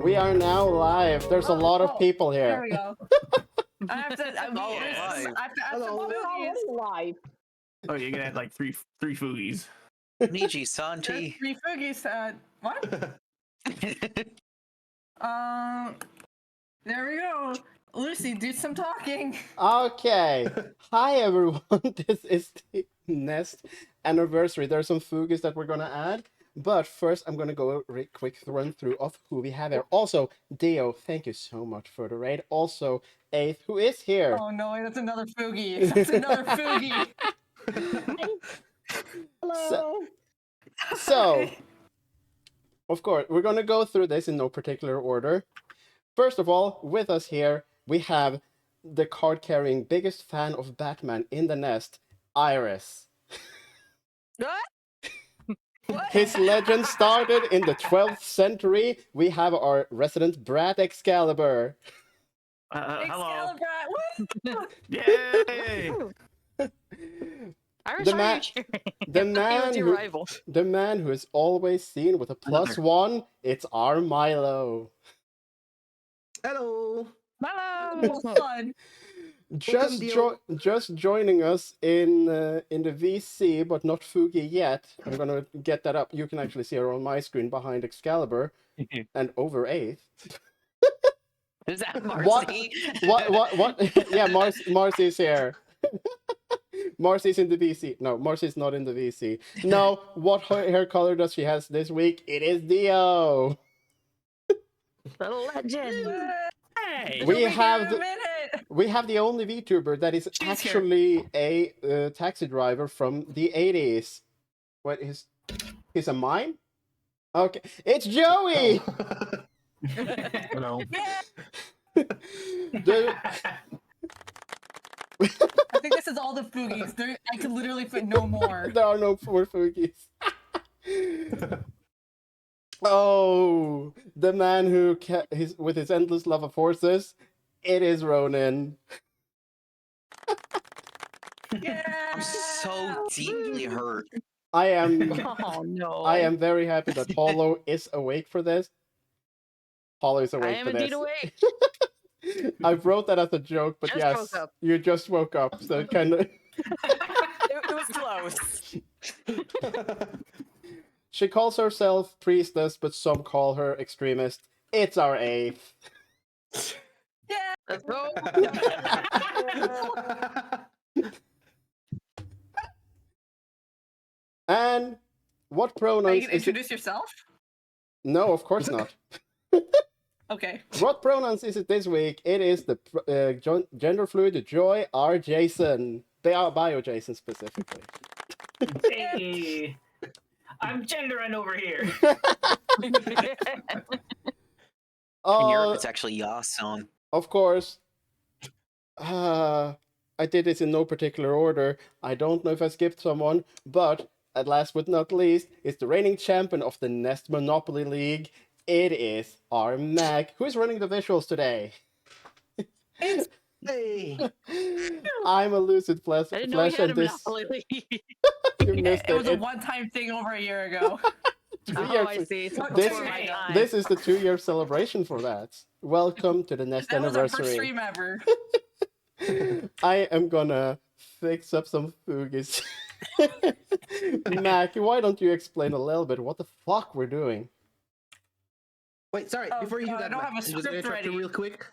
We are now live. There's a lot of people There here. we go. I have to. I have to add some movies. Live. Oh, you're gonna add like three foogies. Niji Santi. Three foogies. What? There we go. Lucy, do some talking. Okay. Hi, everyone. This is the Nest anniversary. There are some foogies that we're going to add. But first, I'm going to go a quick run through of who we have here. Also, Dio, thank you so much for the raid. Also, Eighth, who is here. Oh no, that's another foogie. That's another foogie. Hello. So, of course, we're going to go through this in no particular order. First of all, with us here, we have the card-carrying biggest fan of Batman in the Nest, Iris. What? His legend started in the 12th century. We have our resident Brad Excalibur. Hello. Excalibur. Yay! The man, the man who is always seen with a +1. It's our Milo. Hello. Hello. Fun. Just joining us in the VC, but not Fugi yet. I'm gonna get that up. You can actually see her on my screen behind Excalibur and over 8th. Is that Marcy? What? Yeah, Marcy's here. Marcy's in the VC. No, Marcy's not in the VC. No, what hair color does she has this week? It is Dio. The legend. Hey! We have the only VTuber that is She's actually a taxi driver from the 80s. What is? He's a mime? Okay, it's Joey. Hello. I think this is all the foogies. I could literally fit no more. There are no more Foogies. Oh, the man who with his endless love of horses. It is Ronan. Yeah. I'm so deeply hurt. I am. Oh no. I am very happy that Hollow is awake for this. Hollow is awake I am for this. indeed awake. I wrote that as a joke, but Just yes, woke up. you just woke up, so it kind of. It was close. She calls herself priestess, but some call her extremist. It's our 8th. Yeah. Let's go. And what Are pronouns you gonna is it? introduce yourself? No, of course not. Okay. What pronouns is it this week? It is the gender fluid Joy R. Jason. They are bio Jason specifically. Hey, I'm gendering over here. In Oh, Europe, it's actually Yasun. of course. I did this in no particular order. I don't know if I skipped someone, but at last but not least, it's the reigning champion of the Nest Monopoly League. It is our Macc. Who is running the visuals today? Hey. I'm a lucid flesh, I didn't know we had a and this monopoly. you missed It was a it. one-time thing over a year ago. Oh, I see. It's This- before my time. This is the 2-year celebration for that. Welcome to the Nest That was our first anniversary. stream ever. I am gonna fix up some foogies. Mac, why don't you explain a little bit what the fuck we're doing? Wait, sorry. Oh, Before you do God, I that, don't Matt, have a I'm just gonna script interrupt you ready. real quick.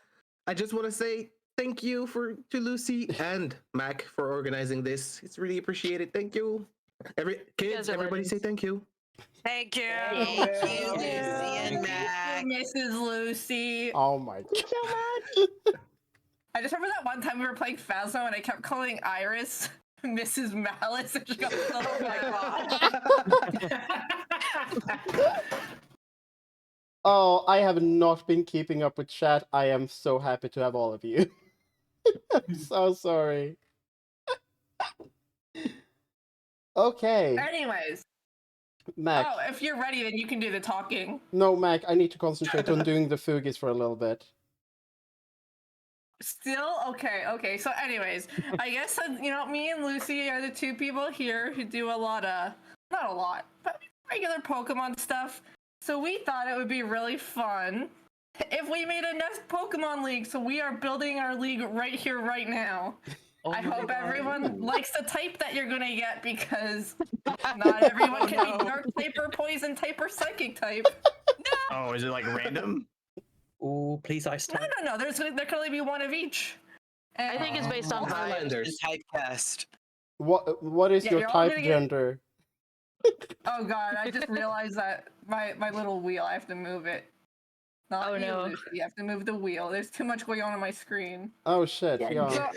I just want to say thank you to Lucy and Mac for organizing this. It's really appreciated. Thank you. guys are Everybody say legends. thank you. Thank you. Thank you, Lucy and Thank Mac. you, Mrs. Lucy. Oh my god. So much. I just remember that one time we were playing Phasmo and I kept calling Iris Mrs. Malice and she got oh my god. Oh, I have not been keeping up with chat. I am so happy to have all of you. I'm so sorry. Okay, Anyways, Mac. oh, if you're ready, then you can do the talking. No, Mac, I need to concentrate on doing the foogies for a little bit. Still? Okay. So anyways, I guess, me and Lucy are the two people here who do a lot of, not a lot, but regular Pokemon stuff. So we thought it would be really fun if we made a Nest Pokemon League, so we are building our league right here, right now. I hope everyone likes the type that you're gonna get because not everyone can be dark type or poison type or psychic type. Oh, is it like random? Oh, please ice No, type. no, no. There can only be one of each. I think it's based on vibes. Highlanders. Typecast. What is Yeah, your you're all type gonna get- gender? Oh god, I just realized that my little wheel, I have to move it. Not Oh, you, no. Lucy, you have to move the wheel. There's too much going on my screen. Oh shit, yeah.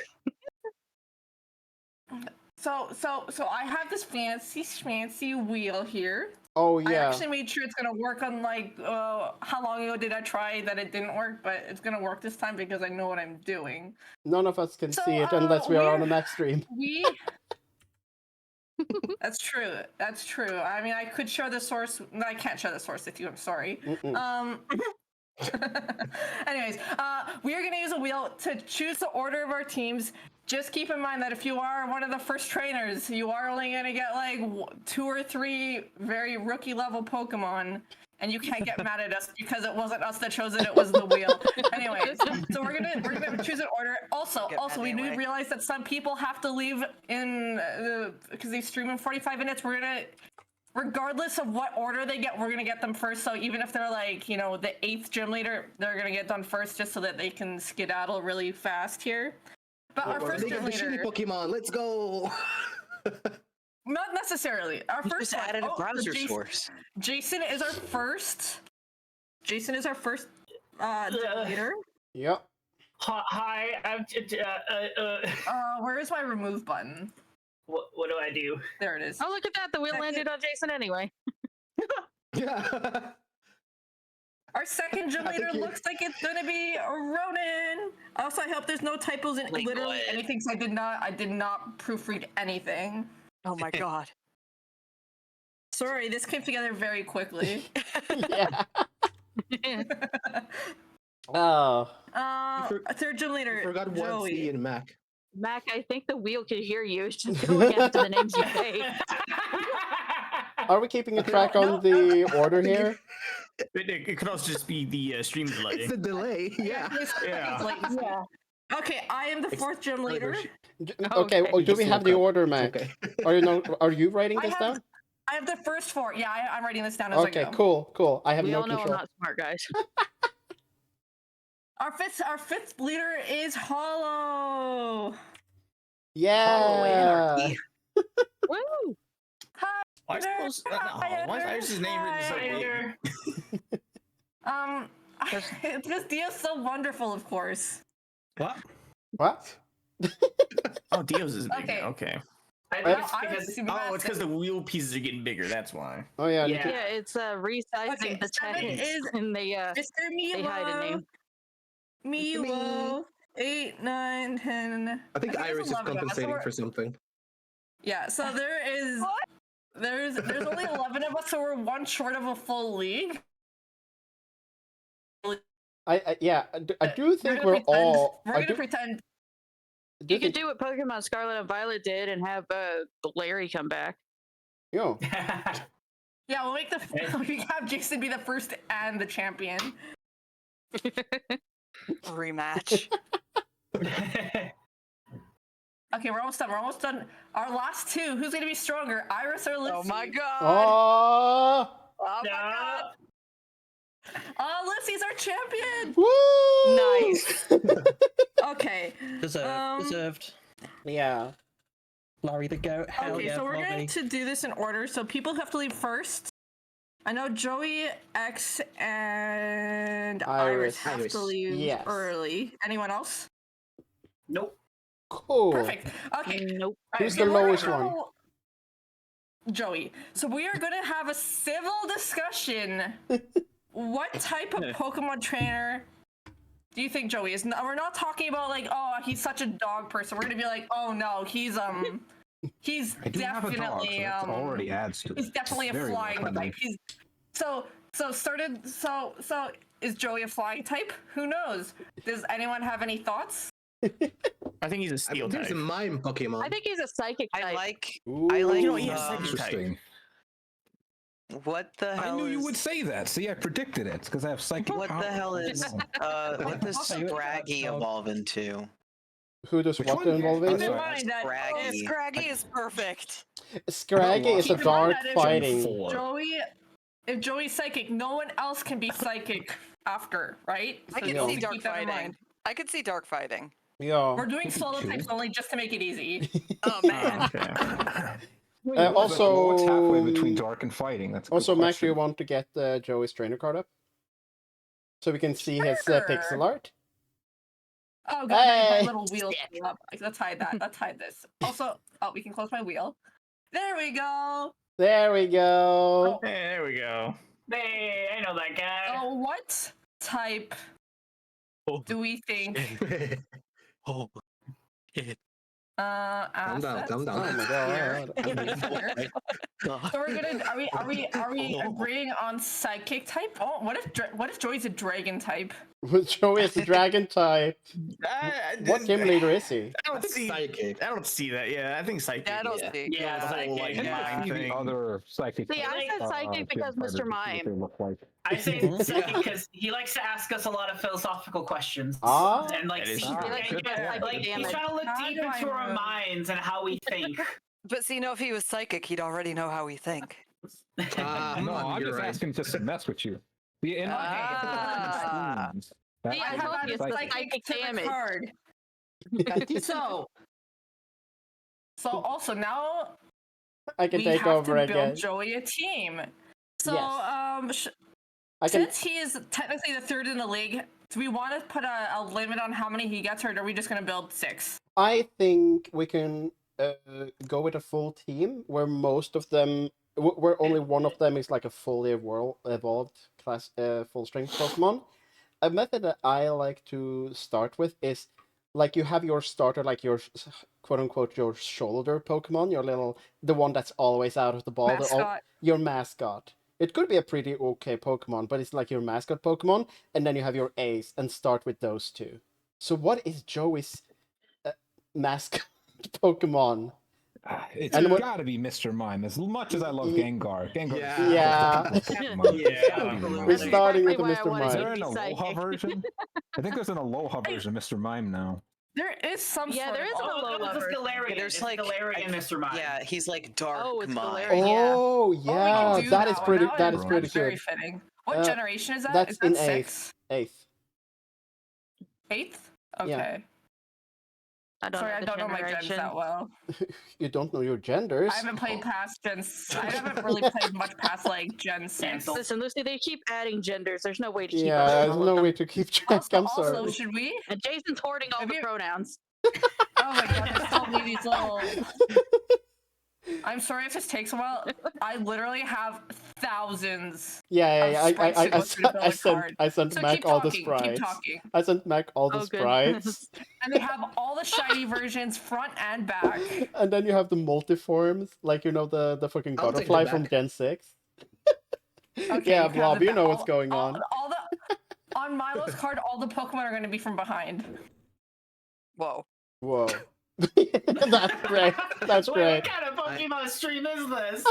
So I have this fancy wheel here. Oh I yeah. actually made sure it's gonna work on like how long ago did I try that it didn't work, but it's gonna work this time because I know what I'm doing. None of us can So, see it unless we are on a we're- Mac stream. We That's true. That's true. I mean I could show the source. No, I can't show the source with you, I'm sorry. Mm-mm. Anyways, we are gonna use a wheel to choose the order of our teams. Just keep in mind that if you are one of the first trainers, you are only gonna get like 2 or 3 very rookie level Pokemon, and you can't get mad at us because it wasn't us that chose it; it was the wheel. Anyways, so we're gonna choose an order. Also, we do realize that some people have to leave in because they stream in 45 minutes. We're gonna. Regardless of what order they get, we're gonna get them first. So even if they're like, you know, the 8th gym leader, they're gonna get done first just so that they can skedaddle really fast here. But our first They gym got the shitty leader, Pokemon. Let's go. not necessarily. Our You first just added a so browser source. Jason is our first. Jason is our first gym leader. Yep. Hi, I'm. Where is my remove button? What do I do? There it is. Oh, look at that. The wheel landed on Jason anyway. Yeah. Our second gym I think leader you- looks like it's gonna be Ronan. Also, I hope there's no typos in Like literally what? anything. So I did not proofread anything. Oh my god. Sorry, this came together very quickly. Yeah. Oh. Third gym leader, I forgot one Joey. C in Mac. Mac, I think the wheel can hear you. It's just going after the names you say. Are we keeping a track on the order here? It could also just be the stream delay. It's the delay. Yeah. Yeah. Yeah. Okay, I am the fourth gym leader. Okay, well, do we have the order, Mac? Okay. Are you writing I this have- down? I have the first 4. Yeah, I'm writing this down as I Okay, go. cool. I have We no all know I'm control. not smart, guys. Our fifth leader is Hollow. Yeah. Anarchy. Woo! Hi. Why is Iris- why is Iris's name written so big? It's because Dio's so wonderful, of course. What? What? Oh, Dio's is big. Okay. Okay. I Well, think it's Iris because is Oh, massive. it's because the wheel pieces are getting bigger. That's why. Oh yeah. Yeah. Yeah, it's resizing Okay, the seven text, is and they Mr. Milo. hide a name. Milo. 8, 9, 10. I think there's Iris is 11 of us, so compensating we're- for something. Yeah, so there is. There's only 11 of us, so we're one short of a full league. I do think We're we're gonna pretend- all. We're I gonna do, pretend. do You could think, do what Pokemon Scarlet and Violet did and have Larry come back. yo, Yeah, we'll make we have Jason be the first and the champion. Rematch. Okay, we're almost done. We're almost done. Our last 2. Who's gonna be stronger, Iris or Lucy? Oh my god! oh, Oh my No. god! Oh, Lucy's our champion. woo! Nice. Okay. Deserved. Yeah. Larry the goat. Hell Okay, yeah, so we're Bobby. going to do this in order. So people have to leave first. I know Joey, X, and Iris have Iris, to leave yes. early. Anyone else? Nope. Cool. Perfect. Okay. Nope. Who's so the we're lowest gonna one? go- Joey. So we are going to have a civil discussion. What type of Pokemon trainer do you think Joey is? We're not talking about like, oh, he's such a dog person. We're going to be like, oh no, he's he's I do have a dog, so definitely that already adds to he's definitely a very flying friendly. type. He's so is Joey a flying type? Who knows? Does anyone have any thoughts? I think he's a steel type. There's a mime Pokemon. I think he's a psychic type. I like. Ooh. I like. You know, he has psychic type. Interesting. What the hell I knew is... you would say that. See, I predicted it because I have psychic What power. the hell is... what does Also, Scraggy evolve into? Who does Which what one? involve Oh, in? Keep in sorry. mind that Scraggy. Scraggy is perfect. Scraggy is a Keep in mind dark that if fighting. Four. if Joey's psychic, no one else can be psychic after, right? I So could Yeah. see keep dark that in fighting. mind. I could see dark fighting. Yeah. We're doing Maybe solo two. types only just to make it easy. Oh man. Okay. Also, what's halfway between dark and fighting? That's a also, good Mac, do you question. want to get Joey's trainer card up? So we can see his Sure. pixel art? Oh god, my Hey! little wheel came up. Let's hide that. Let's hide this. Also, oh, we can close my wheel. There we go. There we go. Oh. Hey, there we go. Hey, I know that guy. Oh, what type do we think? Oh. Calm down, calm Oh down. my god. So we're gonna are we agreeing on psychic type? Oh, what if Joey's a dragon type? Joey is the dragon type. What team leader is he? I don't see. Psychic. I don't see that. Yeah, I think psychic. Yeah, I don't see. Yeah, the whole like psychic, yeah. mind See the thing. other psychic. See, I said psychic because Mr. Mime. I say second because he likes to ask us a lot of philosophical questions. Ah. And like, That is see- true. He likes to Good get point. psychic like he's damage. trying to look How deep do I into our know? minds and how we think. But see, if he was psychic, he'd already know how we think. No, I'm you're just right. asking just to mess with you. The in my Ah. hand. See, I have told added you it's the psychic. psychic to the damage. card. So also now I can we take have over to again. build Joey a team. So Yes. I can. since he is technically the third in the league, do we want to put a limit on how many he gets, or are we just gonna build 6? I think we can go with a full team where most of them, where only one of them is like a fully evolved class, full strength Pokemon. A method that I like to start with is like you have your starter, like your quote unquote your shoulder Pokemon, the one that's always out of the ball, Mascot. your mascot. It could be a pretty okay Pokemon, but it's like your mascot Pokemon, and then you have your ace, and start with those two. So what is Joey's mascot Pokemon? It's And what- gotta be Mr. Mime. As much as I love Ye- Gengar, Gengar. Yeah. Yeah. We're starting with exactly why I Mr. wanted Is to there Mime. an be Aloha psychic. version? I think there's an Aloha version of Mr. Mime now. There is some Yeah, sort there of is a Oh, low no, it's lever. Galarian. There's It's like- Galarian, Mr. Mime. Yeah, he's like dark Oh, it's mind. Galarian. Yeah. Oh Oh, we yeah, can do that is one. pretty. That That is is pretty very good. fitting. What Uh, generation is that? That's Is that in 6? eighth. 8th? Yeah. Okay. I don't Sorry, know I the don't know my gens generation. that well. You don't know your genders. I haven't played past I haven't really played much past like Gen 6. Cancel. Listen, Lucy, they keep adding genders. There's no way to keep Yeah, up with there's all of no them. way to keep track. I'm sorry. Also, should we? And Jason's hoarding all Have the you- pronouns. Oh my god, there's so many these little. I'm sorry if this takes a while. I literally have thousands. Yeah. sprites to go through to build a card. I sent So Mac keep all the talking, sprites. keep talking. I sent Mac all the Oh, good. sprites. And they have all the shiny versions, front and back. And then you have the multiforms, like the fucking I'll take butterfly the from back. Gen 6. Okay, Yeah, you have Blob, the you know back. what's going on. All the on Milo's card, all the Pokemon are going to be from behind. Whoa. Whoa. That's great. That's Wait, great. what kind of Pokemon stream is this?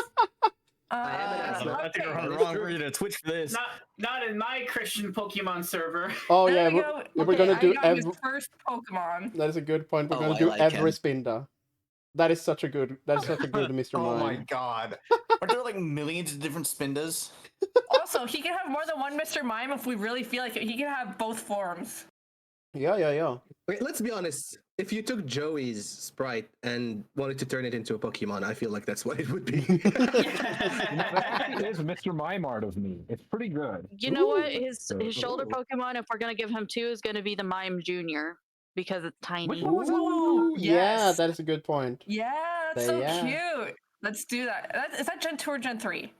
I am an asshole. I think we're on the Okay. wrong version of Twitch for this. Not in my Christian Pokemon server. Oh There yeah, we go. we're Okay, gonna do I got his every. first Pokemon. That is a good point. We're Oh, gonna I do like every him. Spinda. That is such a good. That's such a good Mr. Oh my Mime. god. Are there like millions of different Spindas? Also, he can have more than one Mr. Mime if we really feel like it. He can have both forms. Yeah. Wait, let's be honest. If you took Joey's sprite and wanted to turn it into a Pokemon, I feel like that's what it would be. You know, that actually is Mr. Mime art of me. It's pretty good. You know what? Ooh. His shoulder Pokemon, if we're gonna give him 2, is gonna be the Mime Junior because it's tiny. Which one was that? Ooh, Yeah, yes. that is a good point. Yeah, that's But so yeah. cute. Let's do that. Is that Gen 2 or Gen 3?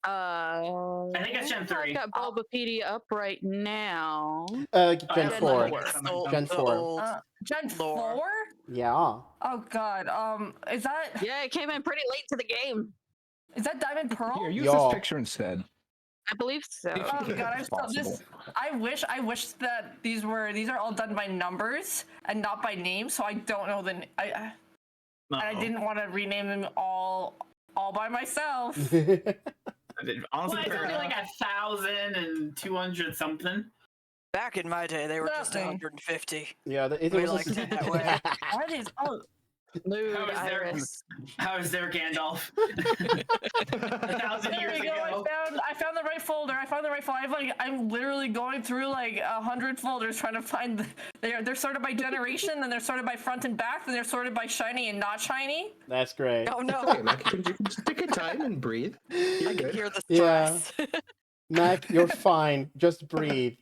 I think it's Gen 3. I've got Bulbapedia up right now. Gen yeah, 4. four. Gen 4. Gen Lore. 4? Yeah. Oh god. Is that Yeah, it came in pretty late to the game. Diamond Pearl? Here, use Y'all. this picture instead. I believe so. Oh If god, I'm it's so possible. I wish that these are all done by numbers and not by name, so I don't know and I didn't want to rename them all by myself. Honestly, Well, it's fair only enough. like 1,200 something. Back in my day, they were just Nothing. 150. Yeah, it We was liked it that way. Why are these? Oh, Lewd How is there? Iris. How is there, Gandalf? 1,000 there years we go. ago. I found the right folder. I found the right folder. I'm literally going through like 100 folders trying to find. They're sorted by generation, then they're sorted by front and back, then they're sorted by shiny and not shiny. That's great. Oh no, Okay, Mac, you can just take your time and breathe. You're I can good. hear the Yeah. stress. Mac, you're fine. Just breathe.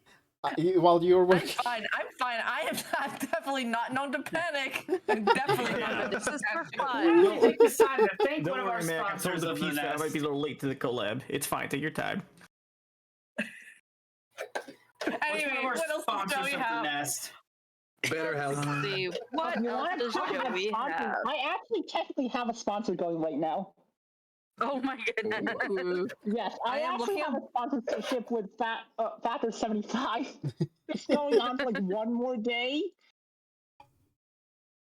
While you're I'm working. fine. I'm fine. I'm definitely not known to panic. I'm definitely not known to This is for panic. fun. We'll take this time to thank Don't one of our worry, man. I told sponsors the of the piece that I might nest. be a little late to the collab. It's fine. Take your time. Anyway, One of our what else does sponsors Joey of the have? nest. Better help. Let's see. What You else wanna does talk about Joey sponsors? have? I actually technically have a sponsor going right now. Oh my goodness. Yes, I I am actually looking have a sponsorship with Factor 75. It's going on for like one more day.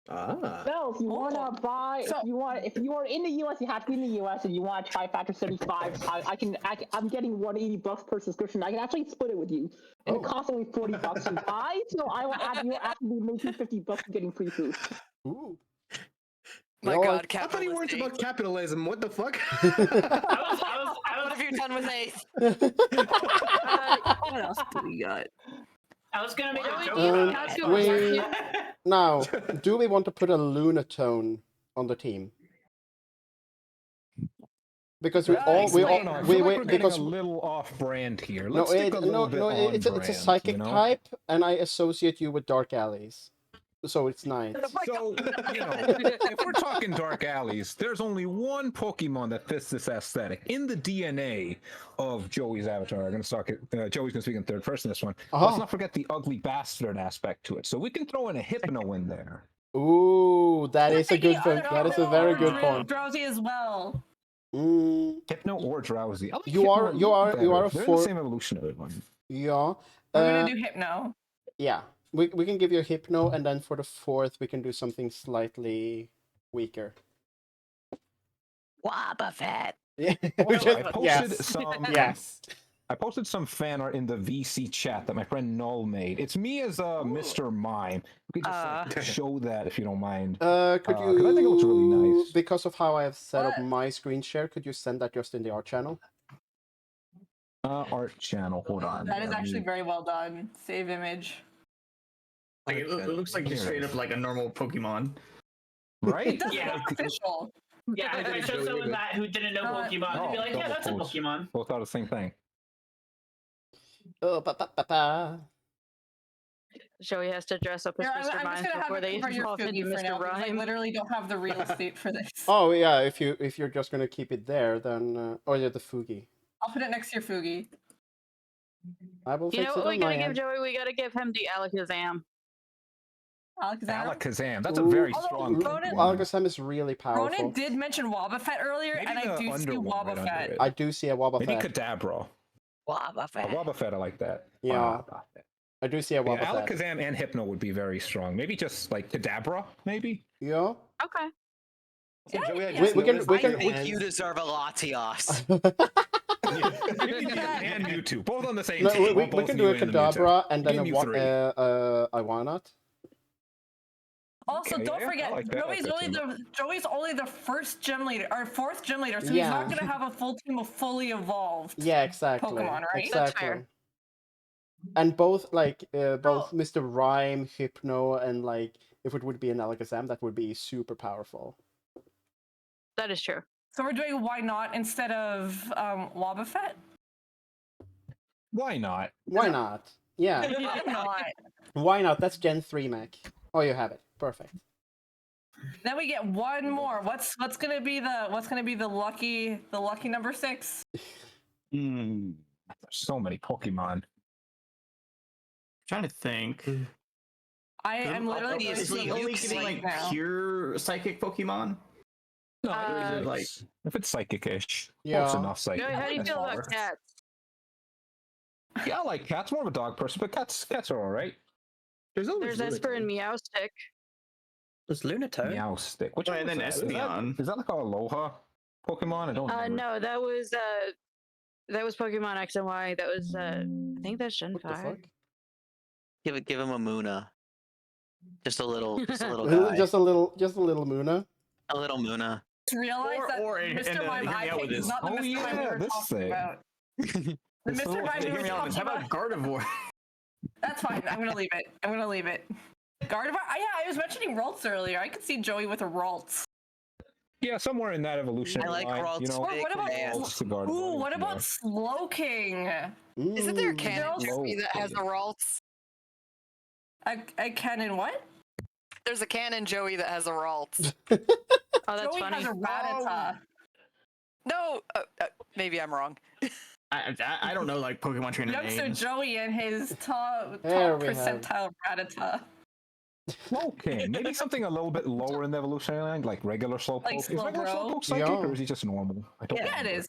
Ah. So if you wanna buy, So- if you are in the US, you have to be in the US, and you want to try Factor 75. I'm getting $180 per subscription. I can actually split it with you, and it costs only $40 to buy. So you'll actually be making $50 getting free food. Ooh. My Well, God, I thought you weren't capitalism. about capitalism. What the fuck? What have you done with Eighth? What else do we got? I was gonna make a Joey, joke do you about have that. to but- work you? Now, do we want to put a Lunatone on the team? Because we all I don't know. I feel like we're getting because a little off-brand here. no, Let's stick a little bit on it's a brand, psychic you know? type, and I associate you with dark alleys, so it's night. So, you know, if we're talking dark alleys, there's only one Pokemon that fits this aesthetic in the DNA of Joey's avatar. I'm going to talk it. Joey's going to speak in third person this one. Let's not forget the ugly bastard aspect to it. So we can throw in a Hypno in there. Ooh, that is a good point. That is a very good Drowsy- point. Drowsy as well. Hypno or Drowsy. I like You Hypno are- a you little are- you better. are a They're four- the same evolutionary one. Yeah. We're gonna do Hypno. Yeah. We can give you a Hypno, and then for the fourth, we can do something slightly weaker. Wobbuffet. Yeah. Also, I posted yes. some. Yes. I posted some fan art in the VC chat that my friend Null made. It's me as Mr. Mime. We could just like, show that if you don't mind. Could 'cause you? I think it looks really nice. Because of how I have set up What? my screen share, could you send that just in the art channel? Art channel. Hold on. That is actually very well done. Save image. Like it looks like just straight up like a normal Pokemon. right. It does Yeah. look official. Yeah, if I showed someone that who didn't know Pokemon, they'd be like, yeah, that's a Both Pokemon. Both are the same thing. Oh, ba. Joey has to dress up as Here, Mr. I'm just Mime gonna have before it they cover your evolve into Fugi for now Mr. because I Rhyme. literally don't have the real estate for this. Oh yeah, if you're just gonna keep it there, then oh yeah, the Fugi. I'll put it next to your Fugi. I will You fix know it what we on gotta my give end. Joey? We gotta give him the Alakazam. Alexander. Alakazam. That's a very Although strong. Ronan- Pokemon. Alakazam is really powerful. Ronan did mention Wobbuffet earlier, Maybe and I the do see under one right under Wobbuffet. it. I do see a Wobbuffet. Maybe Kadabra. Wobbuffet. Wobbuffet, I like that. Yeah. Wobbuffet. I do see a Yeah, Wobbuffet. Alakazam and Hypno would be very strong. Maybe just like Kadabra, maybe. Yeah. Okay. Yeah, Joey, I yeah. just We can- noticed we that can- your we- hands- You deserve a Latios. Maybe Mew and Mewtwo, both on the same No, team. we Both can do a Mew and the Mewtwo. Kadabra and then Give a me three. Iwanat. Also, Okay, don't yeah, I forget, like that. Joey's only the first gym leader or fourth gym leader, so Yeah. he's not gonna have a full team of fully evolved. Yeah, exactly. Pokemon, right? Exactly. That's fair. And both both Mr. Rhyme, Hypno, and like if it would be an Alakazam, that would be super powerful. That is true. So we're doing why not instead of Wobbuffet? Why not? Why not? Yeah. Why not? Why not? That's Gen 3 Mac. Oh, you have it. Perfect. Then we get one more. What's gonna be the lucky number 6? There's so many Pokemon. Trying to think. I'm literally Is going he to only look getting right like now. pure psychic Pokemon? No, Uh, it's like if it's psychic-ish, Yeah. close enough psychic. Joey, how do you That's feel fine. about cats? Yeah, I like cats. More of a dog person, but cats are all right. There's always There's Esper and Lunatone. Meowstick. There's Lunatone. Meow stick. Which Oh, one and was then that? Espeon. Is that like a Aloha Pokemon? I don't remember. No, that was That was Pokemon X and Y. That was I think that's Gen What the 5. fuck? Give him a Muna. Just a little guy. Just a little Muna. A little Muna. Just realize that Mr. Mime I hang out with picked is his- not the Oh, Mr. Mime we yeah, were this talking thing. about. The This Mr. little- Mime we Hear were me out on this. talking How about. about Gardevoir? That's fine. I'm gonna leave it. Gardevoir. Yeah, I was mentioning Ralts earlier. I could see Joey with a Ralts. Yeah, somewhere in that evolutionary I like line. Ralts You know, Or what about Ralts to Gardevoir, Ooh, what yeah. about Slowking? Isn't there a Mm. canon Girls- Joey that has a Ralts? A cannon what? There's a canon Joey that has a Ralts. Oh, that's Joey funny. has a Rattata. No, maybe I'm wrong. I don't know like Pokemon trainer Youngster names. Joey and his top There we have- percentile Rattata. Okay, maybe something a little bit lower in the evolutionary line, like regular Slowpoke. Like Is regular Slowbro? Slowpoke psychic, Yeah. or is he just normal? I don't Yeah, it remember. is.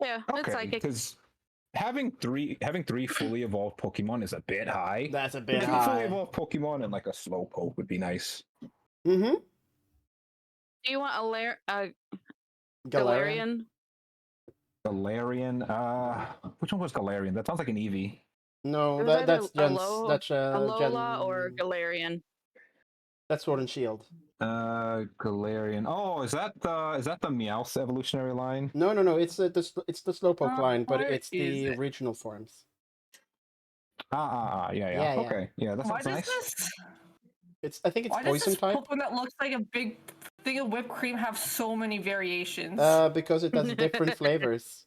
Yeah, it's Okay, psychic. because having three fully evolved Pokemon is a bit high. That's a bit Two fully high. evolved Pokemon and like a Slowpoke would be nice. Mm-hmm. Do you want a Galarian. Galarian? Galarian. Which one was Galarian? That sounds like an Eevee. No, It was either that's Jen's. Alola- That's Alola Gen- or Galarian? That's Sword and Shield. Galarian. Oh, is that the Meowth evolutionary line? No. It's the Slowpoke line, but where it's the is it? original forms. Yeah. Yeah. Okay, yeah, that Why sounds does nice. this? I think it's Why does poison this type. Pokemon that looks like a big thing of whipped cream have so many variations? Because it has different flavors.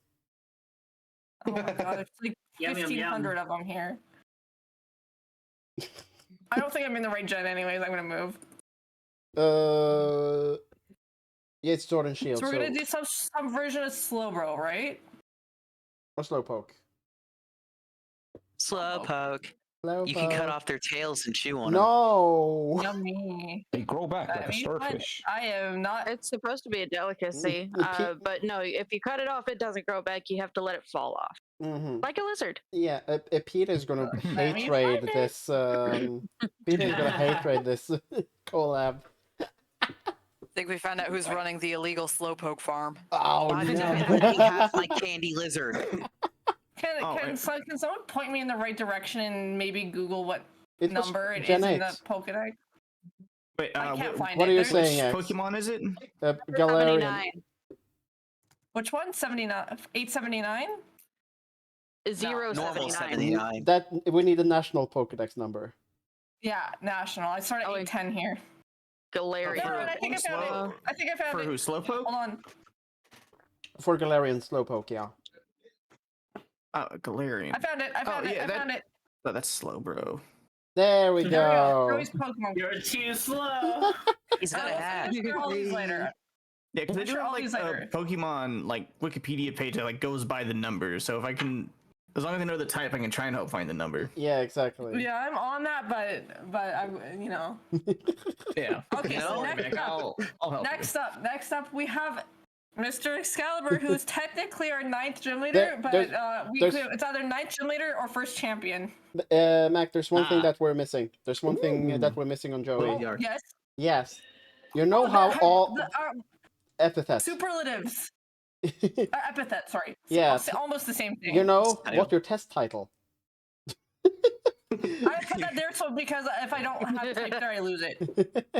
Oh my god, there's like Yum, yum, 1,500 of them here. I don't think I'm in the right gen anyways. I'm gonna move. Yeah, it's Sword and Shield. So we're gonna do some version of Slowbro, right? Or Slowpoke. Slowpoke. You can cut off their tails and chew on them. No. Yummy. They grow back I like a mean, starfish. I am not. It's supposed to be a delicacy, but no, if you cut it off, it doesn't grow back. You have to let it fall off, Mm-hmm. like a lizard. Yeah, Peter is gonna Let me hate raid find it. this. Peter is gonna hate raid this collab. I think we found out who's running the illegal Slowpoke farm. Oh God no! damn it, I have my candy lizard. Can someone point me in the right direction and maybe Google what It was number it is Gen in 8. the Pokedex? Wait, I can't find what it. are you There's- saying, which X? Pokemon is it? Galarian. 79. Which one? 79? 879? Zero Normal 79. 79. That we need a national Pokedex number. Yeah, national. I started Oh, at 810 here. Galarian. No, I think I found it. I think I found For it. who? Slowpoke? Hold on. For Galarian Slowpoke, yeah. Oh, Galarian. I found it. I found it. yeah, I found it. Oh, that's slow, bro. There we There we go. go. Joey's Pokemon. You're too slow. He's got a hat. I'll all these later. Yeah, because they do Sure, have all like these a later. Pokemon like Wikipedia page that like goes by the number. So if I can, as long as I know the type, I can try and help find the number. Yeah, exactly. Yeah, I'm on that, but I, you know. Yeah. Okay, so No, next up, I'll help. next up, we have Mr. Excalibur, who's technically our 9th gym leader, but there's- it's either 9th gym leader or first champion. Mac, there's one thing Ah. that we're missing. There's one thing that we're missing on Joey. you. Yes. Yes. You know Oh, how all our epithets. superlatives, epithet. Sorry. Yes. Almost the same thing. You know I know. what your test title? I put that there so because if I don't have type there, I lose it.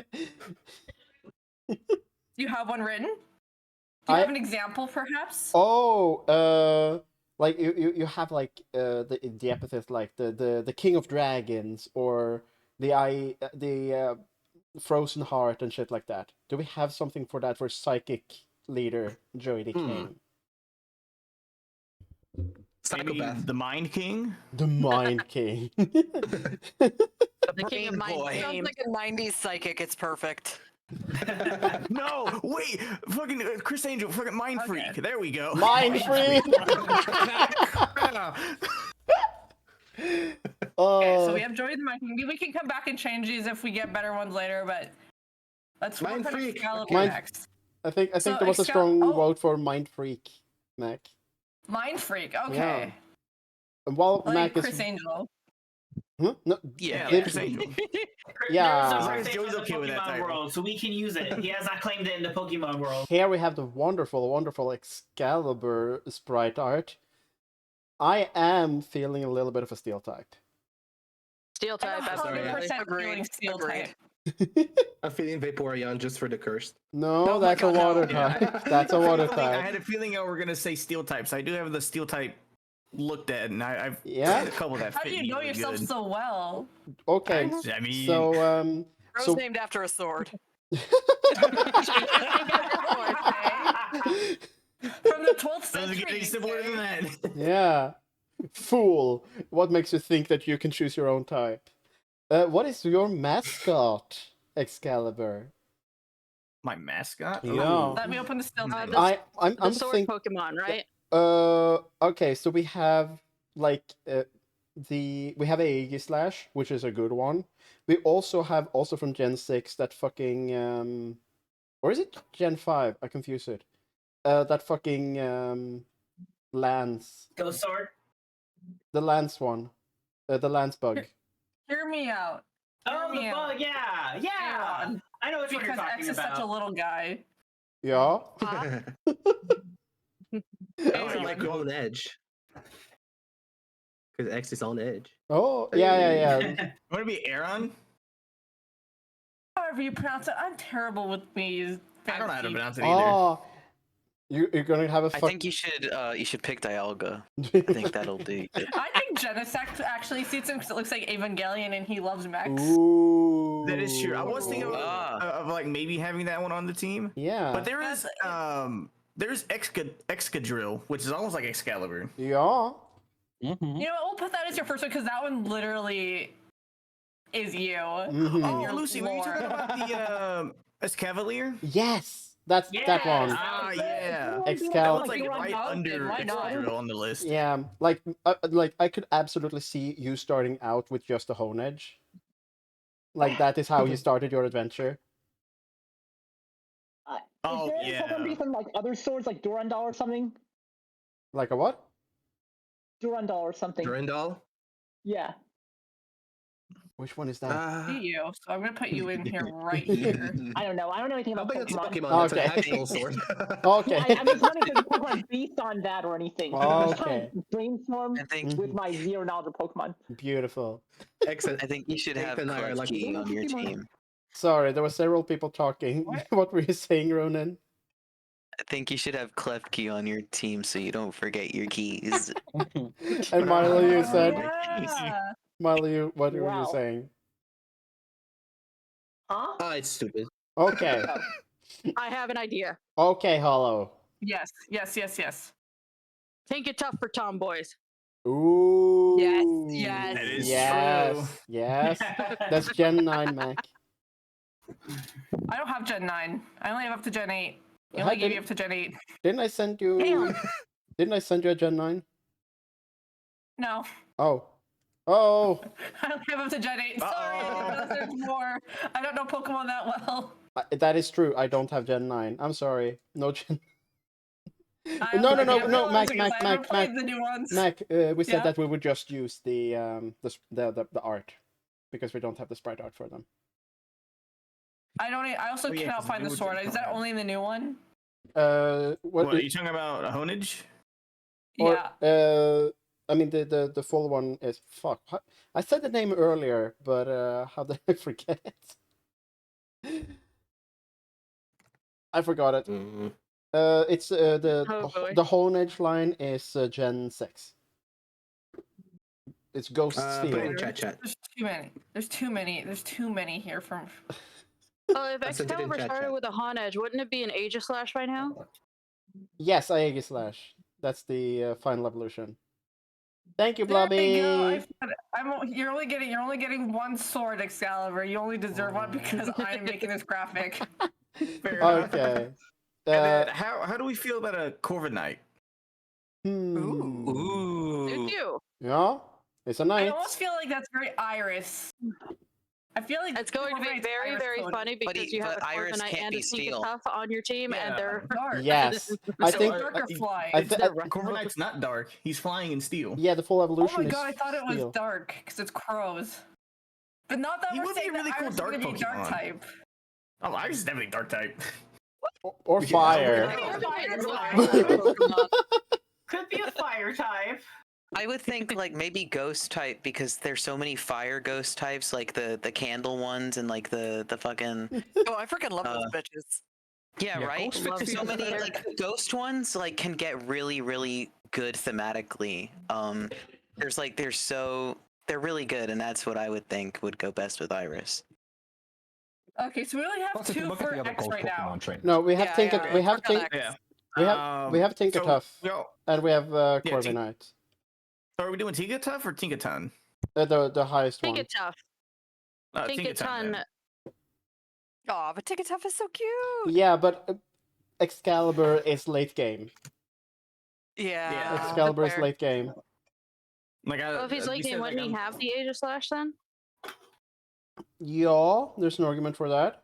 You have one written? Do you I- have an example, perhaps? Oh, like you have like the epithets like the King of Dragons or the Frozen Heart and shit like that. Do we have something for that for psychic leader Joey the King? Maybe Psychopath. the Mind King. The Mind King. The king of mind Boy. Sounds games. like a 90s psychic. It's perfect. No, wait, fucking Chris Angel, fucking Mind Okay. Freak. There we go. Mind Freak. Okay, so we have Joey the Mind King. We can come back and change these if we get better ones later, but let's work Mind on Freak. Excalibur Mind- next. I think So there was a strong oh. vote for Mind Freak, Mac. Mind Freak, okay. And while Like Mac Chris is Angel. No, Yeah, They- Chris Angel. Yeah. There's a Joey's Joey's okay with that Pokemon title. world, so we can use it. He has not claimed it in the Pokemon world. here we have the wonderful Excalibur sprite art. I am feeling a little bit of a steel type. Steel type, I'm sorry, 100% Agreed. feeling steel Agreed. type. I'm feeling Vaporeon just for the cursed. No, Oh my that's a God, no. water Yeah. type. That's a water I type. had a feeling I were gonna say steel types. I do have the steel type looked at, and I've Yeah? seen a couple that How fit do you know really yourself good. so well? Okay. I mean, So Rose so named after a sword. From the 12th doesn't get century. any you simpler say? than that. yeah. Fool. What makes you think that you can choose your own type? What is your mascot, Excalibur? My mascot? Yeah. Let me open the steel type. I'm The sword think Pokemon, right? okay, so we have like we have Aegislash, which is a good one. We also have from Gen 6 that fucking or is it Gen 5? I confuse it. That fucking Lance. Ghost Sword. The Lance one. The Lance bug. Hear me out. Oh, the Yeah. bug. Yeah, yeah. on. I know what you're Because talking X is about. such a little guy. Yeah. I like your own edge. Because X is on edge. Oh, yeah. Want to be Aaron? However you pronounce it, I'm terrible with these. I don't know how to fancy- pronounce it either. Oh. You're gonna have a I think you should pick Dialga. I think that'll do. I think Genesect actually suits him because it looks like Evangelion and he loves mechs. Ooh. That is true. I was thinking Ah. of like maybe having that one on the team. Yeah. But there's Excadrill, which is almost like Excalibur. Yeah. You know what? We'll put that as your first one because that one literally is you. Mhm. Oh, Your Lucy, were you talking lore. about the Escavalier? Yes. That's that one. Ah, yeah. Excalibur. That was like right Mountain, under why not? Excadrill on the list. Yeah, like I could absolutely see you starting out with just a Hone Edge. Like that is how you started your adventure. Oh, Is there any yeah. Pokemon based on like other swords, like Durandal or something? Like a what? Durandal or something. Durandal? Yeah. Which one is that? See you, so I'm gonna put you in here right here. I don't know. I don't know anything I about think it's Pokemon. Pokemon. That's an Okay. actual sword. Okay. I'm just wondering if the Pokemon based on that or anything. I'm just trying Okay. to brainstorm I think with my zero knowledge of Pokemon. Beautiful. Excellent. I think you should have Nathan and I are like, Klefki "Oh, on your Pokemon." team. Sorry, there were several people talking. What were you saying, Ronan? I think you should have Klefki on your team so you don't forget your keys. And Milo, you Oh, said, yeah. Milo, what were you Wow. saying? Huh? Ah, it's stupid. Okay. I have an idea. Okay, Hollow. Yes. Think it tough for tomboys. Ooh. yes. That is yes. true. Yes. That's Gen 9, Mac. I don't have Gen 9. I only have up to Gen 8. You How only gave did- me up to Gen 8. Didn't I send you? Damn. Didn't I send you a Gen 9? No. Oh. Oh. I only have up to Gen 8. Sorry, I didn't know there's more. I don't know Pokemon that well. That is true. I don't have Gen 9. I'm sorry. No Gen. I No, also no, can't no, realize Mac, because I haven't Mac, played Mac. the new ones. Mac, we said Yeah? that we would just use the art because we don't have the sprite art for them. I also Oh, yeah, cannot 'cause find the the new sword. ones Is that don't have only in the new one? What? What are you talking about? A Honage? Or, Yeah. I mean the full one is fuck. I said the name earlier, but how did I forget it? I forgot it. Mm. It's Oh, boy. the Hone Edge line is Gen 6. It's Ghost Put Steel. it in chat. There's too many. There's too many here from. Oh, if I sent it in Excalibur chat. started with a Hon Edge, wouldn't it be an Aegislash by now? Yes, Aegislash. That's the final evolution. Thank you, There Blobby. you go. You're only getting one sword, Excalibur. You only deserve one because I'm making this graphic. Fair enough. Okay. And then how do we feel about a Corviknight? Dude, you. Yeah, it's a I knight. almost feel like that's very Iris. I feel like It's going to be Corviknight's very, Iris very coded. funny because you have a Iris Corviknight can't and be a Sneak steel. Tough on your team, and they're Dark. Yes, I So, think. Dark or flying. I it's thi- the Corviknight's not dark. He's flying in steel. yeah, the full Oh evolution my is god, I thought it was steel. dark because it's crows. But not that He we're would be saying a really that cool Iris dark is gonna be dark Pokemon. type. Oh, Iris is definitely dark type. Or fire. Fire It's type. like Pokemon. Could be a fire type. I would think like maybe ghost type because there's so many fire ghost types, like the candle ones and like the fucking Oh, I freaking love those bitches. yeah, Yeah, right. ghost Love fits So the many aesthetic. like the ghost ones like can get really good thematically. They're really good, and that's what I would think would go best with Iris. Okay, so we only have Plus, if you 2 look at for the other X ghost right now. Pokemon trainers. No, we have Yeah, Tinker. yeah, We have Trick on Tink. X. Yeah. We have So, Tinkertuff, and we have Yeah, Corviknight. So are we doing Tinkertuff or Tinkaton? The highest Think one. it tough. Tinkaton. Think a ton. then. Oh, but Ticketough is so cute. Yeah, but Excalibur is late game. Yeah. Excalibur is fair. late game. Like, Well, if he's you late said, game, wouldn't he I'm- have the Age of Slash then? Yeah, there's an argument for that.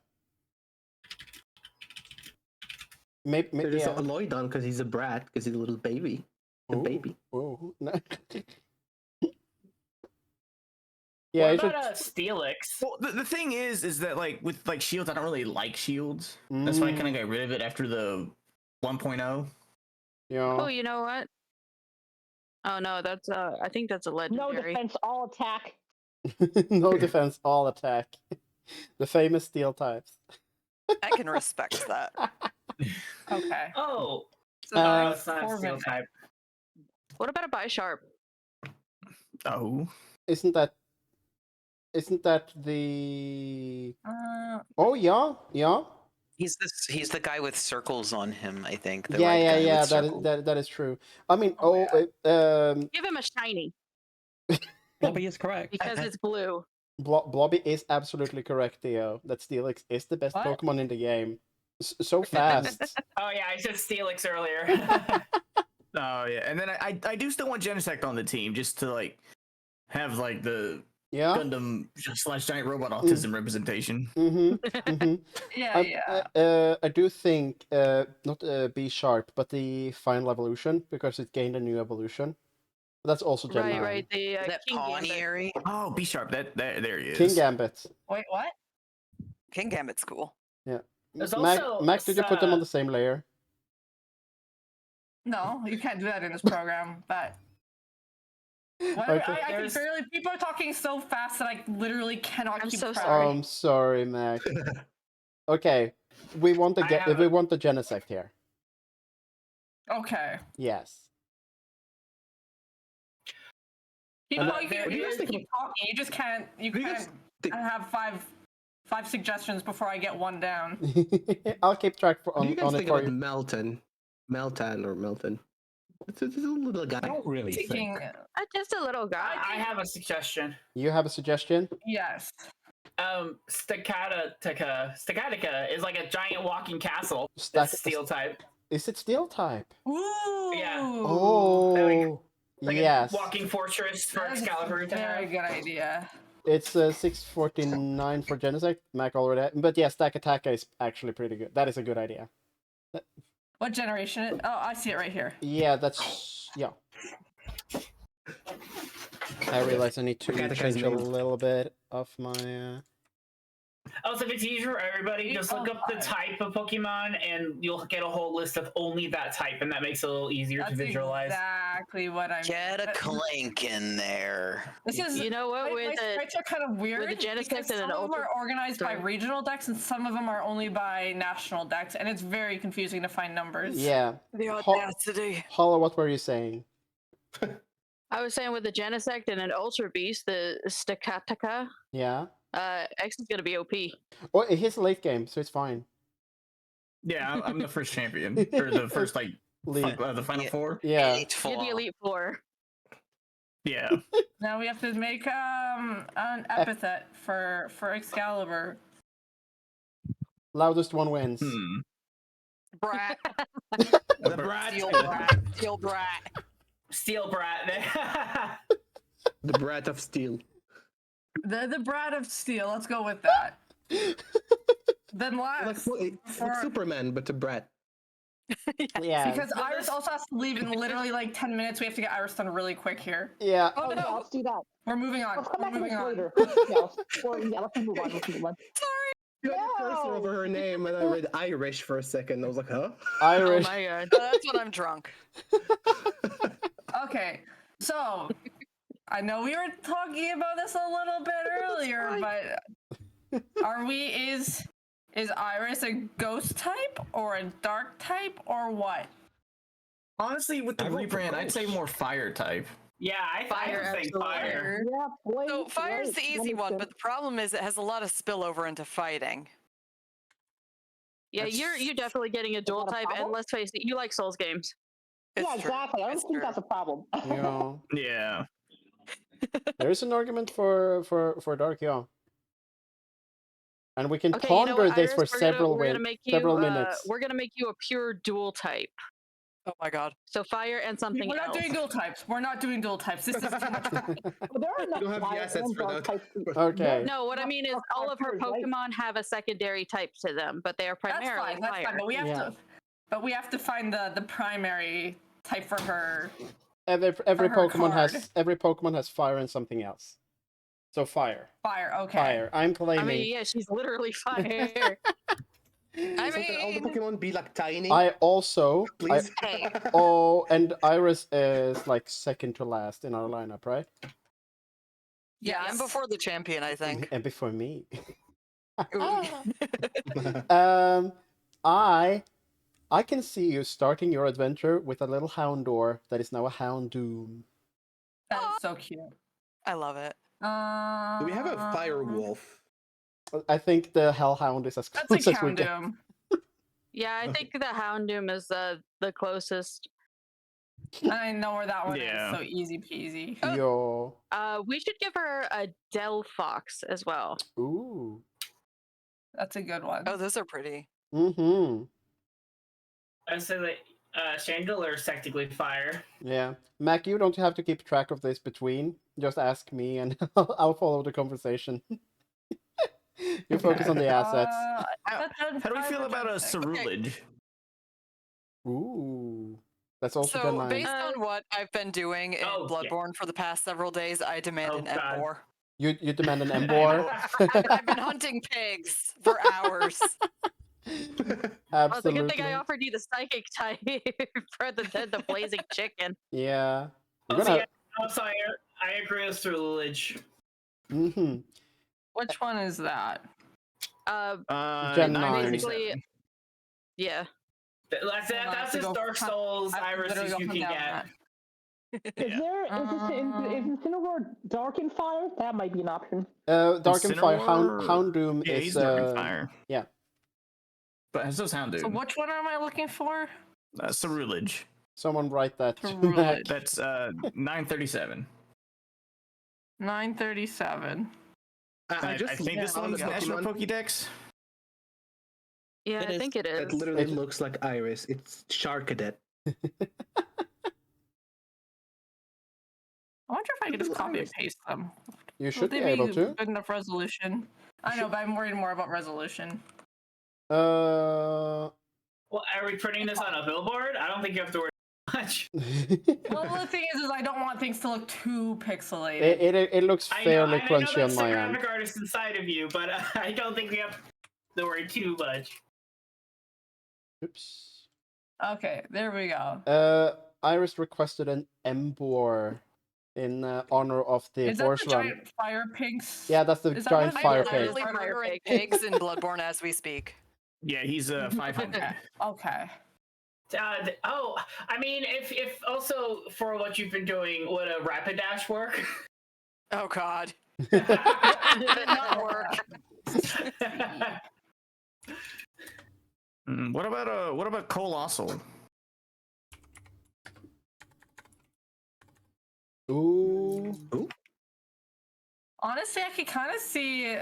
Maybe There's yeah. Aloydon because he's a brat, because he's a little baby. A Ooh, baby. ooh. What Yeah, it should... about Steelix? Well, the thing is that like with like shields, I don't really like shields. That's why I kind of got rid of it after the 1.0. Yeah. Oh, you know what? Oh no, that's I think that's a No legendary. defense, all attack. No defense, all attack. The famous steel types. I can respect that. Okay. Oh, so Uh, no, it's not a steel Corviknight. type. What about a Bisharp? Oh, Isn't that the... Uh, Oh yeah. He's the guy with circles on him, I think. The Yeah, red guy yeah. with circles. That is true. I mean, Oh, Give him a shiny Blobby is correct. because it's blue. Blobby is absolutely correct, Theo. That Steelix is the best What? Pokemon in the game. So fast. Oh yeah, I said Steelix earlier. oh yeah, and then I do still want Genesect on the team just to like have like the Yeah. Gundam / giant robot autism representation. yeah. I do think not B sharp, but the final evolution because it gained a new evolution. That's also Gen 9. Right. The Is that King Gambit. Pawniary? Oh, B sharp. There he is. King Gambit. Wait, what? King Gambit's cool. Yeah. There's Mac, also Mac, did you put them on the same layer? No, you can't do that in this program. But what, Okay. I can There's- barely. People are talking so fast that I literally cannot I'm keep so track. sorry. I'm sorry, Mac. Okay, we want I have we a- want the Genesect here. Okay. Yes. Keep And talking. what do you You guys just think keep talking. You just can't. You do you guys can't think- have five suggestions before I get one down. I'll keep track What do you guys on it think for about you. Meltan? It's a little guy. I don't really Thinking. think. Just a little guy. I have a suggestion. You have a suggestion? Yes. Staccatica is like a giant walking castle. Stack- It's steel type. Is it steel type? Ooh. Yeah. Oh, Like yes. a walking fortress for That is a Excalibur to very have. good idea. It's 649 for Genesect. Mac already had, but yeah, Stack Attack is actually pretty good. That is a good idea. What generation? Oh, I see it right here. Yeah, that's yeah. I realize I need to Forgot the change guy's a name. little bit of my. Also, if it's easier for everybody, just look up the type of Pokemon and you'll get a whole list of only that type, and that makes it a little easier That's to visualize. exactly what I'm. Get a clank in there. This is. You know what? My With the sprites are kind of weird. Genesect because and some an of them Ultra- are organized by Sorry. regional decks, and some of them are only by national decks, and it's very confusing to find numbers. Yeah, The Ho- audacity. Hollow. What were you saying? I was saying with the Genesect and an Ultra Beast, the Staccatica, Yeah. X is gonna be OP. Oh, he's late game, so it's fine. Yeah, I'm the first champion or the first like Lead. the final Yeah. four. Yeah. Eight You're the flaw. Elite Four. Yeah. Now we have to make an epithet for Excalibur. Loudest one wins. Brat. The brat. Steel brat. Steel brat. Steel Brat. The brat of steel. The brat of steel. Let's go with that. Then Like, last, like for- Superman, but a brat. Yeah. because Iris also has to leave in literally like 10 minutes. We have to get Iris done really quick here. Yeah. Oh Yeah, no, let's do that. we're moving on. Let's come We're back to moving this on. later. Let's move on. Let's move on. You had a cursor No. over her name, and I read Irish for a second. I was like, huh? Oh Irish. my god. That's when I'm drunk. Okay, So, I know we were talking about this a little bit earlier, but is Iris a ghost type or a dark type or what? Honestly, with the I vote for rebrand, I'd say ghost. more fire type. Yeah, I Fire, would think absolutely. fire. Yeah, boy. So fire's the right, easy that makes one, sense. but the problem is it has a lot of spillover into fighting. Yeah, you're definitely getting a dual that a type, and problem? let's face it, you like Souls games. It's Yeah, true. exactly. I don't It's think true. that's a problem. Yeah. Yeah. There is an argument for dark, yeah. And we can Okay, you know ponder what, this Iris? for We're gonna make you several minutes. we're gonna make you a pure dual type. Oh my god. So fire and something We're not else. doing dual types. We're not doing dual types. This is too much. But there are enough don't have the fire assets and for dark that. types. Okay. No, what I mean is all of her Pokemon have a secondary type to them, but they are That's primarily fine. That's fire. fine. But we have Yeah. to. But we have to find the primary type for her. Every her Pokemon card. has fire and something else. So fire. Fire. Okay. Fire. I'm I claiming. mean, yeah, she's literally fire. I Can all the mean, Pokemon be like tiny? I also Please. Hey. Oh, and Iris is like second to last in our lineup, right? yeah, I'm Yes. before the champion, I think. And before me. Ooh. I can see you starting your adventure with a little Houndour that is now a Houndoom. That is so cute. I love it. Do we have a fire wolf? I think the Hellhound is as That's close a as we get. Houndoom. Yeah, I think the Houndoom is the closest. I know where that one Yeah. is. So easy peasy. Yo. We should give her a Delphox as well. Ooh. That's a good one. Oh, those are pretty. Mm-hmm. I say that Chandelier is technically fire. Yeah. Mac, you don't have to keep track of this between. Just ask me and I'll follow the conversation. You focus on the assets. How do we feel about a Cerulege? Ooh. That's also So, Gen 9. based on what I've been doing in Oh, yeah. Bloodborne for the past several days, I demand Oh, an God. Embor. You demand an Embor? I've been hunting pigs for hours. Absolutely. Oh, it's a good thing I offered you the psychic type rather than the blazing chicken. Yeah. We're Also, gonna... yeah, also, I agree with Cerulege. Mm-hmm. Which one is that? Gen 9. 937. Yeah. That's Hold on, I have to as go Dark hunt- Souls I have to Iris literally as go you hunt can down get. that. Is there is Incineroar dark and fire? That might be an option. Dark and Fire. Incineroar- Houndoom Yeah, is... he's Dark and Fire. Yeah. But it says Houndoom. So which one am I looking for? Cerulege. Someone write that. Cerulege. That's 937. 937. I just think this found one's the National Pokemon. Pokédex. Yeah, I think it It is. literally looks like Iris. It's Charcadet. I wonder if I could just copy and paste them. You Will should be they able to. Good enough resolution. I know, but I'm worried more about resolution. Uh... Well, are we printing this on a billboard? I don't think you have to worry much. Well, the thing is I don't want things to look too pixelated. it looks fairly I know crunchy that's on the my end. graphic artist inside of you, but I don't think we have to worry too much. Oops. Okay, there we go. Iris requested an Embor in honor of the Is that horse the run. giant fire pigs? Yeah, that's the Is that giant what fire it is? pig. Literally murdering pigs in Bloodborne as we speak. Yeah, he's 500. Okay. Oh, I mean, if also for what you've been doing, would a rapid dash work? Oh god. Did not work. What about Colossal? Ooh. Honestly, I could kind of see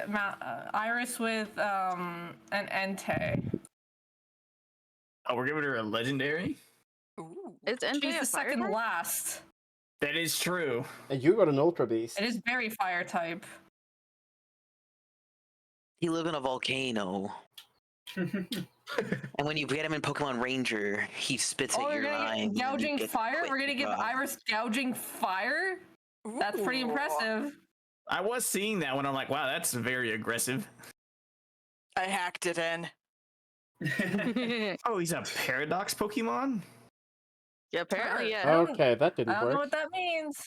Iris with an Entei. Oh, we're giving her a legendary? Ooh. Is Entei She's a the fire second type? last. That is true. And you got an Ultra Beast. It is very fire type. He live in a volcano. And when you get him in Pokemon Ranger, he spits Oh, at you're your gonna line. get gouging fire? We're gonna give Iris gouging fire? That's pretty Ooh. impressive. I was seeing that when I'm like, wow, that's very aggressive. I hacked it in. Oh, he's a Paradox Pokemon? Yeah, apparently, Sure. yeah. Okay, that I didn't don't know work. what that means,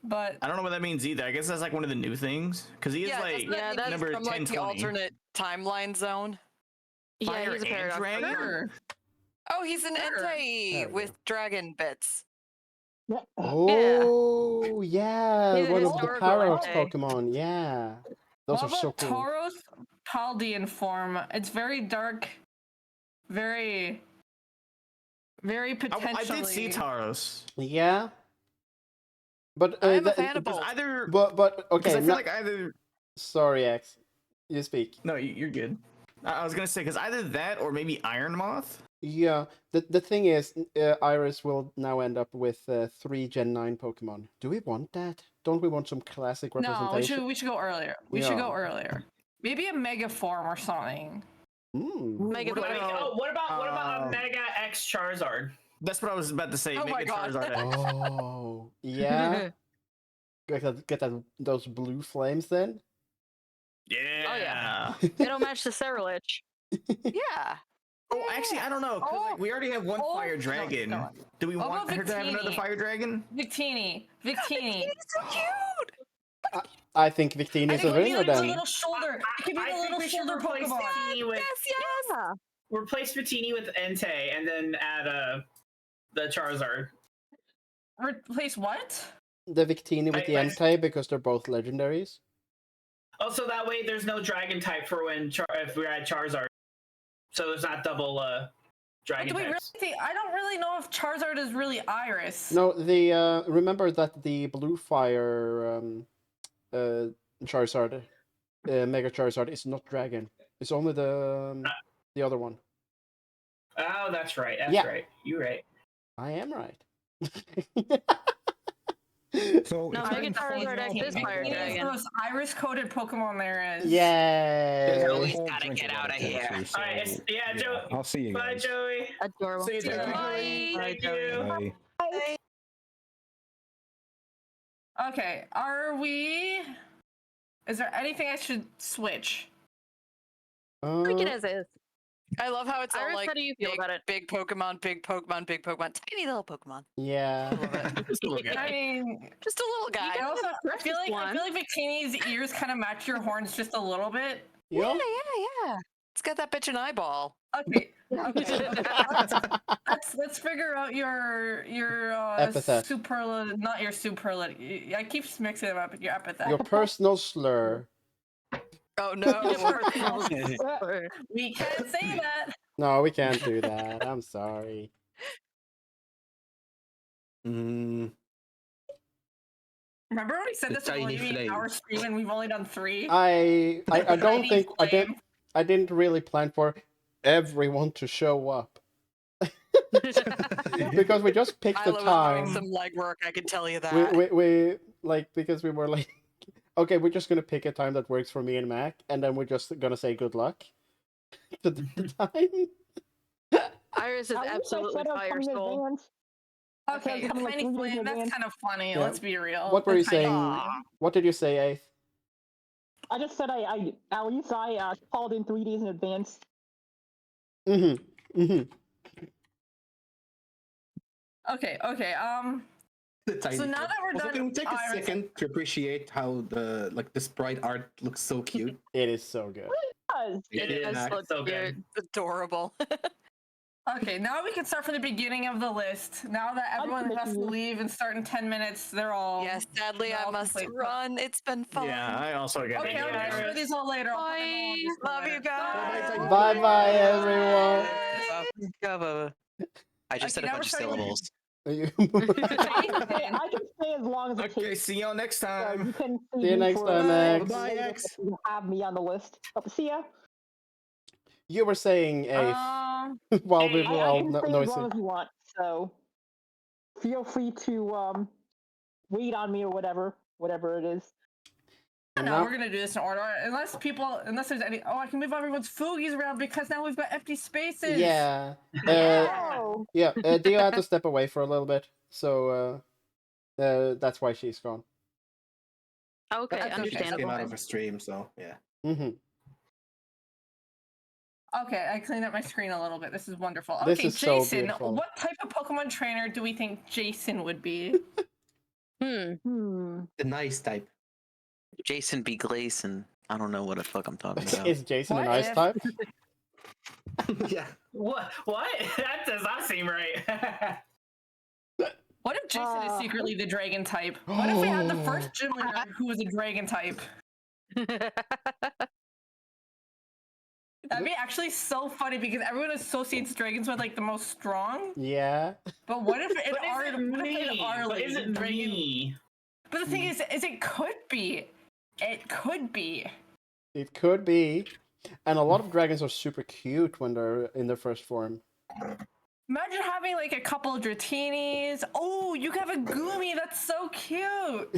but I don't know what that means either. I guess that's like one of the new things because he is Yeah, like doesn't that Yeah, mean that's he's number from like the 1020. alternate timeline zone? Yeah, Fire he's a and paradox. dragon? sure. Oh, he's an Sure. There Entei we with go. dragon bits. Oh, yeah, He's a one of the historical Paradox Entei. Pokemon. Yeah, those What are so about cool. Tauros Paldean form? It's very dark, very, very I potentially. did see Tauros. Yeah, but I am a fan of Because both. either but because okay. I feel No, like either sorry, X. You speak. no, you're good. I was gonna say because either that or maybe Iron Moth. Yeah, the thing is, Iris will now end up with 3 Gen 9 Pokemon. Do we want that? Don't we want some classic No, representation? we should go earlier. We should Yeah. go earlier. Maybe a mega form or something. Mega What Like, about- what about um, Mega X Charizard? That's what I was about to say. Oh my Mega God. Charizard X. Oh, yeah. Get those blue flames then. Yeah. It'll match the Ceruledge. Yeah. Oh, actually, I don't know. 'Cause, like, we already have one Oh, fire no, dragon. no. Do we What want about her to have another Victini? fire dragon? Victini. Victini. He's so cute. I think Victini I is think a it could be winner like the then. little shoulder. It could be I the think little we should shoulder replace Pokemon. Victini with Yes. replace Victini with Entei, and then add the Charizard. Replace what? The Victini with the I- Entei because they're both legendaries. Also, that way there's no Dragon type for when if we add Charizard, so there's not double But Dragon do we really types. think? I don't really know if Charizard is really Iris. No, the remember that the blue fire Charizard, Mega Charizard is not dragon. It's only the other one. Oh, that's right. That's Yeah. right. You're right. I am right. So No, it's Mega been Charizard fun X now, is but- fire Victini is the dragon. most Iris-coded Pokemon there is. Yay! Joey's Full gotta drink get of out of water, here. too, so, All right. Yeah, Joe. I'll see you Bye, guys. Joey. Adorable. See you there. Bye. Thank Joey. you. Bye. Okay, are we? Is there anything I should switch? Like it as is. I love how it's all Iris, like how do you feel big, about it? big Pokemon, big Pokemon, big Pokemon, tiny little Pokemon. Yeah. Just a little guy. I mean, Just a little guy. I also I feel like one. Victini's ears kind of match your horns just a little bit. Yeah. Yeah. It's got that bitch an eyeball. Okay. Let's figure out your Epithet. superlative, not your superlative. I keep mixing them up. Your epithet. Your personal slur. Oh no. We can't say that. No, we can't do that. I'm sorry. Remember when we said The this was tiny only an flame. hour stream and we've only done 3? I don't Tiny think flame. I didn't really plan for everyone to show up because we just picked the Isla was doing time. some legwork, I can tell you that. We like because we were like, okay, we're just gonna pick a time that works for me and Mac, and then we're just gonna say good luck to the time. Iris is At least I absolutely said I was fire coming in soul. advance. Okay, Kinda like tiny 3 days flame. in That's advance. kind of funny. Yeah. Let's be real. What were The you tiny saying? flame. What did you say, Ace? I just said I at least I called in 3 days in advance. Okay. The tiny So now that we're also, done, can we take a Iris- second to appreciate how the sprite art looks so cute? It is so good. It Yeah, does look so cute. good. Adorable. Okay, now we can start from the beginning of the list. Now that everyone has to leave and start in 10 minutes, they're all. Yes, sadly they're I all must complete. run. It's been fun. Yeah, I also got Okay, it. I'll make sure these all later. I'll put them all Bye. just Love later. you guys. Bye bye, everyone. I just said Okay, a now bunch of we're starting syllables. I can stay as long as it Okay, takes. see y'all next So time. you can See you me next for time, the X. Bye, latest X. that you have me on the list. See ya. You were saying Ace while we were I all can stay as noisy. long as you want. So feel free to wait on me or whatever it is. And No, now- we're gonna do this in order. Unless there's any. Oh, I can move everyone's foogies around because now we've got empty spaces. Yeah. Oh, Yeah. Dio had to step away for a little bit, so that's why she's gone. Okay, That's okay. She just came understandable. out of a stream, so yeah. Mm-hmm. Okay, I cleaned up my screen a little bit. This is wonderful. This Okay, is so Jason, beautiful. what type of Pokemon trainer do we think Jason would be? The nice type. Jason B. Gleason. I don't know what the fuck I'm talking about. Is Jason What an ice if- type? Yeah. What? That does not seem right. What if Jason is secretly the dragon type? What if we had the first gym leader who was a dragon type? That'd be actually so funny because everyone associates dragons with like the most strong. Yeah. But what if in But our is it me? our But league, is it dragon? me? But the thing is it could be. It could be. It could be. And a lot of dragons are super cute when they're in their first form. Imagine having like a couple of Dratinis. Oh, you could have a Goomy. That's so cute.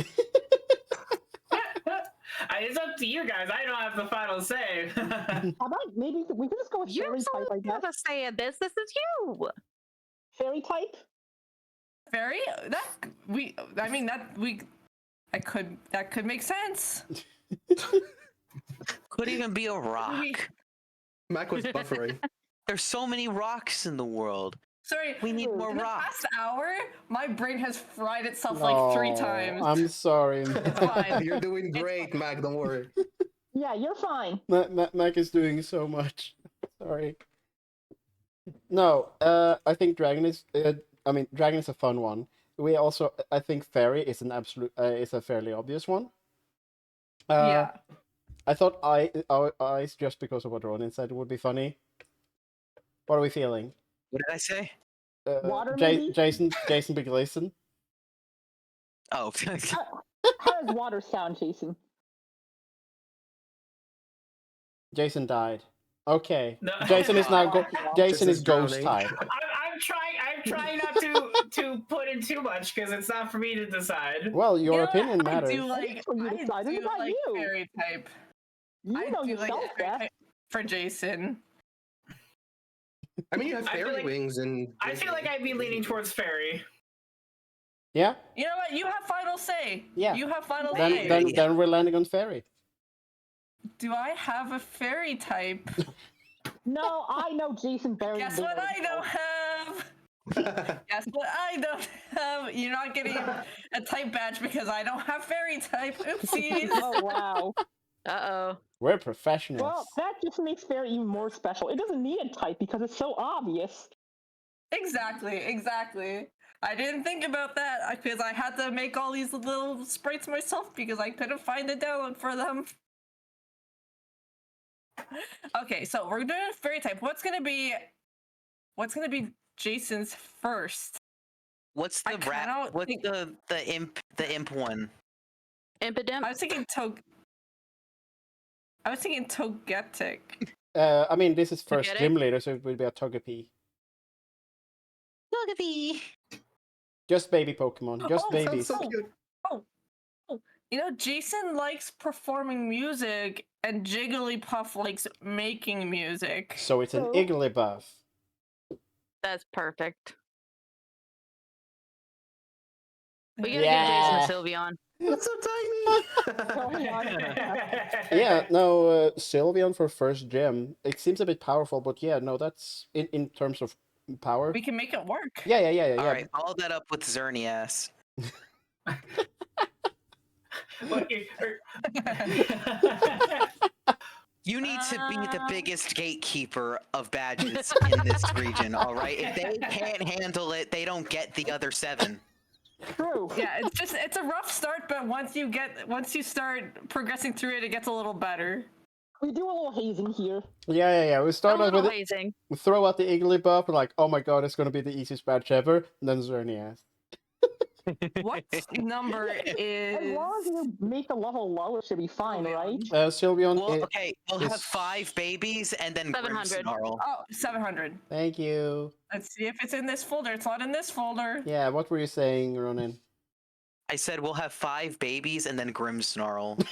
It's up to you guys. I don't have the final say. How about maybe we could just go with You fairy type, I don't guess. have a say in this. This is you. Fairy type? Very that we. I mean that we. That could make sense. Could even be a rock. Mac was buffering. There's so many rocks in the world. Sorry, We need more in the rocks. past hour, my brain has fried itself like 3 Aw, times. I'm sorry. It's fine. You're doing great, Mac. Don't worry. Yeah, you're fine. Mac is doing so much. Sorry. No, I think dragon is. Dragon is a fun one. We also, I think fairy is an absolute. Is a fairly obvious one. Yeah. I thought ice just because of what Ronin said would be funny. What are we feeling? What did I say? Water, maybe? Jason B. Gleason. Oh. How does water sound, Jason? Jason died. Okay. No. Jason is now Jason is Just ghost drowning. type. I'm trying not to put in too much because it's not for me to decide. Well, your You know opinion what? matters. I do like, For you to I decide. It's do about like you. fairy type. You I know do like yourself, fairy Beth. type for Jason. I mean, you have I feel fairy like- wings and. I feel like I'd be leaning towards fairy. Yeah. You know what? You have final say. Yeah. You have final Then say. then we're landing on fairy. Do I have a fairy type? No, I know Jason very Guess very what I well. don't have? Guess what I don't have? You're not getting a type badge because I don't have fairy type. Oopsies. Oh wow. Uh-oh. We're professionals. Well, that just makes fairy even more special. It doesn't need a type because it's so obvious. Exactly. I didn't think about that because I had to make all these little sprites myself because I couldn't find a download for them. Okay, so we're doing a fairy type. What's gonna be Jason's first? What's I the rat? kinda What's think- the imp one? Impidimp. I was thinking Togetic. I mean, this is first Get it? gym leader, so it would be a Togepi. Togepi. Just baby Pokemon. Just Oh, babies. So cute. You know, Jason likes performing music and Jigglypuff likes making music. So it's an So- Igglybuff. That's perfect. We gotta Yeah. give Jason a Sylveon. It's so tiny. Yeah, no, Sylveon for first gym. It seems a bit powerful, but yeah, no, that's in terms of power. We can make it work. Yeah. All right, follow that up with Xerneas. You need to be the biggest gatekeeper of badges in this region, all right? If they can't handle it, they don't get the other 7. True. Yeah, it's a rough start, but once you start progressing through it, it gets a little better. We do a little hazing here. Yeah. We A start out little with hazing. we throw out the Igglybuff, we're like, oh my god, it's gonna be the easiest badge ever, and then Xerneas. What number As is? long as you make the level low, it should be fine, right? Sylveon. Well, okay, we'll have is- 5 babies and then 700. Grimmsnarl. Oh, 700. Thank you. Let's see if it's in this folder. It's not in this folder. Yeah, what were you saying, Ronin? I said we'll have 5 babies and then Grimmsnarl.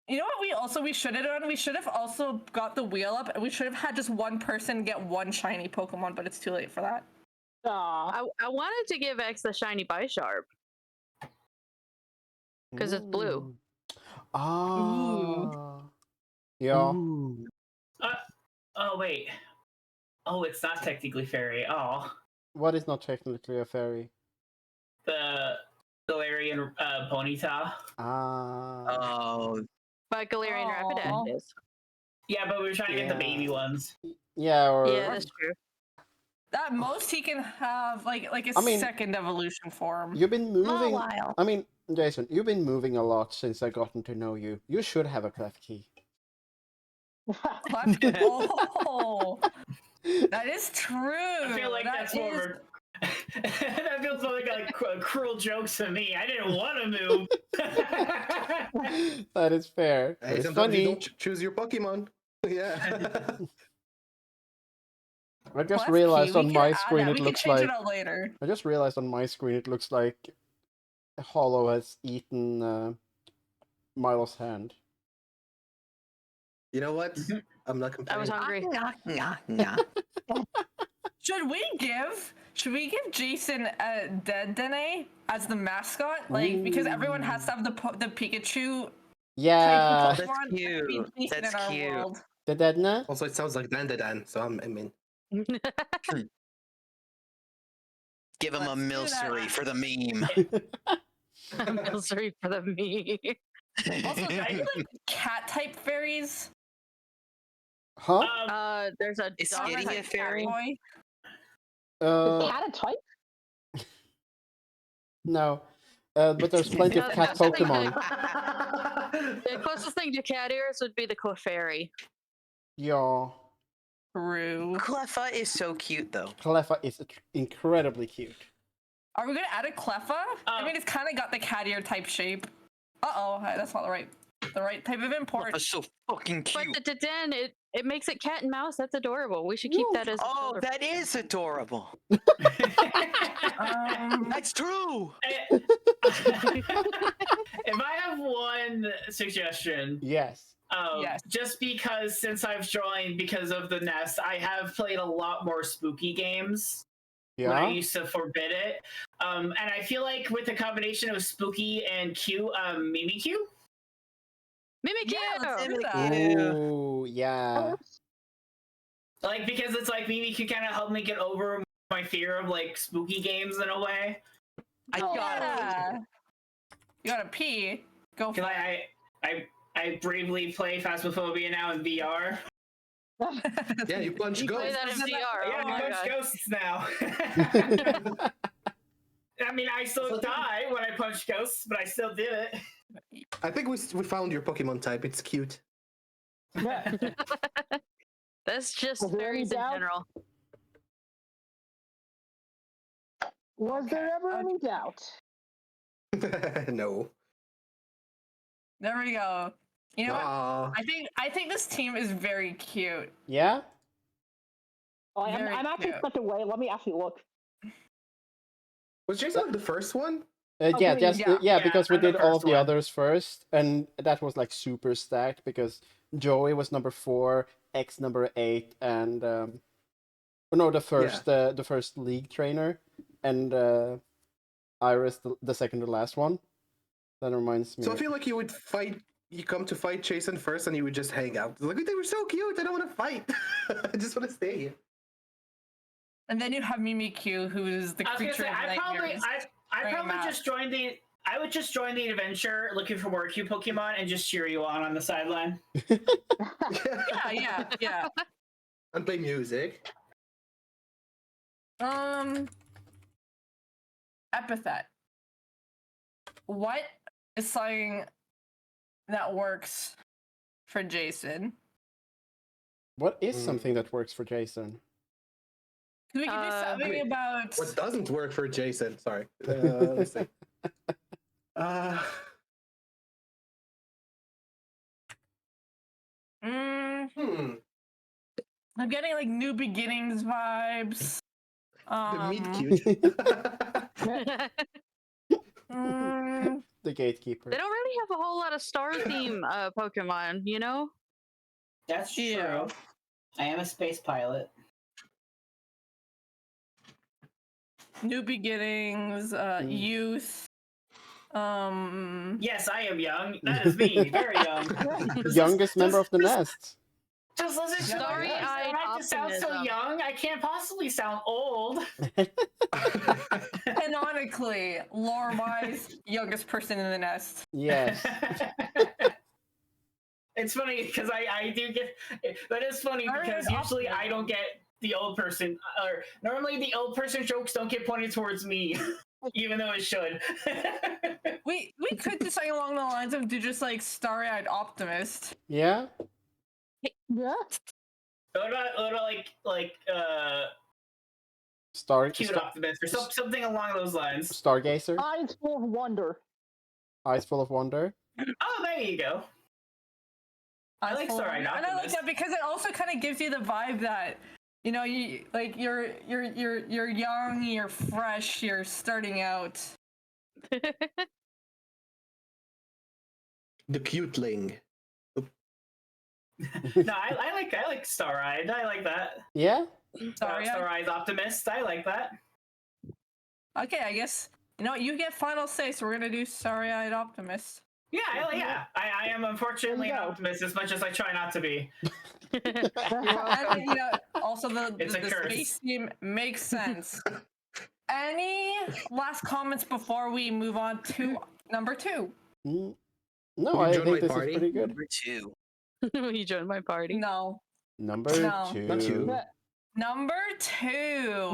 You know what we should have done? We should have also got the wheel up and we should have had just one person get one shiny Pokemon, but it's too late for that. Aw. I wanted to give X the shiny Bisharp. because it's blue. Ah. Yeah. Oh wait. Oh, it's not technically fairy. Oh, What is not technically a fairy? the Galarian Ponyta. Ah. Oh, But Galarian Rapidash is. Yeah, but we were trying to get the baby Yeah. ones. Yeah, or Yeah, that's true. At most, he can have like a I mean, second evolution form. you've been moving. while. I mean, Jason, you've been moving a lot since I gotten to know you. You should have a clef key. Oh, that is true. I feel like that's more of a. That feels like cruel jokes to me. I didn't want to move. That is fair. Hey, It's sometimes you funny. don't choose your Pokemon. Yeah. I just Clef realized key, we on can my add screen that. it We can looks change like. it out later. I just realized on my screen it looks like Hollow has eaten Milo's hand. You know what? I'm not I complaining. was hungry. Should we give Jason a Dedenne as the mascot? Like, because everyone has to have the Pikachu Yeah. type of Pokemon. That's cute. Be decent That's in our cute. world. The Dedna? Also, it sounds like Dandadan, so I'm in. Give him a Let's do that. Milcery for the meme. I'm sorry for the me. Also, can I do like cat type fairies? Huh? There's a Is dog Skitty type a fairy? Boy. Is cat a type? No. But there's plenty of No, cat that's the thing Pokemon. The closest thing to cat ears would be the Clefairy. Yeah. True. Cleffa is so cute, though. Cleffa is incredibly cute. Are we gonna add a Cleffa? I mean, it's kind of got the cat ear type shape. That's not the right type of import. Cleffa's so fucking But cute. the Den, it makes it cat and mouse. That's adorable. We should keep that as. Oh, that is adorable. That's true. If I have one suggestion, Yes. Yes. Just because since I've joined because of the Nest, I have played a lot more spooky games. When I Yeah. used to forbid it. And I feel like with the combination of spooky and cute, Mimikyu? Mimikyu! Yeah, let's do that. Ooh, yeah. Like, because it's like Mimikyu kind of helped me get over my fear of like spooky games in a way. I Yeah. You gotta pee. Go for Because it. I bravely play Phasmophobia now in VR. Yeah, you punch You play ghosts. that in VR. Yeah, Oh I my punch god. ghosts now. I mean, I still die when I punch ghosts, but I still did it. I think we found your Pokemon type. It's cute. That's just Was there any fairies in doubt? general. Was there ever any doubt? No. There we go. You know what? Aw. I think this team is very cute. Yeah? Oh, Very I'm actually cute. such a way. Let me actually look. Was Jason like the first one? Yeah, Okay, just yeah. yeah, because we I'm the did all first the one. others first, and that was like super stacked because Joey was number 4, X number 8, and the first league trainer, and Iris the second to last one. That reminds me. So I feel like you would fight. You come to fight Jason first, and you would just hang out. Like they were so cute. I don't want to fight. I just want to stay here. And then you have Mimikyu, who is the I was gonna creature say, of I nightmares. Bring 'em out. just joined the. I would just join the adventure looking for more cute Pokemon and just cheer you on the sideline. Yeah. And play music. Epithet. What is something that works for Jason? What is something that works for Jason? We can do something about. What doesn't work for Jason? Sorry. Let's see. I'm getting like new beginnings vibes. The meat cute. The gatekeeper. They don't really have a whole lot of star theme Pokemon, you know? That's true. Yeah. I am a space pilot. New beginnings, youth. Yes, I am young. That is me, very young. Youngest member of the nest. Just listen to my voice. Starry-eyed I just sound so optimism. young. I can't possibly sound old. Canonically, lore-wise, youngest person in the nest. Yes. It's funny because I do get that is funny because usually I don't get the old person, or normally the old person jokes don't get pointed towards me, even though it should. We could do something along the lines of do just like starry-eyed optimist. Yeah. Yeah. What about like cute optimist or something along those lines? Stargazer. Eyes full of wonder. Eyes full of wonder. Oh, there you go. I like starry-eyed And I like optimist. that because it also kind of gives you the vibe that you like you're young, you're fresh, you're starting out. The cuteling. No, I like star-eyed. I like that. Yeah. Star-eyed optimist. I like that. Okay, I guess you get final say, so we're gonna do starry-eyed optimist. Yeah, I am unfortunately an optimist as much as I try not to be. And also It's a the curse. space theme makes sense. Any last comments before we move on to number 2? No, You I join think my this party? is pretty good. Number 2. You joined my party. No. Number No. 2. Not you. Number 2.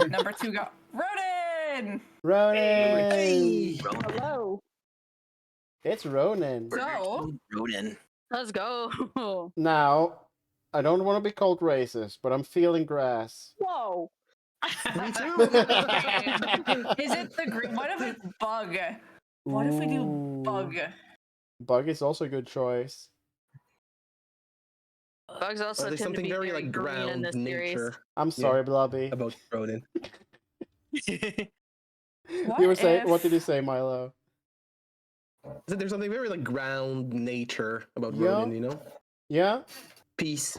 Number 2 got Ronan. Ronan. Hey. Hello. It's Ronan. So Ronan. Let's go. Now, I don't want to be called racist, but I'm feeling grass. Whoa. Me too. is it the green? What if it's bug? What if we do bug? Bug is also a good choice. Bugs also There's tend to something be very very like green in ground this nature I'm sorry, Blobby. about Ronan. You were saying, what did you say, Milo? There's something very like ground nature about Yeah. Ronan, you know? Yeah? Peace.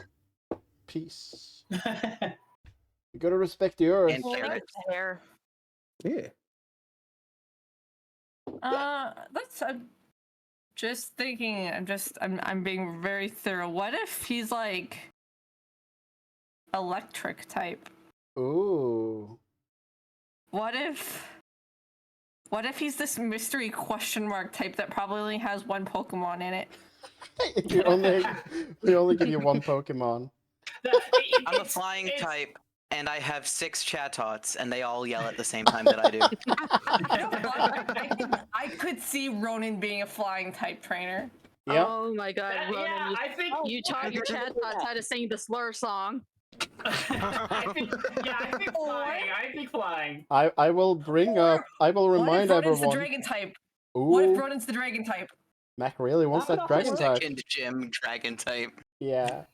Peace. You gotta respect the earth. And carrots. Hair. Yeah. That's just thinking. I'm being very thorough. What if he's like electric type? Ooh. What if he's this mystery question mark type that probably only has one Pokemon in it? we only give you one Pokemon. I'm a flying type, and I have 6 Chatots, and they all yell at the same time that I do. I could see Ronan being a flying type trainer. Yep. Oh my god, Ronan, yeah, I think you taught your chatbots how to sing the slur song. I think flying. I think flying. I will bring up. I will remind what if Ronan's everyone. the dragon type? Ooh, What if Ronan's the dragon type? Mac really wants that dragon type. Second gym dragon type. Yeah.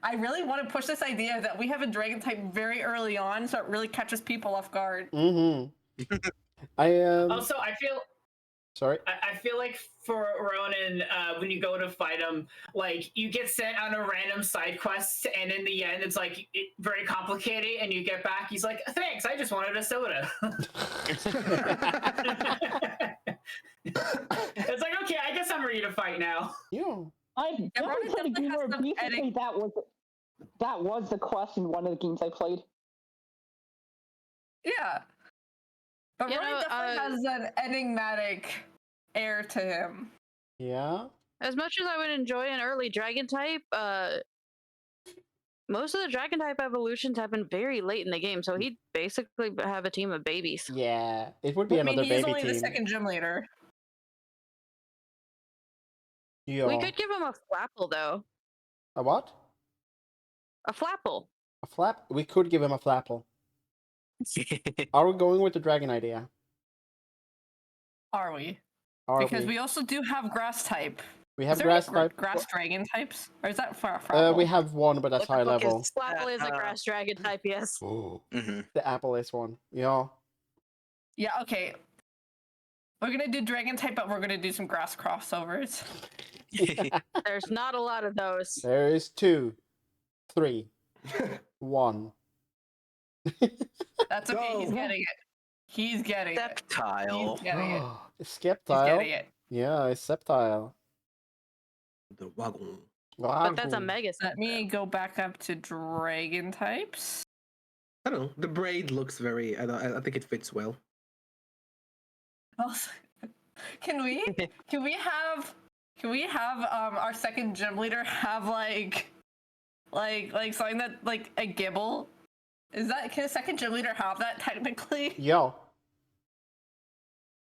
I really want to push this idea that we have a dragon type very early on, so it really catches people off guard. Mm-hmm. Also, I feel. Sorry. I feel like for Ronan, when you go to fight him, like you get sent on a random side quest, and in the end, it's like very complicated, and you get back, he's like, "Thanks, I just wanted a soda." It's like, okay, I guess I'm ready to fight now. Yeah. I've never played a game where basically that was the quest in one of the games I played. Yeah. But Ronan definitely has an enigmatic air to him. Yeah. As much as I would enjoy an early dragon type, most of the dragon type evolutions happen very late in the game, so he'd basically have a team of babies. Yeah. It would be another he's baby only team. the second gym leader. Yeah. We could give him a flapple though. A what? A flapple. A flap? We could give him a flapple. Are we going with the dragon idea? Are we? Because we also do have grass type. We have Is there any grass type. grass dragon types? Or is that far? We have one, but that's high level. Flapple is a grass dragon type, yes. Oh. Mm-hmm. The apple is one. Yeah. Yeah, okay. We're gonna do dragon type, but we're gonna do some grass crossovers. There's not a lot of those. There is 2, 3, 1. That's okay, he's getting it. He's getting it. Septile. He's getting it. He's Skeptile. getting it. Yeah, it's septile. The wagon. But that's a Wagyu. mega. Let me go back up to dragon types. I don't know. The braid looks very. I think it fits well. Also, can we have our second gym leader have like something that like a gibble? Can a second gym leader have that technically? Yo.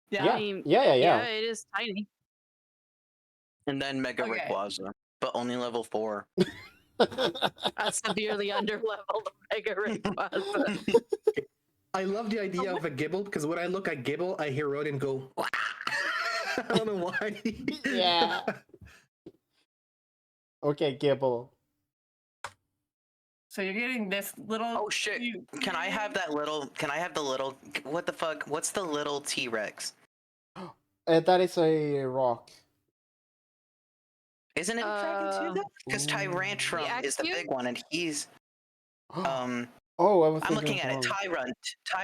Yeah. Yeah. I mean, Yeah. it is tiny. And then Mega Okay. Rayquaza, but only level 4. A severely underleveled Mega Rayquaza. I love the idea of a Gibble because when I look at Gibble, I hear Rodin go. "Wah." I don't know why. Yeah. Okay, Gibble. So you're getting this little. Oh shit! Can I have that little? Can I have the little? What the fuck? What's the little T-Rex? That is a rock. Isn't it a dragon too? Because Tyrantrum is the Axew? big one, and he's Oh, I was I'm thinking looking at it. of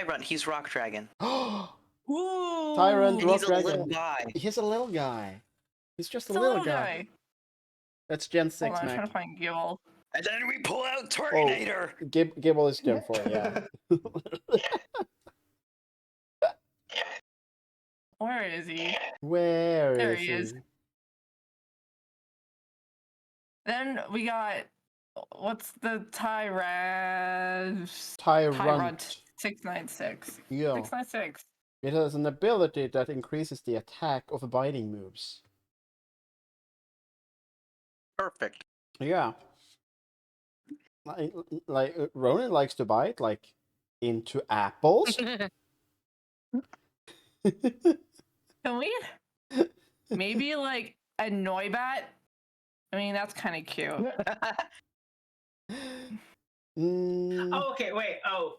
Tyrunt. He's Rock Dragon. wrong. Ooh. Tyrant And rock he's a little dragon. guy. He's a little guy. He's just It's a little guy. That's Gen 6, Hold on, I'm Mac. trying to find Gibble. And then we pull out Terminator. Gibble is Gen 4, yeah. Where is he? Where There is he is. Then we got what's the Tyrant? Tyrant. 696. Yeah. 696. It has an ability that increases the attack of biting moves. Perfect. Yeah. Like Ronan likes to bite, like, into apples. Can we maybe like a Noibat? I mean, that's kind of cute. Oh, okay, wait. Oh,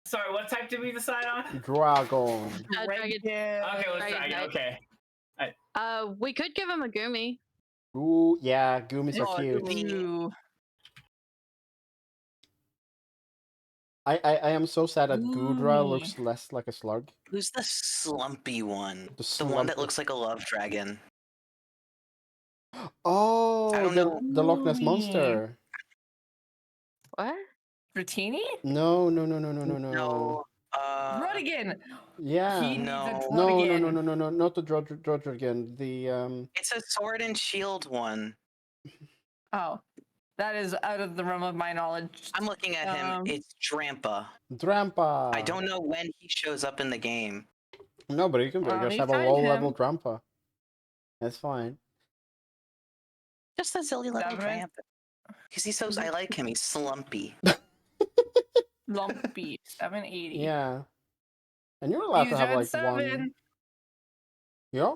sorry. What type did we decide on? Dragon. Dragon. Okay, let's Dragon dragon. type. Okay. We could give him a Gumi. Ooh, yeah, Goomies are Oh, cute. Ooh. I am so sad that Goodra Ooh. looks less like a slug. Who's the slumpy one? The The one that slumpy- looks like a love dragon. Oh, I don't the, know. the Loch Ness Ooh. Monster. What? Dratini? No. No. Rodigan. Yeah. He needs a No. Drodigan. Not the Drudrigan. The It's a sword and shield one. Oh, that is out of the realm of my knowledge. I'm looking at him. It's Drampa. Drampa. I don't know when he shows up in the game. No, but you can Let just me have a find low level him. Drampa. That's fine. Just a silly little Seven. Drampa. Because he's so. I like him. He's slumpy. Lumpy. 780. Yeah. And you're allowed He's to have Gen like 7. one. Yeah.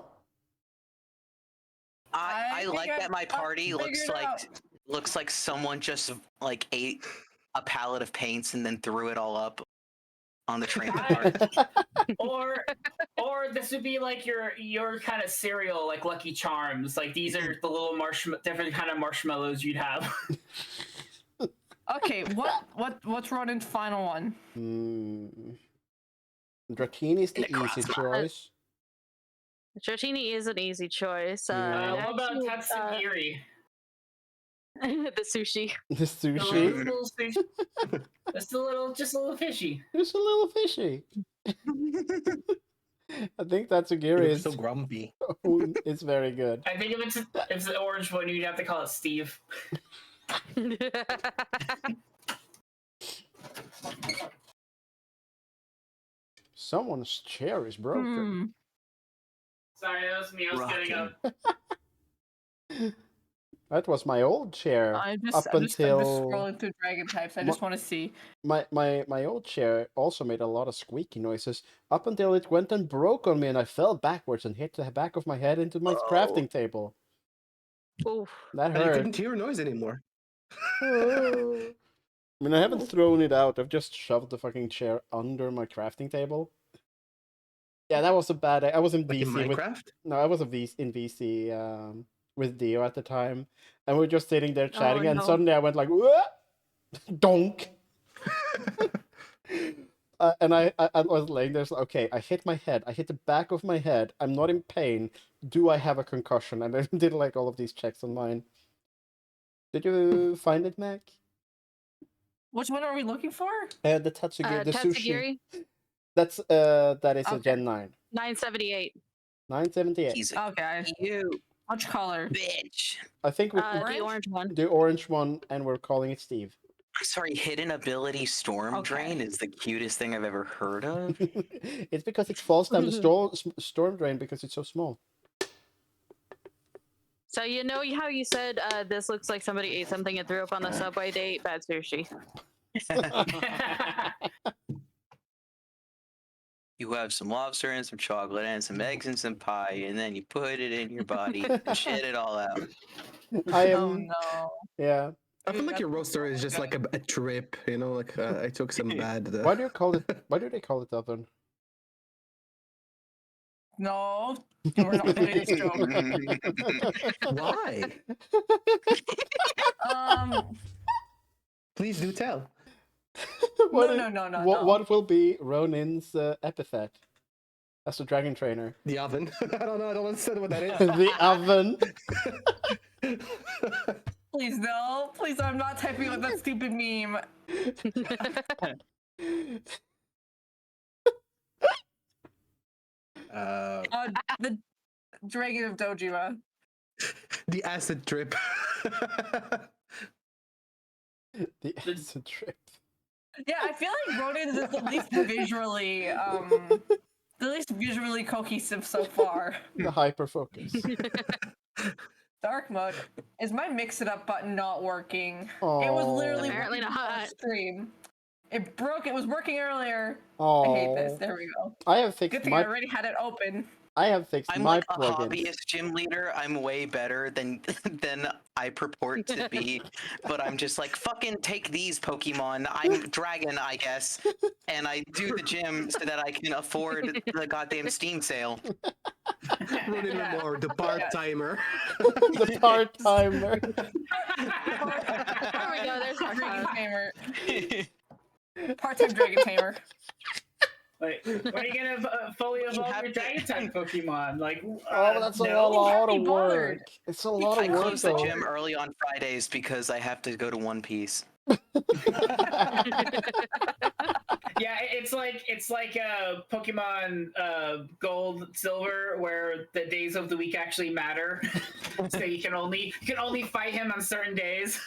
I think like that my I party figured it out. looks like someone just like ate a pallet of paints and then threw it all up on the train cart. Or this would be like your kind of cereal, like Lucky Charms. Like these are the little different kind of marshmallows you'd have. Okay, what's Rodin's final one? Dratini is the easy choice. Dratini is an easy choice. Yeah. What about actually, Tatsugiri? the sushi. The The sushi. little sushi. Just a little fishy. Just a little fishy. I think Tatsugiri It's is so grumpy. it's very good. I think if it's the orange one, you'd have to call it Steve. Someone's chair is broken. Sorry, that was me. I was getting up. That was my old chair. I'm just up I'm just until scrolling through dragon types. I just want to see. my old chair also made a lot of squeaky noises up until it went and broke on me, and I fell backwards and hit the back of my head into my crafting table. Oof. That And you hurt. couldn't hear noise anymore. I mean, I haven't thrown it out. I've just shoved the fucking chair under my crafting table. Yeah, that was a bad. I was in Like in VC with. Minecraft? No, I was in VC with Dio at the time, and we were just sitting there chatting, and no. suddenly I went like, "What?" Donk. I was laying there. So, okay, I hit my head. I hit the back of my head. I'm not in pain. Do I have a concussion? And I did like all of these checks on mine. Did you find it, Mac? Which one are we looking for? The tatsugiri, the sushi. Tatsugiri, That is a Okay. Gen 9. 978. 978. He's a Okay. you Which color? bitch. I think we The orange one. the orange one, and we're calling it Steve. Sorry, hidden ability storm Okay. drain is the cutest thing I've ever heard of. It's because it falls down the storm drain because it's so small. So you know how you said this looks like somebody ate something and threw up on the subway date? Bad sushi. You have some lobster and some chocolate and some eggs and some pie, and then you put it in your body and shit it all out. I am. Oh no. Yeah. I feel like your roaster is just like a trip, you know, like I took some bad. Why do you call it? Why do they call it oven? No. We're not doing this joke. Why? Please do tell. No. What will be Ronin's epithet as a dragon trainer? The oven. I don't know. I don't understand what that is. The oven. Please no. Please, I'm not typing with that stupid meme. The Dragon of Dojima. The acid trip. The acid trip. Yeah, I feel like Ronin's is at least visually, cohesive so far. The hyper focus. Dark mode. Is my mix it up button not working? It was literally Apparently working not. on stream. It broke. It was working earlier. Oh. I hate this. There we go. I have fixed Good thing I already had it open. I have fixed I'm my like a plugins. hobbyist gym leader. I'm way better than I purport to be, but I'm just like, fucking take these Pokemon. I'm dragon, I guess, and I do the gym so that I can afford the goddamn Steam sale. Running more, the part timer. The part timer. There we go. There's our Dragon phone. tamer. Part-time dragon tamer. Like, when are you gonna fully evolve your dragon type Pokemon? Like, Oh, that's a no? lot be of bothered. work. It's a lot I of work, close the though. gym early on Fridays because I have to go to One Piece. Yeah, it's like Pokemon Gold, Silver, where the days of the week actually matter. So you can only fight him on certain days.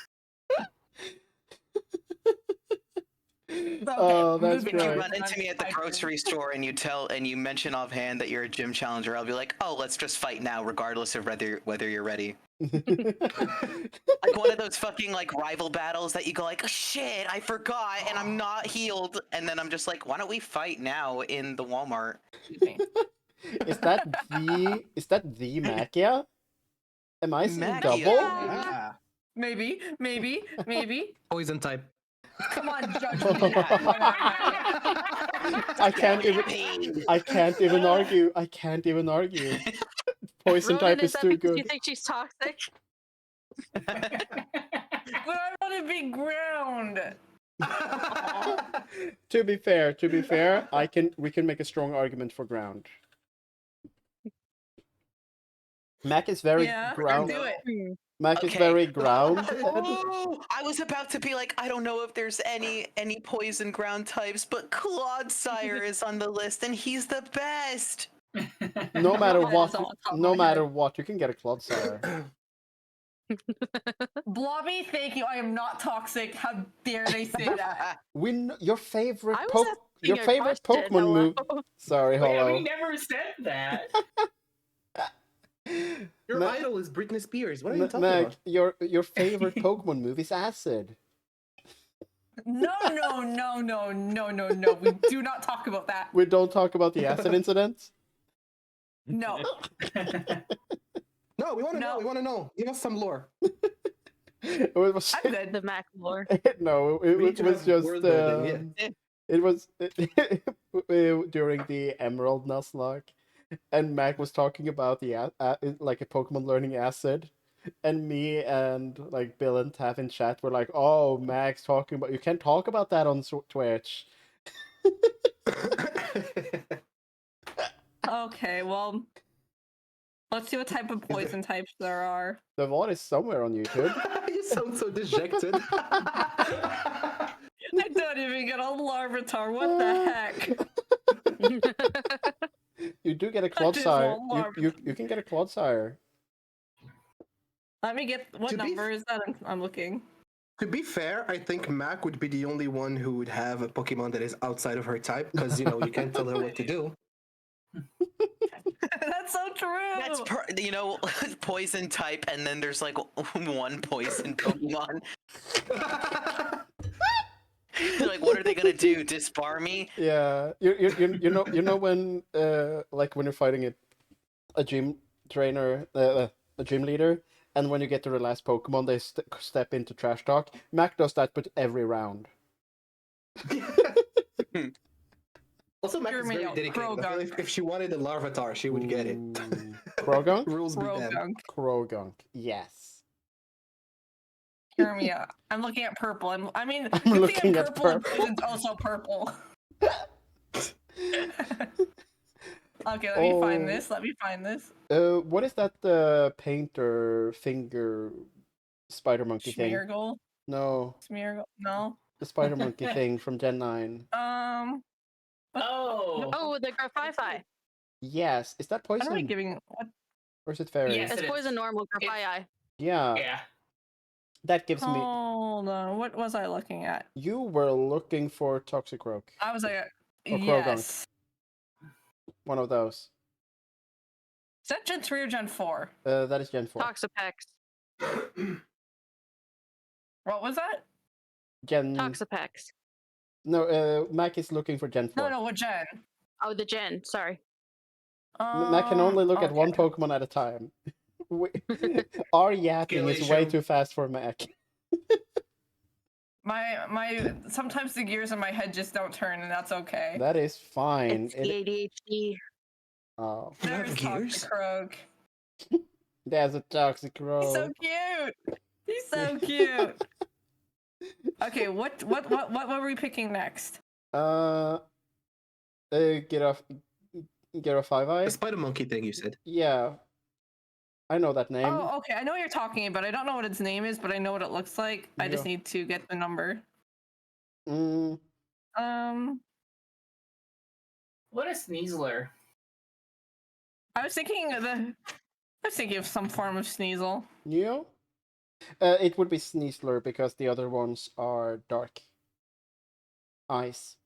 Oh, that's moving If you great. run into me at the grocery store and you mention offhand that you're a gym challenger, I'll be like, oh, let's just fight now, regardless of whether you're ready. Like one of those fucking like rival battles that you go like, oh, shit, I forgot, and I'm not healed, and then I'm just like, why don't we fight now in the Walmart? Is that the Macchia? Am I seeing Macchia. double? Ah, Maybe. poison type. Come on, judge me. I can't even argue. Poison Ronan, type is is that too because you good. think she's toxic? But I want to be ground. To be fair, we can make a strong argument for ground. Mac is very Yeah, ground. do it. Mac is Okay. very ground. Oh, I was about to be like, I don't know if there's any poison ground types, but Clodsire is on the list, and he's the best. No matter That what, is on top of no my matter head. what, you can get a Clodsire. Blobby, thank you. I am not toxic. How dare they say that? Your favorite I was asking a question, Pokemon move. hello. Sorry, Wait, hello. we never said that. Your Ma- idol is Britney Spears. What are you talking Mac, about? your favorite Pokemon move is Acid. No. We do not talk about that. We don't talk about the Acid incident. No. No, we want to know. No. We want to know. Give us some lore. It was I'm good. The Mac lore. no, We need it to was have just world building, it was during the Emerald Nuzlocke, and Mac was talking about the like a Pokemon learning Acid, and me and like Bill and Taff in chat were like, "Oh, Mac's talking about you can't talk about that on Twitch." Okay, well, let's see what type of poison types there are. The VOD is somewhere on YouTube. You sound so dejected. I don't even get a Larvitar. What the heck? You do get a I just Clodsire. want You can get a Clodsire. Let me get what To be number is that? I'm looking. To be fair, I think Mac would be the only one who would have a Pokemon that is outside of her type, because, you know, you can't tell her what to do. That's so true. That's poison type, and then there's like one poison Pokemon. Like, what are they gonna do? Disbar me? Yeah, you know when like when you're fighting a gym trainer, a gym leader, and when you get to the last Pokemon, they step into trash talk. Mac does that, but every round. Also, Mac Hear is me very out, dedicated. I feel if she wanted a Larvitar, she would get it. Krogunk? Rules be damned. Krogunk. Krogunk, yes. Hear me out. I'm looking at purple. I mean, I'm good looking thing at purple and purple. poison's also purple. Okay, let me find this. Let me find this. What is that painter finger spider monkey thing? Smeargle? No, Smeargle? No. the spider monkey thing from Gen 9. Oh, the Grafify. Yes, is that What am I poison? giving? What? Or is it fairy? Yes, It's it poison is. normal Grafify. Yeah, Yeah. that gives me. Hold on. What was I looking at? You were looking for Toxicroak. I was like, Or Krogunk. yes. One of those. Is that Gen 3 or Gen 4? That is Gen 4. Toxapex. What was that? Gen. Toxapex. No, Mac is looking for Gen 4. No, no, what Gen? Oh, the gen. Sorry. Mac can only look at one okay. Pokemon at a time. Our yapping is way Skillation. too fast for Mac. My sometimes the gears in my head just don't turn, and that's okay. That is fine. It's the ADHD. Oh, There's gears? Toxicroak. there's a He's Toxicroak. so cute. He's so cute. Okay, what were we picking next? Get a 5-eye. The spider monkey thing you said. Yeah, I know that name. Oh, okay. I know what you're talking about. I don't know what its name is, but I know what it looks like. I just Yeah. need to get the number. Mm, What is Sneasler? I was thinking of some form of Sneasel. Neo? It would be Sneasler because the other ones are dark. Ice.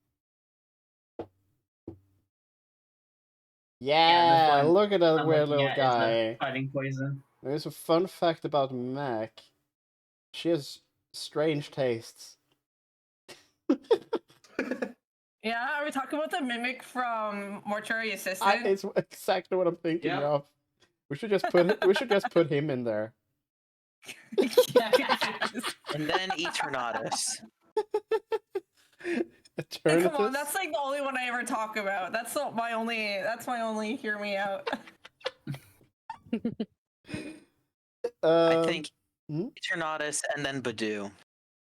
Yeah, look at that I'm weird looking little at is the guy. Fighting poison. There's a fun fact about Mac. She has strange tastes. Yeah, are we talking about the mimic from Mortuary Assistant? It's exactly what I'm thinking Yep. of. We should just put him in there. And then Eternatus. Hey, come on, Eternatus? that's like the only one I ever talk about. That's my only hear me out. I think hmm? Eternatus and then Badoo.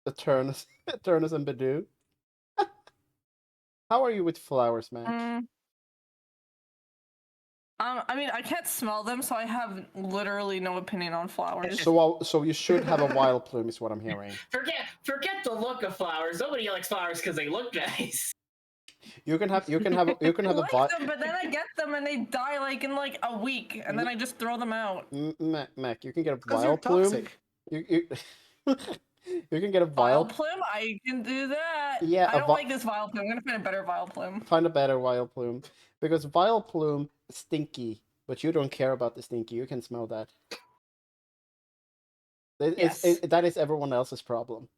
Eternus and Badoo. How are you with flowers, Mac? I mean, I can't smell them, so I have literally no opinion on flowers. So you should have a wild plume, is what I'm hearing. Forget the look of flowers. Nobody likes flowers because they look nice. You can have I a like wild. them, but then I get them and they die like in like a week, and then I just throw them out. Mac, you can get a Because you're wild plume. toxic. You you can get a Wild wild. plume? I can do that. Yeah, I don't like this wild plume. I'm gonna find a better wild plume. Find a better wild plume, because wild plume is stinky, but you don't care about the stinky. You can smell that. Yes. That is everyone else's problem.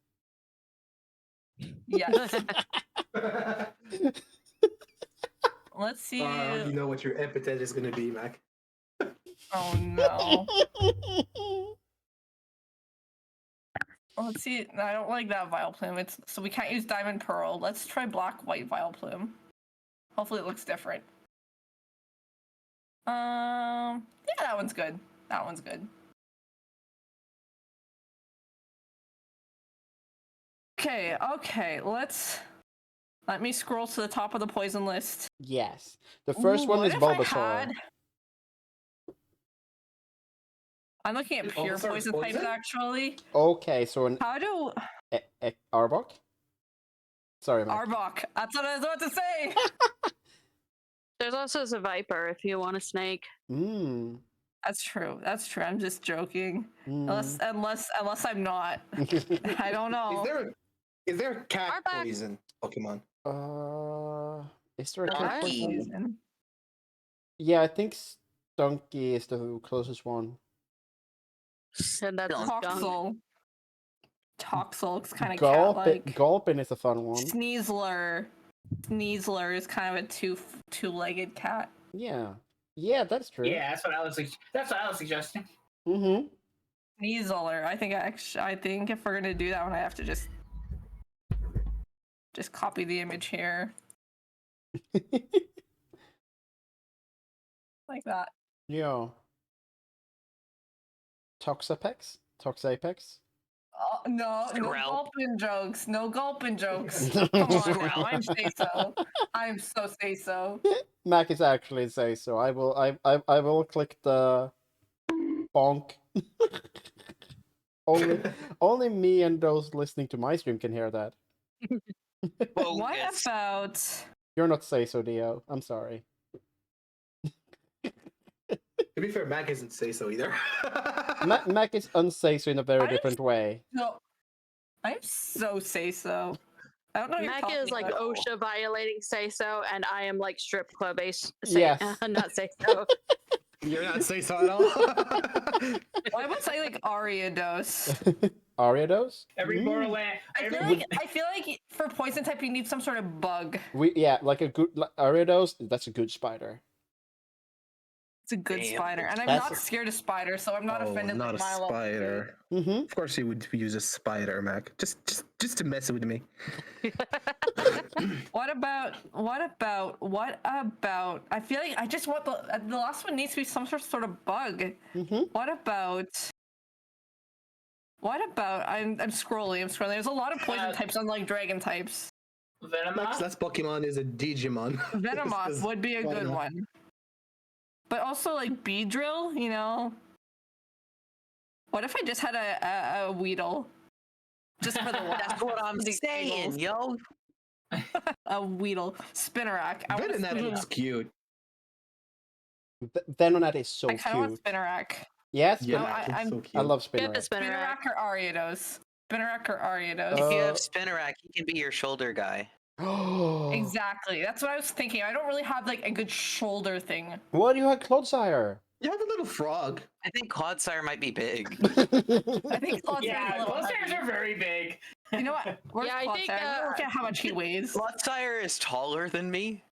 Yes. Let's see. You know what your epithet is gonna be, Mac. Oh no. Let's see. I don't like that Vileplume. So we can't use Diamond Pearl. Let's try Black White Vileplume. Hopefully it looks different. Yeah, that one's good. That one's good. Okay. Let's Let me scroll to the top of the poison list. Yes. The first Ooh, one what is if I Bulbasaur. had- I'm looking at Is pure Bulbasaur poison types poison? actually. Okay, so an How do Arbok? Sorry, Mac. Arbok? That's what I was about to say. There's also a Viper if you want a snake. Mmm. That's true. That's true. I'm just joking. Unless I'm not. I don't know. Is there a cat Arbok. poison Pokemon? Is there a What? cat Donkey. poison? Yeah, I think Stunky is the closest one. And that's skunk. Toxel. Toxel looks kind of Gulpin, cat-like. Gulpin is a fun one. Sneasler. Sneasler is kind of a two-legged cat. Yeah. Yeah, that's true. Yeah, that's what I was suggesting. Mm-hmm. Sneasler. I think if we're gonna do that one, I have to just copy the image here. Like that. Yeah. Toxapex? Toxapex? No Scrap. gulping jokes. No gulping jokes. Come on now. I'm say so. I'm so say so. Mac is actually say so. I will click the bonk. only me and those listening to my stream can hear that. What about You're not say so, Dio. I'm sorry. To be fair, Mac isn't say so either. Mac is unsay so in a very different way. no? I'm so say so. I don't know. What you're Mac talking is like about. OSHA violating say so, and I am like strip club ace. Yes. Not say so. You're not say so at all. Why would say like Ariados? Ariados? Every Borderland. I feel like for poison type you need some sort of bug. Like a good Ariados. That's a good spider. It's a good Damn. spider, and I'm That's- not scared of spiders, so I'm not offended. Not like a Milo. spider. Mm-hmm. Of course, you would use a spider, Mac. Just to mess with me. What about? I feel like I just want the last one needs to be some sort of bug. Mm-hmm. What about? I'm scrolling. There's a lot of poison types, unlike dragon types. Venomoth. Next Pokemon is a Digimon. Venomoth would be a good one. But also like Beedrill, you know. What if I just had a Weedle? Just for the That's what I'm saying, yo. A Weedle. Spinnerack. I want Venonat looks cute. Venonat is so I kind of want cute. Spinnerack. Yes, Yeah, Spinnerack. it's so cute. I love Get the Spinnerack. Spinnerack. Spinnerack or Ariados. Spinnerack or Ariados. If you have Spinnerack, he can be your shoulder guy. Exactly. That's what I was thinking. I don't really have like a good shoulder thing. What do you have, Clodsire? You have a little frog. I think Clodsire might be big. I think Clodsire Yeah, is a little Clodsires heavy. are very big. You know what? Where's Yeah, I Clodsire? think, I'm gonna look at how much he weighs. Clodsire is taller than me.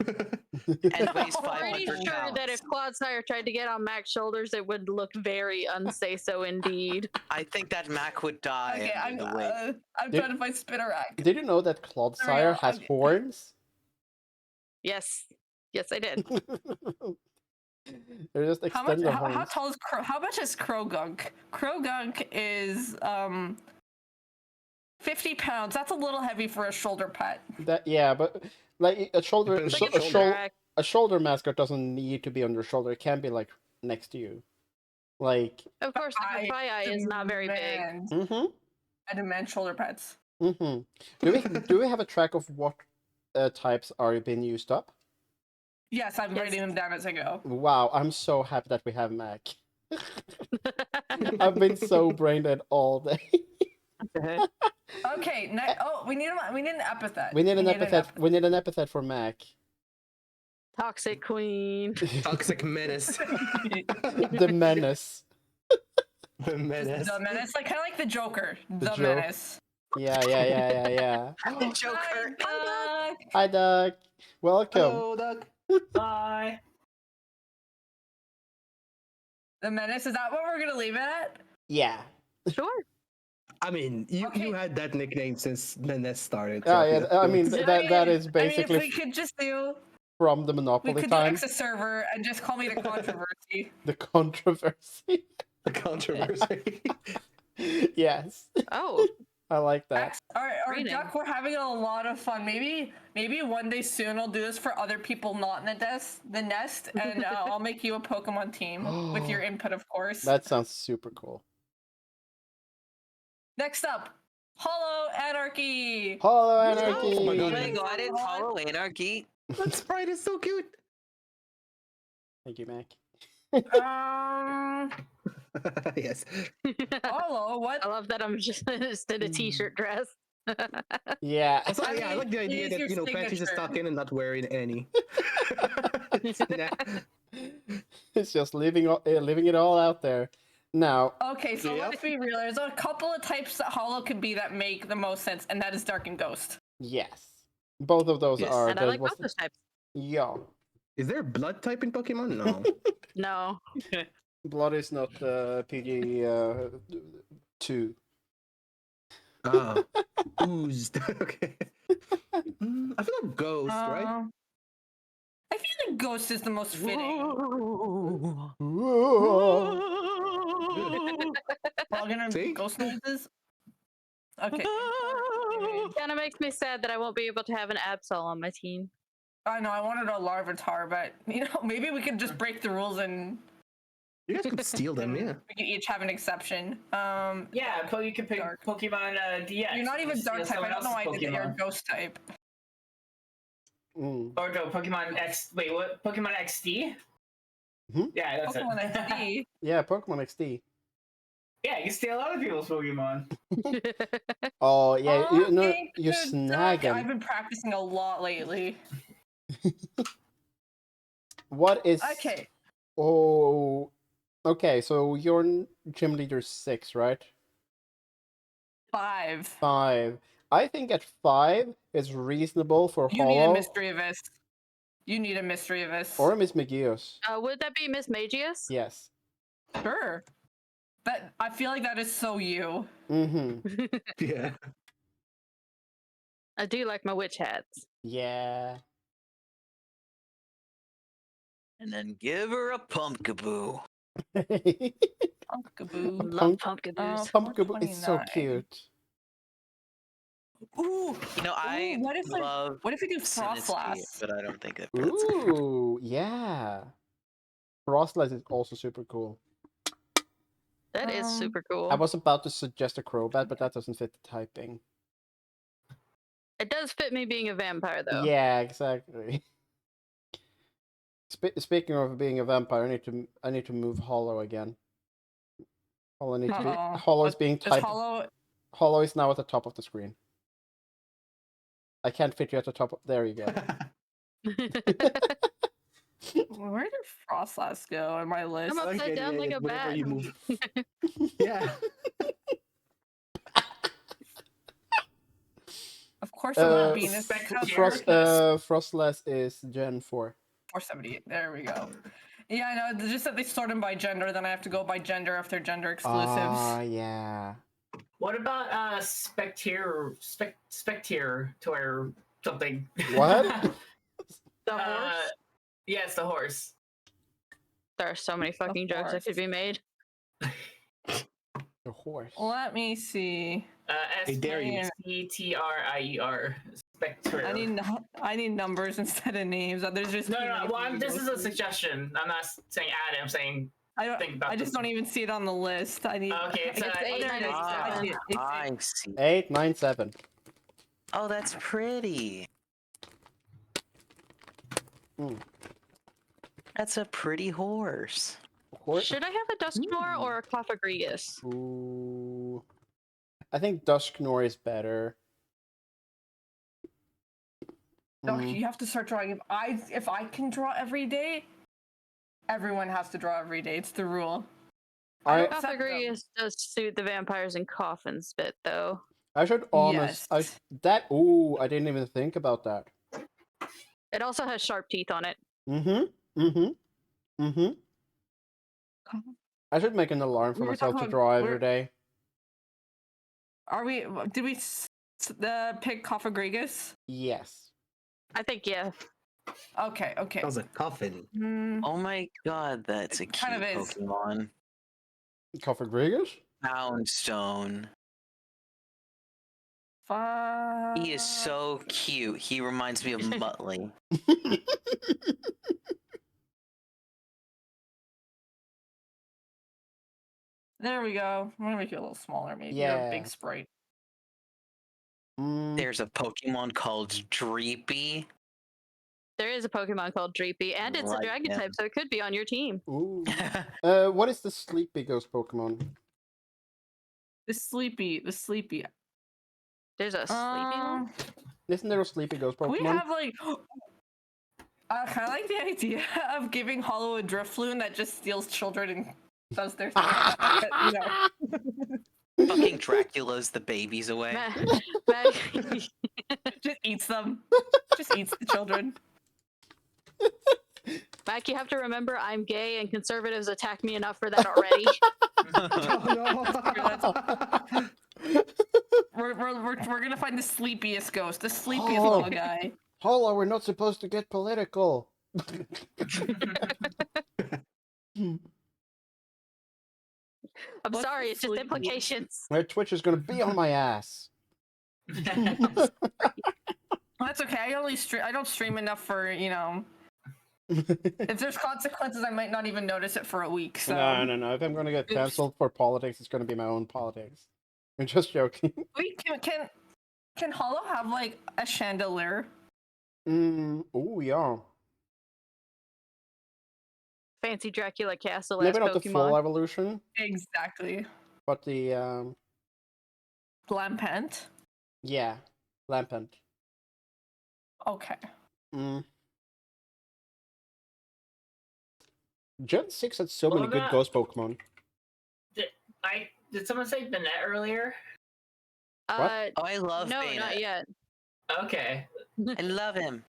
And weighs I'm pretty 500 sure pounds. that if Clodsire tried to get on Mac's shoulders, it would look very unsay so indeed. I think that Mac would die. Okay, under the weight. I'm trying to find Spinnerack. Did you know that Clodsire has Okay. horns? Yes. Yes, I did. They're just How much? extended How horns. tall is How much is Krogunk? Krogunk is 50 pounds. That's a little heavy for a shoulder pet. Yeah, but like a shoulder, Depends a, on the Spinnerack. a shoulder mascot doesn't need to be on your shoulder. It can be like next to you, like. Of course, the papaya is not very big. Mm-hmm. I demand shoulder pads. Mm-hmm. Do we have a track of what types are being used up? Yes, I'm Yes. writing them down as I go. Wow, I'm so happy that we have Mac. I've been so brain dead all day. Okay. We need an epithet. We need an epithet. We need an epithet for Mac. Toxic queen. Toxic menace. The menace. The menace. The menace, like kind of like the Joker. The Joke. menace. Yeah. The Joker. Hi, Hi, Doug. Welcome. Hello, Doug. Bye. The menace. Is that what we're gonna leave it at? Yeah. Sure. I mean, you Okay. had that nickname since Menace started. Oh, yeah. I mean, it's- that is I basically mean, if we could just do. from the We Monopoly could do time. X a server and just call me the controversy. The controversy. the controversy. Yes. Oh, I like that. Our Reading. duck, we're having a lot of fun. Maybe one day soon I'll do this for other people not in the nest, and I'll make you a Pokemon team with your input, of course. That sounds super cool. Next up, Hollow Anarchy. Hollow Anarchy. Oh my god, it's Hollow Anarchy. That sprite is so cute. Thank you, Mac. Yes. Hollow, what? I love that I'm just in a t-shirt dress. Yeah. Also, I yeah, I mean, like the it idea is that, your you know, Panties is signature. stuck in and not wearing any. It's just leaving it all out there. Now, Okay, so let's be real. There's a couple of types that Hollow could be that make the most sense, and that is Dark and Ghost. yes. Both of those Yes. are. And I like both those types. Yeah. Is there blood type in Pokemon? No. No. Blood is not PG 2. Ah, oozed. Okay. I feel like Ghost, right? I feel like Ghost is the most fitting. Well, See? Ghost noises. Okay. Kind of makes me sad that I won't be able to have an Absol on my team. I know I wanted a Larvitar, but maybe we could just break the rules and You guys could steal them, yeah. we could each have an exception. Yeah, you can pick Dark. Pokemon DX. You're not even Just Dark steal type. I don't know someone why I did that. You're a else's Ghost type. Mm. Or no, Pokemon X. Wait, what? Pokemon XD? Hmm? Yeah, that's Pokemon it. XD. Yeah, Pokemon XD. Yeah, you can steal other people's Pokemon. Oh yeah, you know Okay, you good snag Duck. I've them. been practicing a lot lately. What is? Okay. Oh, okay. So you're gym leader 6, right? 5. 5. I think at 5 is reasonable for You need a Hollow Mischievous. You need a Mischievous. or Miss McGeows. Would that be Miss Magius? Yes. Sure. That I feel like that is so you. Mm-hmm. Yeah. I do like my witch hats. Yeah. And then give her a Pumpkaboo. Pumpkaboo. Love Pumpkaboos. Pumpkaboo is so 429. cute. Ooh, you know, I Ooh, what if love we do Frostlass? Sinistee, but I don't think that fits. Ooh, yeah. Frostlass is also super cool. That is super I cool. was about to suggest a Crobat, but that doesn't fit the typing. It does fit me being a vampire, though. Yeah, exactly. Speaking of being a vampire, I need to move Hollow again. Hollow needs to be. Uh-oh. Hollow is being Does typed. Hollow? Hollow is now at the top of the screen. I can't fit you at the top. There you go. Where did Frostlass go on my list? I'm upside down like a whenever bat. you move. Yeah. Of course, I'm not being this. Frostlass is Gen 4. 478. There we go. Yeah, I know. Just that they sort them by gender, then I have to go by gender if they're gender exclusives. Ah, yeah. What about Spectre or something? What? The horse? Yes, the horse. There are so many fucking jokes that could be made. The horse. Let me see. I dare you. Spectrier. Spectre. I need numbers instead of names. There's just No. too many Well, this is a things. suggestion. I'm not saying add it. I'm saying think about I just this. don't even see it on the list. I need. Okay, it's I eight, there it is. I see it. It's I see. 8, 9, 7. Oh, that's pretty. Hmm. That's a pretty horse. Horse. Should I have a Dusknoir or a Cofagrigus? Ooh. I think Dusknoir is better. No, you have to start drawing. If I can draw every day, everyone has to draw every day. It's the rule. Cofagrigus does suit the vampires and coffins bit, though. I should honest. Yes. Ooh, I didn't even think about that. It also has sharp teeth on it. I should make an alarm for We were myself talking to about- draw every we're- day. Did we pick Cofagrigus? Yes. I think, yeah. Okay. That was a coffin. Oh my god, that's a cute kind of is. Pokemon. Cofagrigus? Poundstone. He is so cute. He reminds me of Muttley. There we go. I'm gonna make it a little smaller, maybe. Or Yeah. a big sprite. There's a Pokemon called Dreepy. There is a Pokemon called Dreepy, and it's a Like dragon him. type, so it could be on your team. Ooh. What is the sleepy ghost Pokemon? The sleepy. There's a sleepy one? Isn't there a sleepy ghost Pokemon? We have like. I kind of like the idea of giving Hollow a Drifloon that just steals children and does their thing. You know. Fucking Dracula's the babies away. Just eats them. Just eats the children. Mac, you have to remember I'm gay and conservatives attack me enough for that already. We're gonna find the sleepiest ghost, the sleepiest little guy. Hollow, we're not supposed to get political. I'm sorry, it's just implications. My Twitch is gonna be on my ass. That's okay. I don't stream enough for, you know. If there's consequences, I might not even notice it for a week. So No. If I'm gonna get canceled for politics, it's gonna be my own politics. I'm just joking. Wait, can Hollow have like a chandelier? Oh yeah. Fancy Dracula Castle. Maybe not Pokemon. the full evolution, Exactly. but the Lampent. yeah, Lampent. Okay. Gen 6 had so many good ghost Pokemon. Did someone say Banette earlier? What? Oh, I love No, Banette. not yet. Okay. I love him.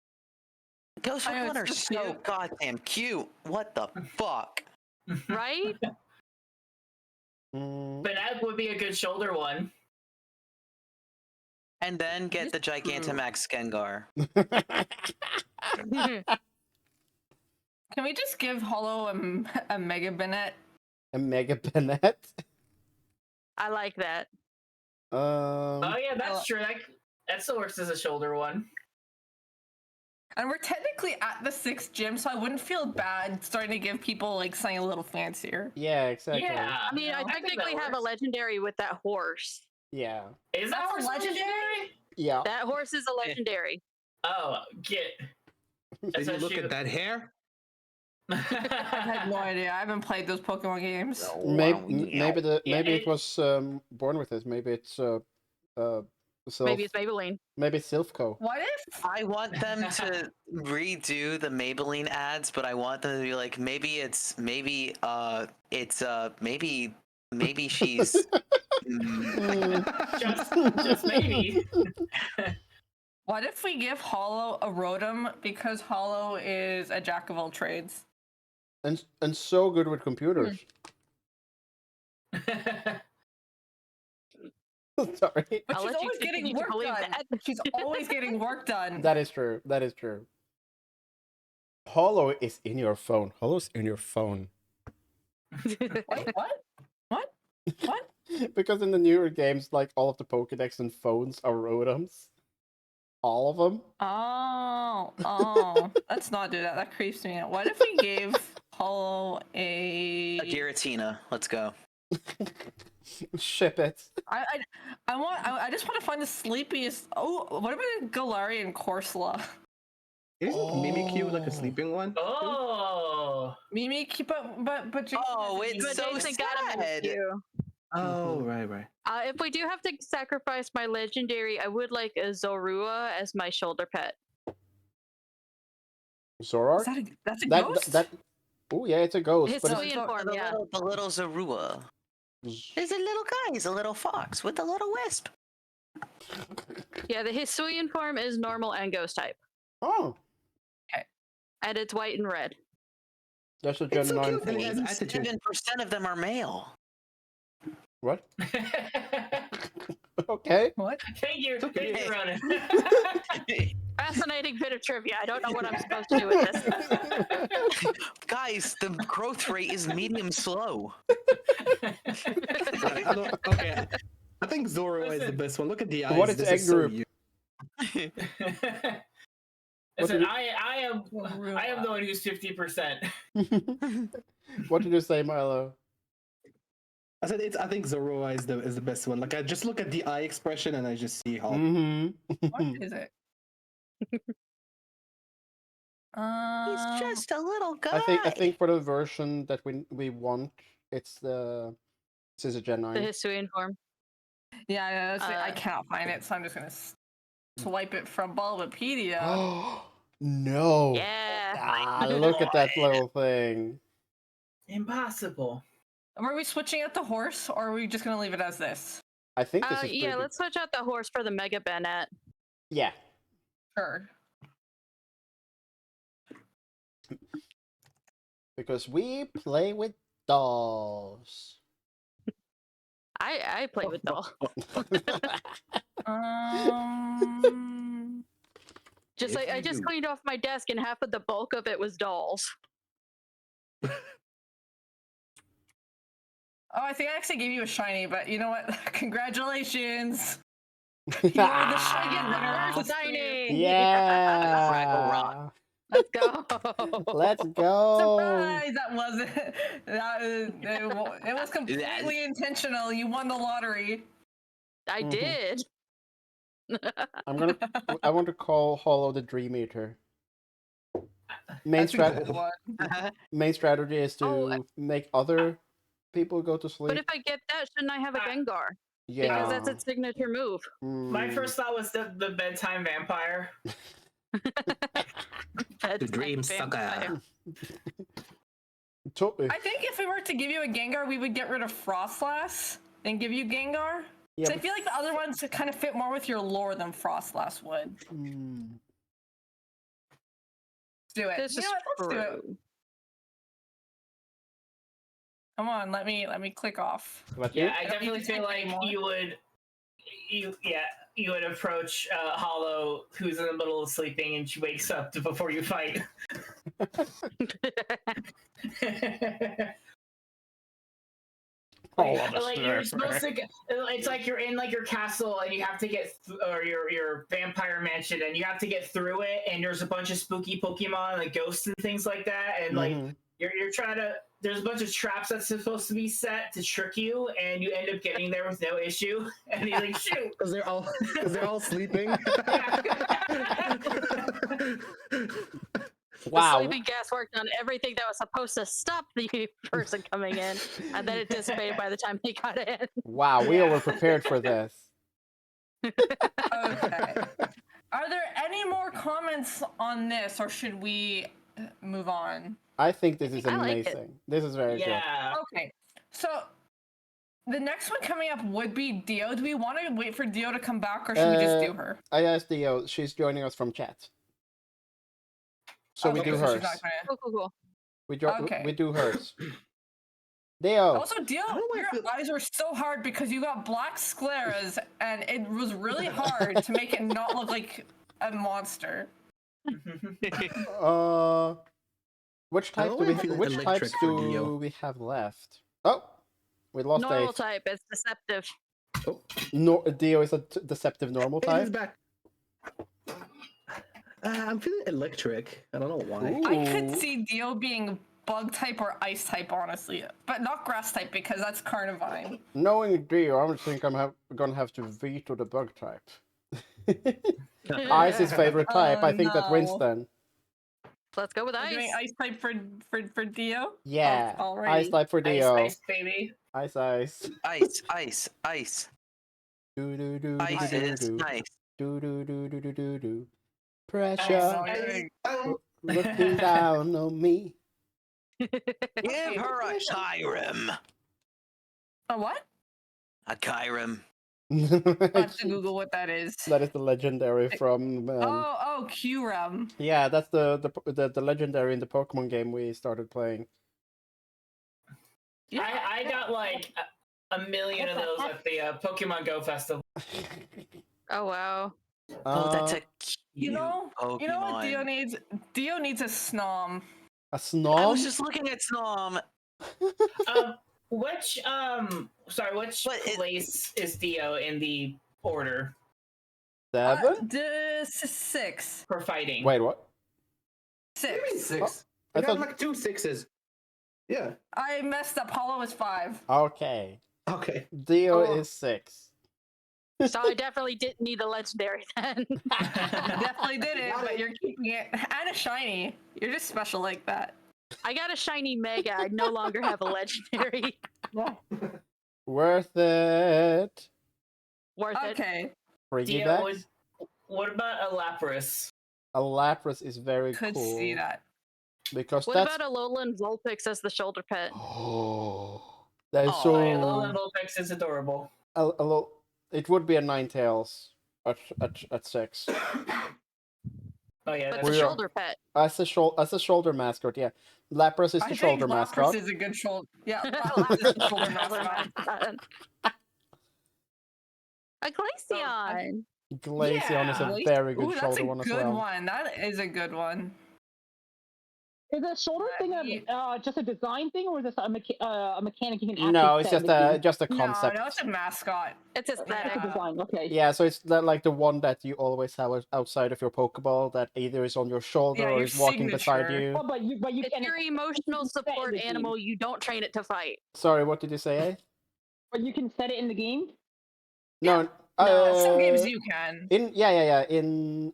Ghost I know, Pokemon are it's so so cute. goddamn cute. What the fuck? Right? Banette would be a good shoulder one. And then get the Gigantamax Gengar. Can we just give Hollow a Mega Banette? A Mega Banette. I like that. Oh yeah, that's true. That still works as a shoulder one. And we're technically at the 6th gym, so I wouldn't feel bad starting to give people like something a little fancier. Yeah, exactly. Yeah. I mean, I think technically that have a works. legendary with that horse. Yeah. Is that That's horse a legendary? Yeah. That horse is a legendary. Oh, get. Did you look at that hair? I have no idea. I haven't played those Pokemon games. Maybe Yeah, it was born with it. Maybe it's Maybe it's Maybelline. Maybe it's Silphco. What if I want them to redo the Maybelline ads, but I want them to be like, maybe she's just maybe. What if we give Hollow a Rotom because Hollow is a jack of all trades? And so good with computers. Sorry. But I'll she's let you always getting continue to work believe done. that. She's always getting work done. That is true. That is true. Hollow is in your phone. Hollow's in your phone. Wait, what? Because in the newer games, like all of the Pokédex and phones are Rotoms. All of them. Oh. Let's not do that. That creeps me out. What if we gave Hollow a Giratina. Let's go. Ship it. I just want to find the sleepiest. Oh, what about a Galarian Corsola? Isn't Mimikyu like a sleeping one? Oh. Mimikyu, but Oh, it's But so Jason got him in sad. queue. Oh, right. If we do have to sacrifice my legendary, I would like a Zorua as my shoulder pet. Zoroark? That's a ghost? Oh yeah, it's a ghost. His but Hisuian form, yeah. The little Zorua. He's a little guy. He's a little fox with a little wisp. Yeah, the Hisuian form is normal and ghost type. Oh. Okay. And it's white and red. That's a It's Gen so 9 cute that he thing. has attitude. 7% of them are male. What? Okay. What? Thank you, Ronan. Fascinating bit of trivia. I don't know what I'm supposed to do with this. Guys, the growth rate is medium slow. Okay. I think think Zoro is the Listen. best one. Look at the eyes. What is this egg is so group? you. Listen, did I am the one who's 50%. What did you say, Milo? I said I think Zoro is the best one. Like I just look at the eye expression and I just see how. What is it? He's just a little guy. I think for the version that we want, it's the this is a Gen 9. The Hisuian form. Yeah, I cannot find it, so I'm just gonna swipe it from Bulbapedia. No. Yeah. Look at that little thing. Impossible. Are we switching out the horse, or are we just gonna leave it as this? I think this is Yeah, pretty- let's switch out the horse for the Mega Bennett. Yeah. Sure. Because we play with dolls. I play with dolls. Just If like I you just do. cleaned off my desk and half of the bulk of it was dolls. Oh, I think I actually gave you a shiny, but you know what? Congratulations! You are the shiny winner. Shiny! Yeah. Let's go. Let's go. Surprise! That wasn't. It was completely intentional. You won the lottery. I did. I want to call Hollow the Dream Eater. Main main strategy is to make other people go to sleep. But if I get that, shouldn't I have a Gengar? Yeah. Because that's its signature move. My first thought was the bedtime vampire. The dream sucker. I think if we were to give you a Gengar, we would get rid of Frostlass and give you Gengar. Yeah, So I feel like the other ones kind of fit more with your lore than Frostlass would. Let's do it. This You is know what? Let's do it. true. Come on, let me click off. Yeah, I don't definitely need to feel type like anymore. you would approach Hollow, who's in the middle of sleeping, and she wakes up before you fight. Like you're supposed to get, it's like you're in like your castle and you have to get or your vampire mansion and you have to get through it, and there's a bunch of spooky Pokemon like ghosts and things like that, and like you're trying to, there's a bunch of traps that's supposed to be set to trick you, and you end up getting there with no issue, and he's like, shoot, because they're all sleeping. Wow. The sleeping gas worked on everything that was supposed to stop the person coming in, and then it dissipated by the time he got in. Wow, we were prepared for this. Okay. Are there any more comments on this, or should we move on? I think this is I like it. amazing. This is very good. Okay. So the next one coming up would be Dio. Do we want to wait for Dio to come back, or should we just do her? I asked Dio. She's joining us from chat. So we Okay, do so she's hers. not gonna- Cool. We do hers. Dio. Also, Dio, your eyes are so hard because you got black scleras, and it was really hard to make it not look like a monster. Which type do we? Which types do we have left? Oh, we lost Normal a. type. It's deceptive. No, Dio is a deceptive normal Hey, he's type. back. I'm feeling electric. I don't know why. I could see Dio being bug type or ice type, honestly, but not grass type because that's Carnivine. Knowing Dio, I think I'm gonna have to veto the bug type. Ice is favorite type. I think that wins no. then. Let's go with We're ice. doing ice type for Dio? Yeah, Alrighty. ice type for Dio. Ice, baby. Ice. Ice. Do do do Ice do is do nice. do do do do do do do. Pressure looking down on me. Give her a Kyurem. A what? A Kyurem. I have to Google what that is. That is the legendary from. Oh, Qrem. Yeah, that's the legendary in the Pokemon game we started playing. I got like a million of those at the Pokemon Go festival. Oh wow. Oh, that's a cute You know what Dio Pokemon. needs? Dio needs a Snom. A I Snom? was just looking at Snom. Which place is Theo in the order 7? This is 6. for fighting? Wait, what? 6. 6. I I got thought- like 2 6s. Yeah. I messed up. Hollow is 5. Okay. Okay. Dio Oh. is 6. So I definitely didn't need a legendary then. Definitely did it, Got but it. you're keeping it. And a shiny. You're just special like that. I got a shiny mega. I no longer have a legendary. Worth it. Worth it. Okay. Theo, Frigidex? what about a Lapras? A Lapras is very Could cool. see that. Because What that's... about a Alolan Vulpix as the shoulder pet? Oh, that is Aw, so... Alolan Vulpix is adorable. It would be a Ninetales at 6. Oh yeah, But that's the We are- shoulder pet. As a shoulder mascot, yeah. Lapras is I the think shoulder Lapras mascot. is a good shoulder. Yeah, Lapras is the shoulder mascot. A Glaceon. Glaceon is a Glace- very good Ooh, that's shoulder a one as good well. one. That is a good one. Is the shoulder thing just a design thing, or is this a mechanic you can actually No, it's set just with a you? just a No, concept. no, it's a mascot. It's It's aesthetic. a design. Okay. Yeah, so it's like the one that you always have outside of your Pokeball that either is on your shoulder Yeah, or your is walking beside signature. you. Well, but you It's can your emotional set in support the game. animal. You don't train it to fight. Sorry, what did you say? Eh? But you can set it in the game. No, No, some games you can. in in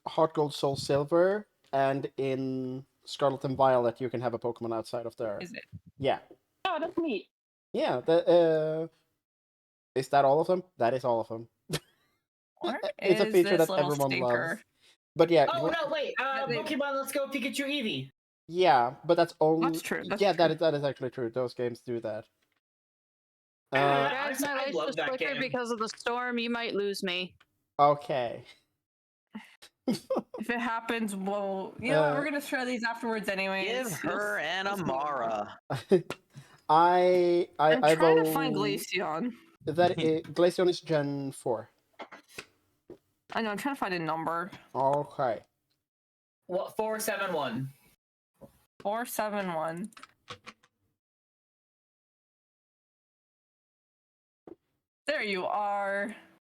Heart Gold Soul Silver and in Scarlet and Violet you can have a Pokemon outside of there. Is it? Yeah. Oh, that's neat. Yeah, is that all of them? That is all of them. Where It's a is feature this that little everyone stinker? loves. But yeah, Oh no, wait. they- Pokemon Let's Go Pikachu Eevee. yeah, but that's only That's true, that's yeah, true. that is actually true. Those games do that. Uh, Guys, honestly, my I lights love just that flickered game. because of the storm. You might lose me. Okay. If it happens, well, you know what? Uh, We're gonna share these afterwards anyways. Give her an Amara. I'm I'm trying to will- find Glaceon. Glaceon is Gen 4. I know. I'm trying to find a number. Okay. What 471? 471. There you are.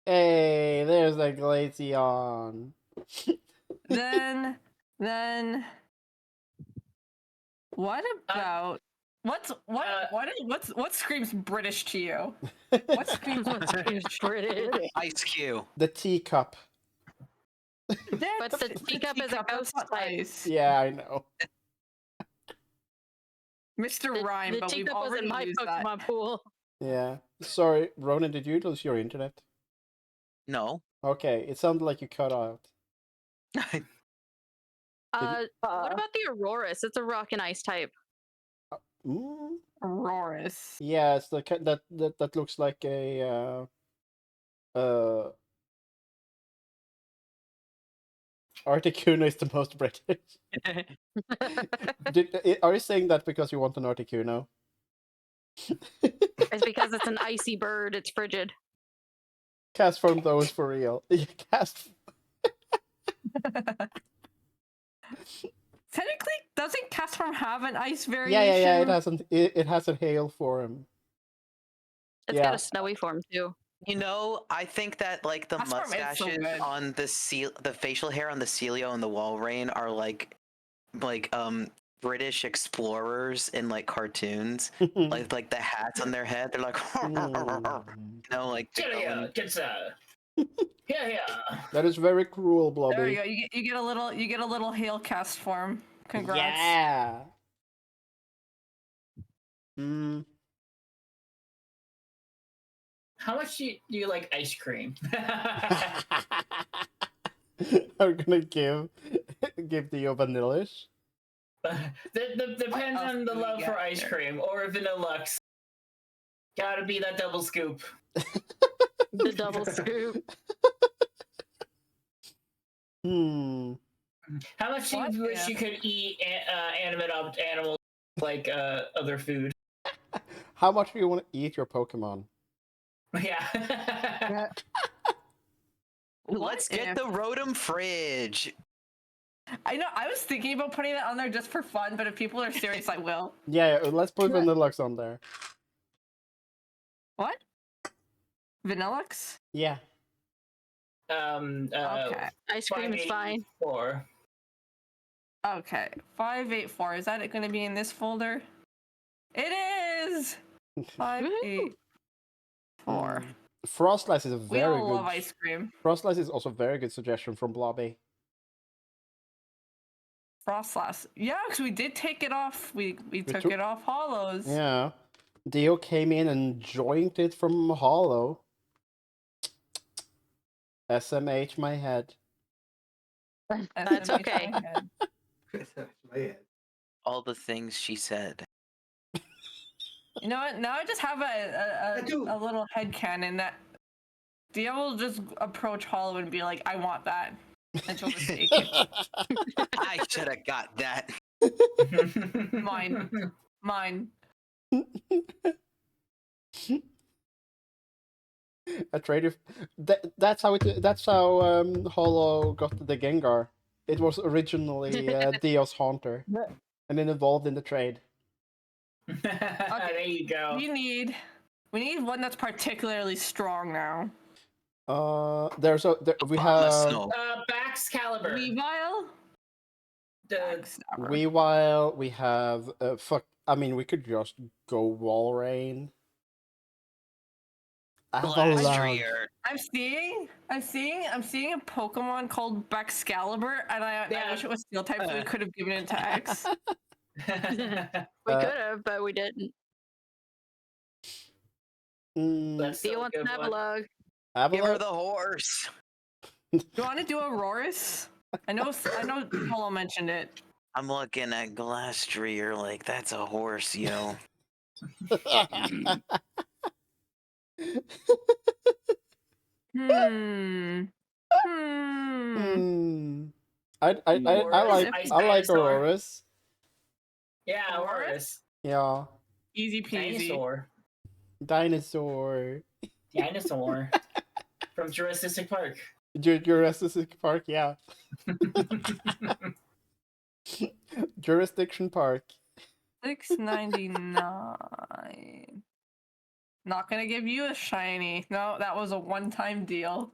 Hey, there's the Glaceon. then what about what screams British to you? What screams British? Ice Cube. The teacup. But the teacup is a Teacup, ghost that's not type. ice. Yeah, I know. Mr. Rhyme, The but we've teacup was already in my used Pokemon that. pool. Yeah. Sorry, Ronan, did you lose your internet? No. Okay, it sounded like you cut out. What Uh, about the Aurorus? It's a rock and ice type. Mm? Aurorus. Yeah, it's the that looks like a Articuno is the most British. Are you saying that because you want an Articuno? It's because it's an icy bird. It's frigid. Cast from those for real. You cast. Technically, doesn't Castform have an ice variation? Yeah. It has a hail form. It's got a snowy form too. You know, I think that like the That's from It's So mustaches Good. on the facial hair on the Celio and the Walrein are like British explorers in like cartoons. like the hats on their head, they're like you know, like they're going- Yeah. That is very cruel, Blobby. There you go. You get a little hail cast form. Congrats. Yeah. Mm. How much do you like ice cream? I'm gonna give Theo vanillish. Depends on the do we love for get ice there? cream or Vanillux. Gotta be that double scoop. The double scoop. How much do you wish you could eat animate animals like other food? How much do you want to eat your Pokemon? Yeah. Let's get the Rotom fridge. I know. I was thinking about putting that on there just for fun, but if people are serious, I will. Yeah, let's put Vanillux on there. What? Vanillux? Yeah. Okay. Ice cream is fine. 584. Okay. 584. Is that going to be in this folder? It is. 584. Frost Slice is a We very all good. love ice cream. Frost Slice is also a very good suggestion from Blobby. Frost Slice. Yeah, because we did take it off. We took took- it off Hollows. Yeah. Dio came in and joined it from Hollow. SMH my head. That's SMH okay. my head. All the things she said. You know what? Now I just have a little headcanon that Dio will just approach Hollow and be like, I want that. And she'll just take it. I should have got that. Mine. A trade. That's how Hollow got the Gengar. It was originally Dio's Haunter, and then evolved in the trade. There you go. We need one that's particularly strong now. We have Bax Caliber. Weavile? Weavile. We have I mean, we could just go Walrein. Blastrier. I'm seeing a Pokemon called Baxcalibur, and I wish it was Steel type, so we could have given it to X. We could have, but we didn't. That's Do you want an Avalugg? Give her the horse. Do you want to do Aurorus? I know Polo mentioned it. I'm looking at Glastrier like that's a horse, yo. I like Aurorus. Yeah, Aurorus. Yeah. Easy peasy. Dinosaur. From Jurassic Park. Jurassic Park, yeah. Jurisdiction Park. $6.99. Not gonna give you a shiny. No, that was a one-time deal.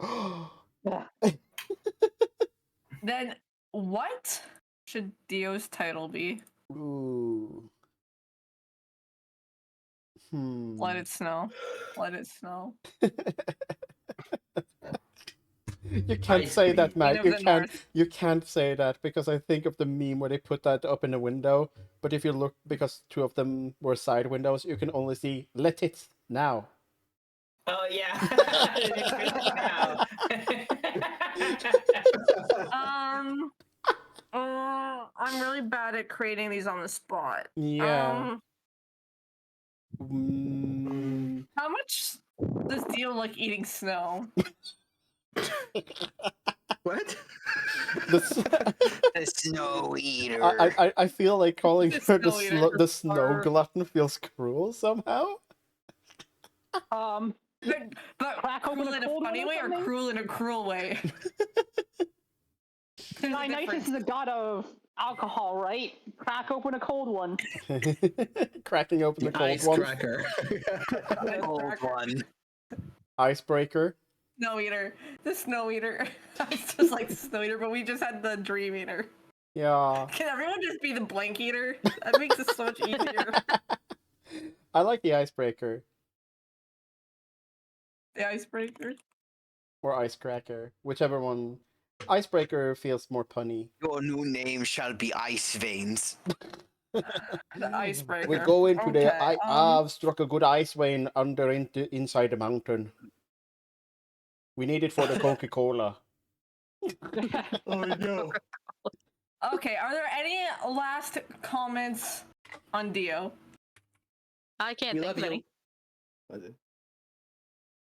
Then what should Dio's title be? Ooh. Let it snow. Let it snow. You can't say that, Matt. You can't say that because I think of the meme where they put that up in the window. But if you look, because two of them were side windows, you can only see "Let it now." Oh yeah. I'm really bad at creating these on the spot. Yeah. How much does Dio like eating snow? What? The snow eater. I feel like calling her the snow Or- glutton feels cruel somehow. But cruel in a funny way or cruel in a cruel way? Dionysus is a god of alcohol, right? Crack open a cold one. Cracking open the cold ice one. cracker. Cold one. Icebreaker. Snow eater. The snow eater. It's just like the snow eater, but we just had the dream eater. Yeah. Can everyone just be the blank eater? That makes it so much easier. I like the icebreaker. The icebreaker. Or icecracker. Whichever one. Icebreaker feels more punny. Your new name shall be Ice Veins. The icebreaker. We go into Okay, I've struck a good ice vein inside the mountain. We need it for the Coca-Cola. Oh no. Okay, are there any last comments on Dio? I can't We think love of any. you.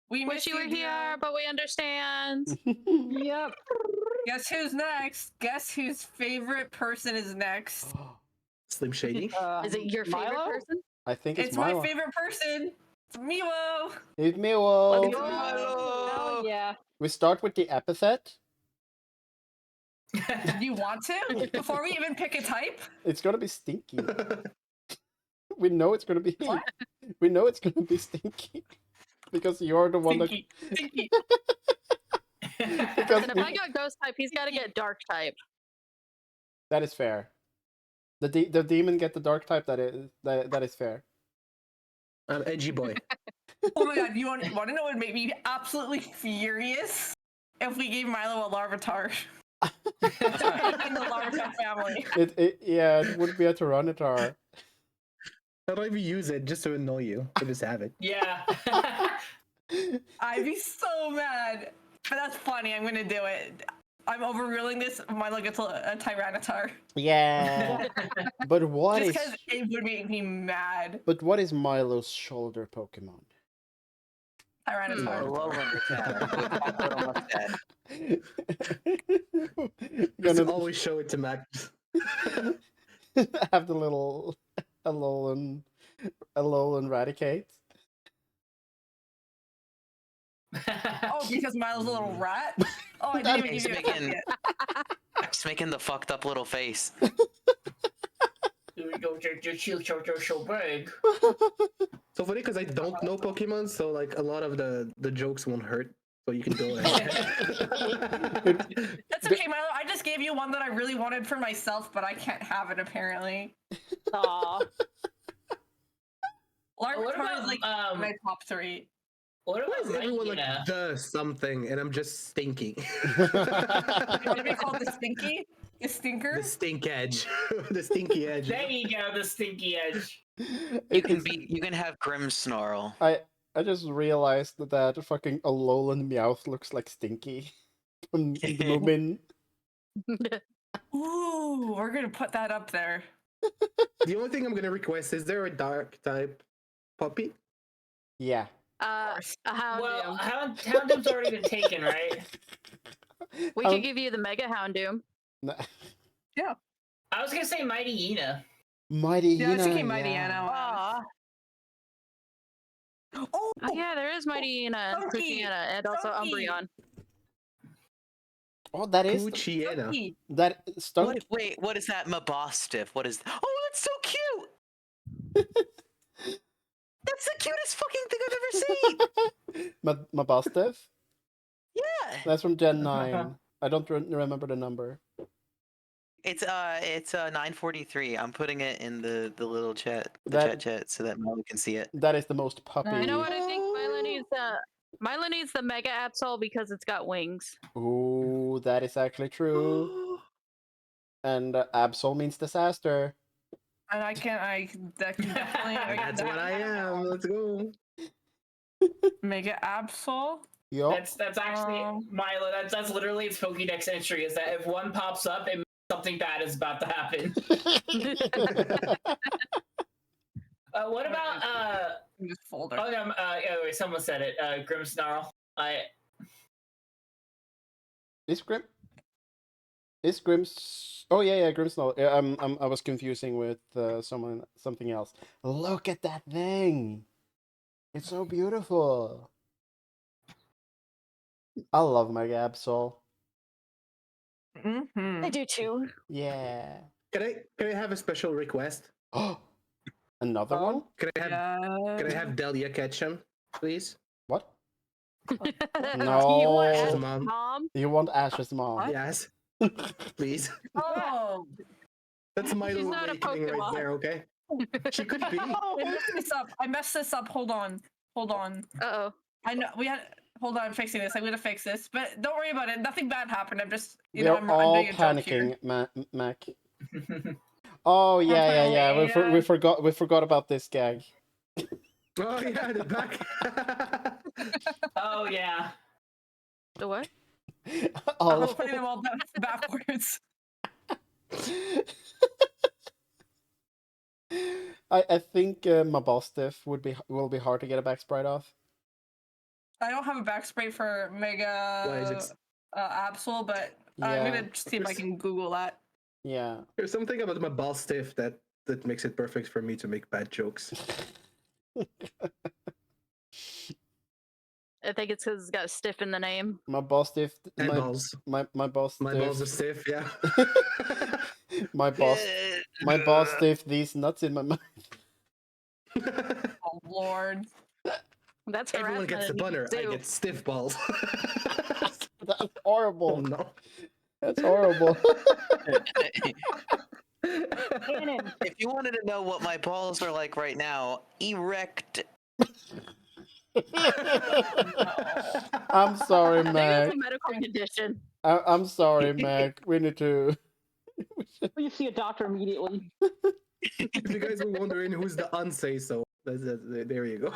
We Wish miss you were Dio. here, but we understand. Yep. Guess who's next? Guess whose favorite person is next? Slim Shady. Is it your favorite Milo? person? I think It's Milo. my favorite person. It's Miwo. It's Milo. Let's go. Hell yeah. We start with the epithet. Do you want to? Before we even pick a type? It's gonna be stinky. We know it's gonna be. What? We know it's gonna be stinky because you're the one Stinky. Stinky. Because And if I got ghost type, he's got to get dark type. that is fair. The demon get the dark type. That is fair. I'm edgy boy. Oh my god, you want to know what would make me absolutely furious? If we gave Milo a Larvitar. In the Larvitar family. It would be a Tyranitar. How do I even use it just to annoy you? I just have it. Yeah. I'd be so mad. But that's funny, I'm gonna do it. I'm overruling this. Milo gets a Tyranitar. Yeah. But what Just is? because it would make me mad. But what is Milo's shoulder Pokemon? Tyranitar. Just always show it to Max. Have the little Alolan Raticate. Oh, because Milo's a little rat? Oh, I didn't even give you a making, yet. just making the fucked up little face. Here we go, so big. So funny because I don't know Pokemon, so like a lot of the jokes won't hurt. So you can go ahead. That's okay, Milo. I just gave you one that I really wanted for myself, but I can't have it apparently. Aw. Larvitar is like my top 3. What Why about is everyone like Myena? the something and I'm just stinky? You want to be called the Stinky? The Stinker? The stink edge. The stinky edge. There you go, the stinky edge. You can have Grimmsnarl. I just realized that fucking Alolan Meowth looks like Stinky from the Moomin. Ooh, we're gonna put that up there. The only thing I'm gonna request is there a dark type puppy? Yeah. A Houndoom. Well, Houndoom's already been taken, right? We could give you the Mega Houndoom. Yeah. I was gonna say Mighty Yena. Mighty Yeah, I was Yena, thinking Mighty yeah. Yena. Aw. Oh, Oh yeah, there is Mighty Yena and Funky! Poochyena and also Funky! Umbreon. Oh, that is Poochyena. Stinky. that stunk. Wait, what is that? Mabostiff. What is? Oh, that's so cute. That's the cutest fucking thing I've ever seen. Mabostiff? Yeah. That's from Gen 9. I don't remember the number. It's 943. I'm putting it in the little chat, That- chat, so that Milo can see it. That is the most puppy. You know what I think? Milo needs the Mega Absol because it's got wings. Ooh, that is actually true. And Absol means disaster. And that can definitely That's what I am. Let's go. Mega Absol. Yup. That's actually Milo. That's literally its Pokédex entry. Is that if one pops up, it means something bad is about to happen. What about This folder. Oh no. Yeah, wait, someone said it. Grimmsnarl. Is Grims? Oh yeah, Grimmsnarl. Yeah, I was confusing with something else. Look at that thing! It's so beautiful. I love my Absol. Mm-hmm. I do too. Yeah. Can I have a special request? Oh, another one? Can I have Delia catch him, please? What? No. You want Ash's Ash's mom. mom? You want Ash's mom? Yes. Please. Oh, That's my She's little not a awakening right Pokemon. there, okay? She could be. I messed this up. Hold on. Uh-oh. I know we had. Hold on, I'm fixing this. I'm gonna fix this, but don't worry about it. Nothing bad happened. I'm just, We are I'm all doing a joke here. panicking, Mac. Oh yeah. We forgot about this gag. Oh yeah, the back. Oh yeah. The what? I was putting them all backwards. I think Mabostiff will be hard to get a back sprite off. I don't have a back spray for Mega Why is it? Absol, but I'm Yeah. gonna see if I can Google that. Yeah. There's something about my ball stiff that makes it perfect for me to make bad jokes. I think it's because it's got stiff in the name. My balls stiff. And My balls. my balls stiff. My balls are stiff. Yeah. my balls stiff. These nuts in my mouth. Oh Lord. That's Everyone gets a harassment. bunner. I get stiff balls. That's horrible. Oh no. That's horrible. Cannon. If you wanted to know what my balls are like right now, erect. I'm sorry, I think Mac. it's a medical condition. I'm sorry, Mac. We need to. You see a doctor immediately. If you guys were wondering who's the unsay so, there you go.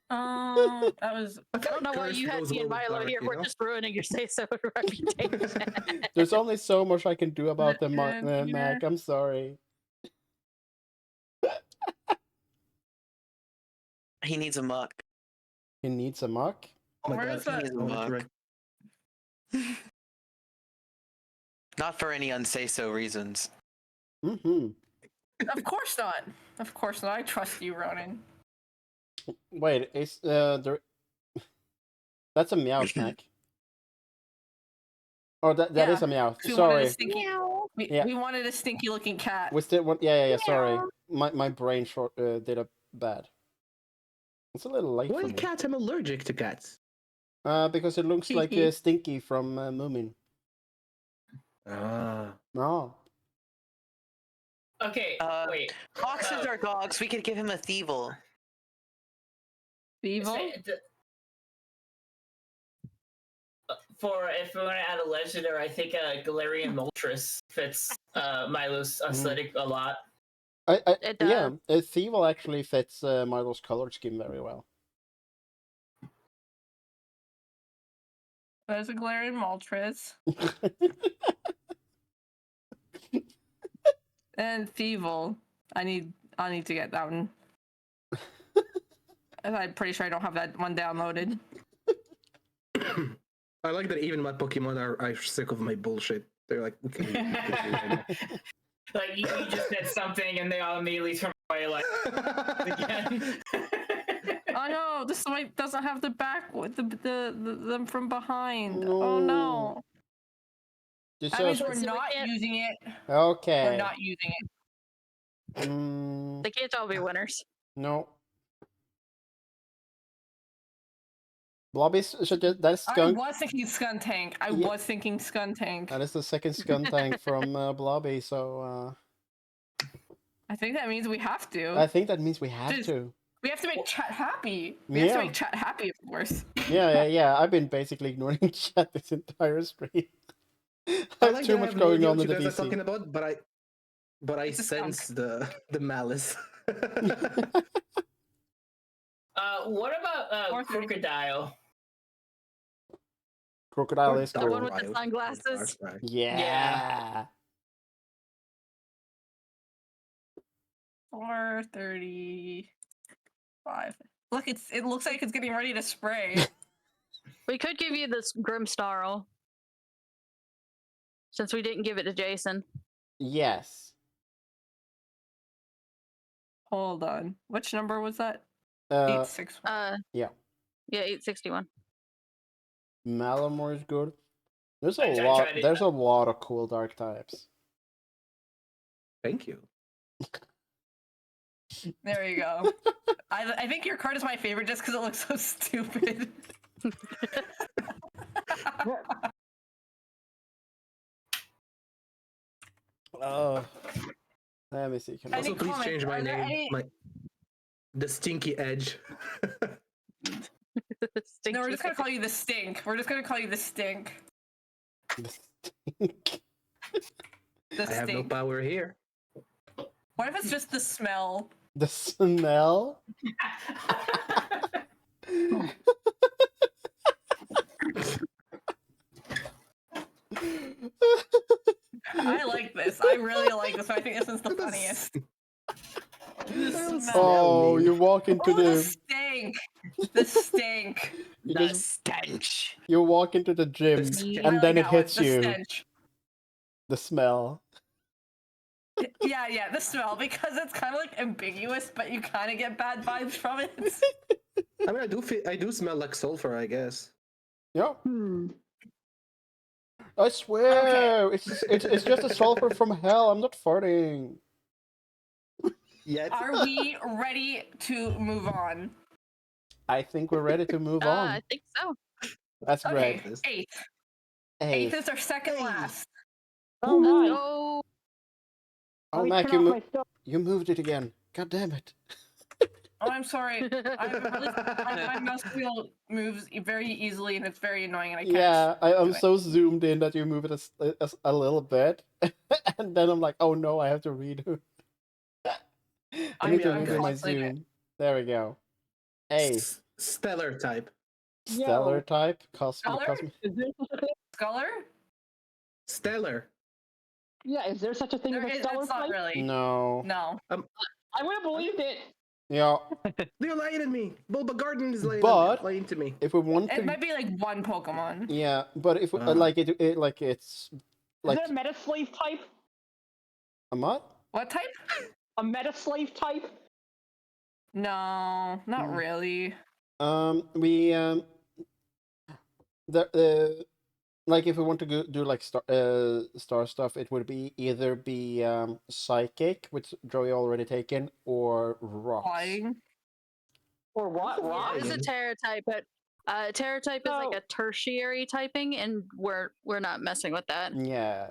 That was. I don't know why you had to get Milo here. We're just ruining your say-so reputation. There's only so much I can do about them, Here. Mac. I'm sorry. He needs a muck. He needs a muck. Oh my Where god, is that? he needs a muck. Not for any unsay-so reasons. Mm-hmm. Of course not. Of course not. I trust you, Ronan. Wait, is there? That's a meowth, Mac. Oh, that Yeah. is a meowth. We wanted Sorry. a stinky. Yeah. We wanted a stinky looking cat. We still want. Yeah. Sorry. My brain short did a bad. It's a little late Why for me. cats? I'm allergic to cats. Because it looks like Stinky from Moomin. Ah. No. Okay, wait. Foxes are dogs. We could give him a Thievel. Evil? For if we want to add a legendary, I think Galarian Moltres fits Milo's aesthetic a lot. It does. Yeah, Thievel actually fits Milo's color scheme very well. There's a Galarian Moltres. And Thievel. I need to get that one. I'm pretty sure I don't have that one downloaded. I like that even my Pokemon are sick of my bullshit. They're like, okay. Like you just said something and they all immediately turn away like again. Oh no, this one doesn't have the back with the them from behind. No. Oh no. This That means is- we're not using it. Okay. We're not using it. Mm, They can't all be winners. no. Blobby, that's I skunk. was thinking Skuntank. I Yeah. was thinking Skuntank. That is the second Skuntank from Blobby, so I think that means we have to. I think that means we have Just- to. We have to make chat happy. We have to Yeah. make chat happy, of course. Yeah. I've been basically ignoring chat this entire stream. I have like too that I much have no going idea on what in you the guys are DC. talking about, but I It's a skunk. sense the malice. What about Or three. Crocodile? Crocodile is The cool. one with the sunglasses. Yeah. 435. Look, it looks like it's getting ready to spray. We could give you this Grimsnarl. Since we didn't give it to Jason. Yes. Hold on. Which number was that? 861. Yeah. Yeah, 861. Malamore is good. There's I a lot. tried it. There's a lot of cool dark types. Thank you. There you go. I think your card is my favorite just because it looks so stupid. Oh, let me see. Can I... Any Also, please comments? change my Are there name. any- The Stinky Edge. No, we're just gonna call you the Stink. We're just gonna call you the Stink. The I have no Stink. power here. What if it's just the smell? The smell. I like this. I really like this. I think this is the funniest. The smell. Oh, you walk into Oh, the the stink. The stink. you The just stench. you walk into the gym I and like then it that one. hits The you. stench. The smell. Yeah, the smell, because it's kind of like ambiguous, but you kind of get bad vibes from it. I mean, I do smell like sulfur, I guess. Yeah. Hmm. I swear, it's just a sulfur from hell. I'm not farting. Yet. Are we ready to move on? I think we're ready to move on. I think so. That's Okay, great. eighth. Eighth. Eighth is our second last. Oh Ooh. my. Go. Oh, Let me Mac, turn off my stuff. you moved it again. God damn it. Oh, I'm sorry. My mouse wheel moves very easily, and it's very annoying, and I can't. Yeah, I'm do it. so zoomed in that you move it a little bit, and then I'm like, oh no, I have to redo. I need to I'm redo my constantly doing it. zoom. There we go. A Stellar type. stellar Yo. type. Stellar? Is there such a thing? Scholar? Stellar. Yeah, is there such a thing as a stellar It's not type? really. No. No. I would have believed it. Yeah. They're lying to me. Bulba Garden is lying, But lying to me. if we want It to, might be like one Pokemon. yeah. But if we, like it's Is like it a meta slave type? a what? What type? A meta slave type? No, not really. We like if we want to do like star stuff, it would either be psychic, which Joey already taken, or rocks. Flying. Or what? Yeah, it's a Lion. Terra type, but Terra type is like So- a tertiary typing, and we're not messing with that. Yeah.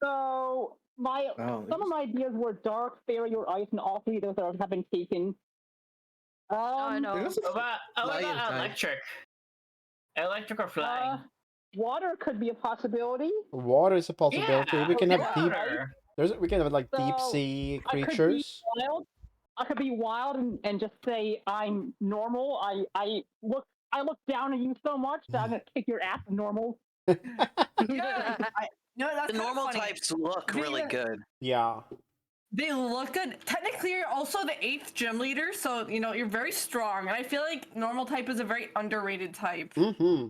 So some of my ideas were dark, fairy, or ice, and all three of those have been taken. I know. There's a How lion about type. electric? Electric or flying? Water could be a possibility. Water is a possibility. Yeah, we can have deep. water. We can have like deep So, sea I could be creatures. wild. I could be wild and just say I'm normal. I look down on you so much that I'm gonna kick your ass. Normal. Yeah. No, that's The kinda normal funny. types look They really are- good. Yeah. They look good. Technically, you're also the 8th gym leader, so you're very strong. And I feel like normal type is a very underrated type. Mm-hmm.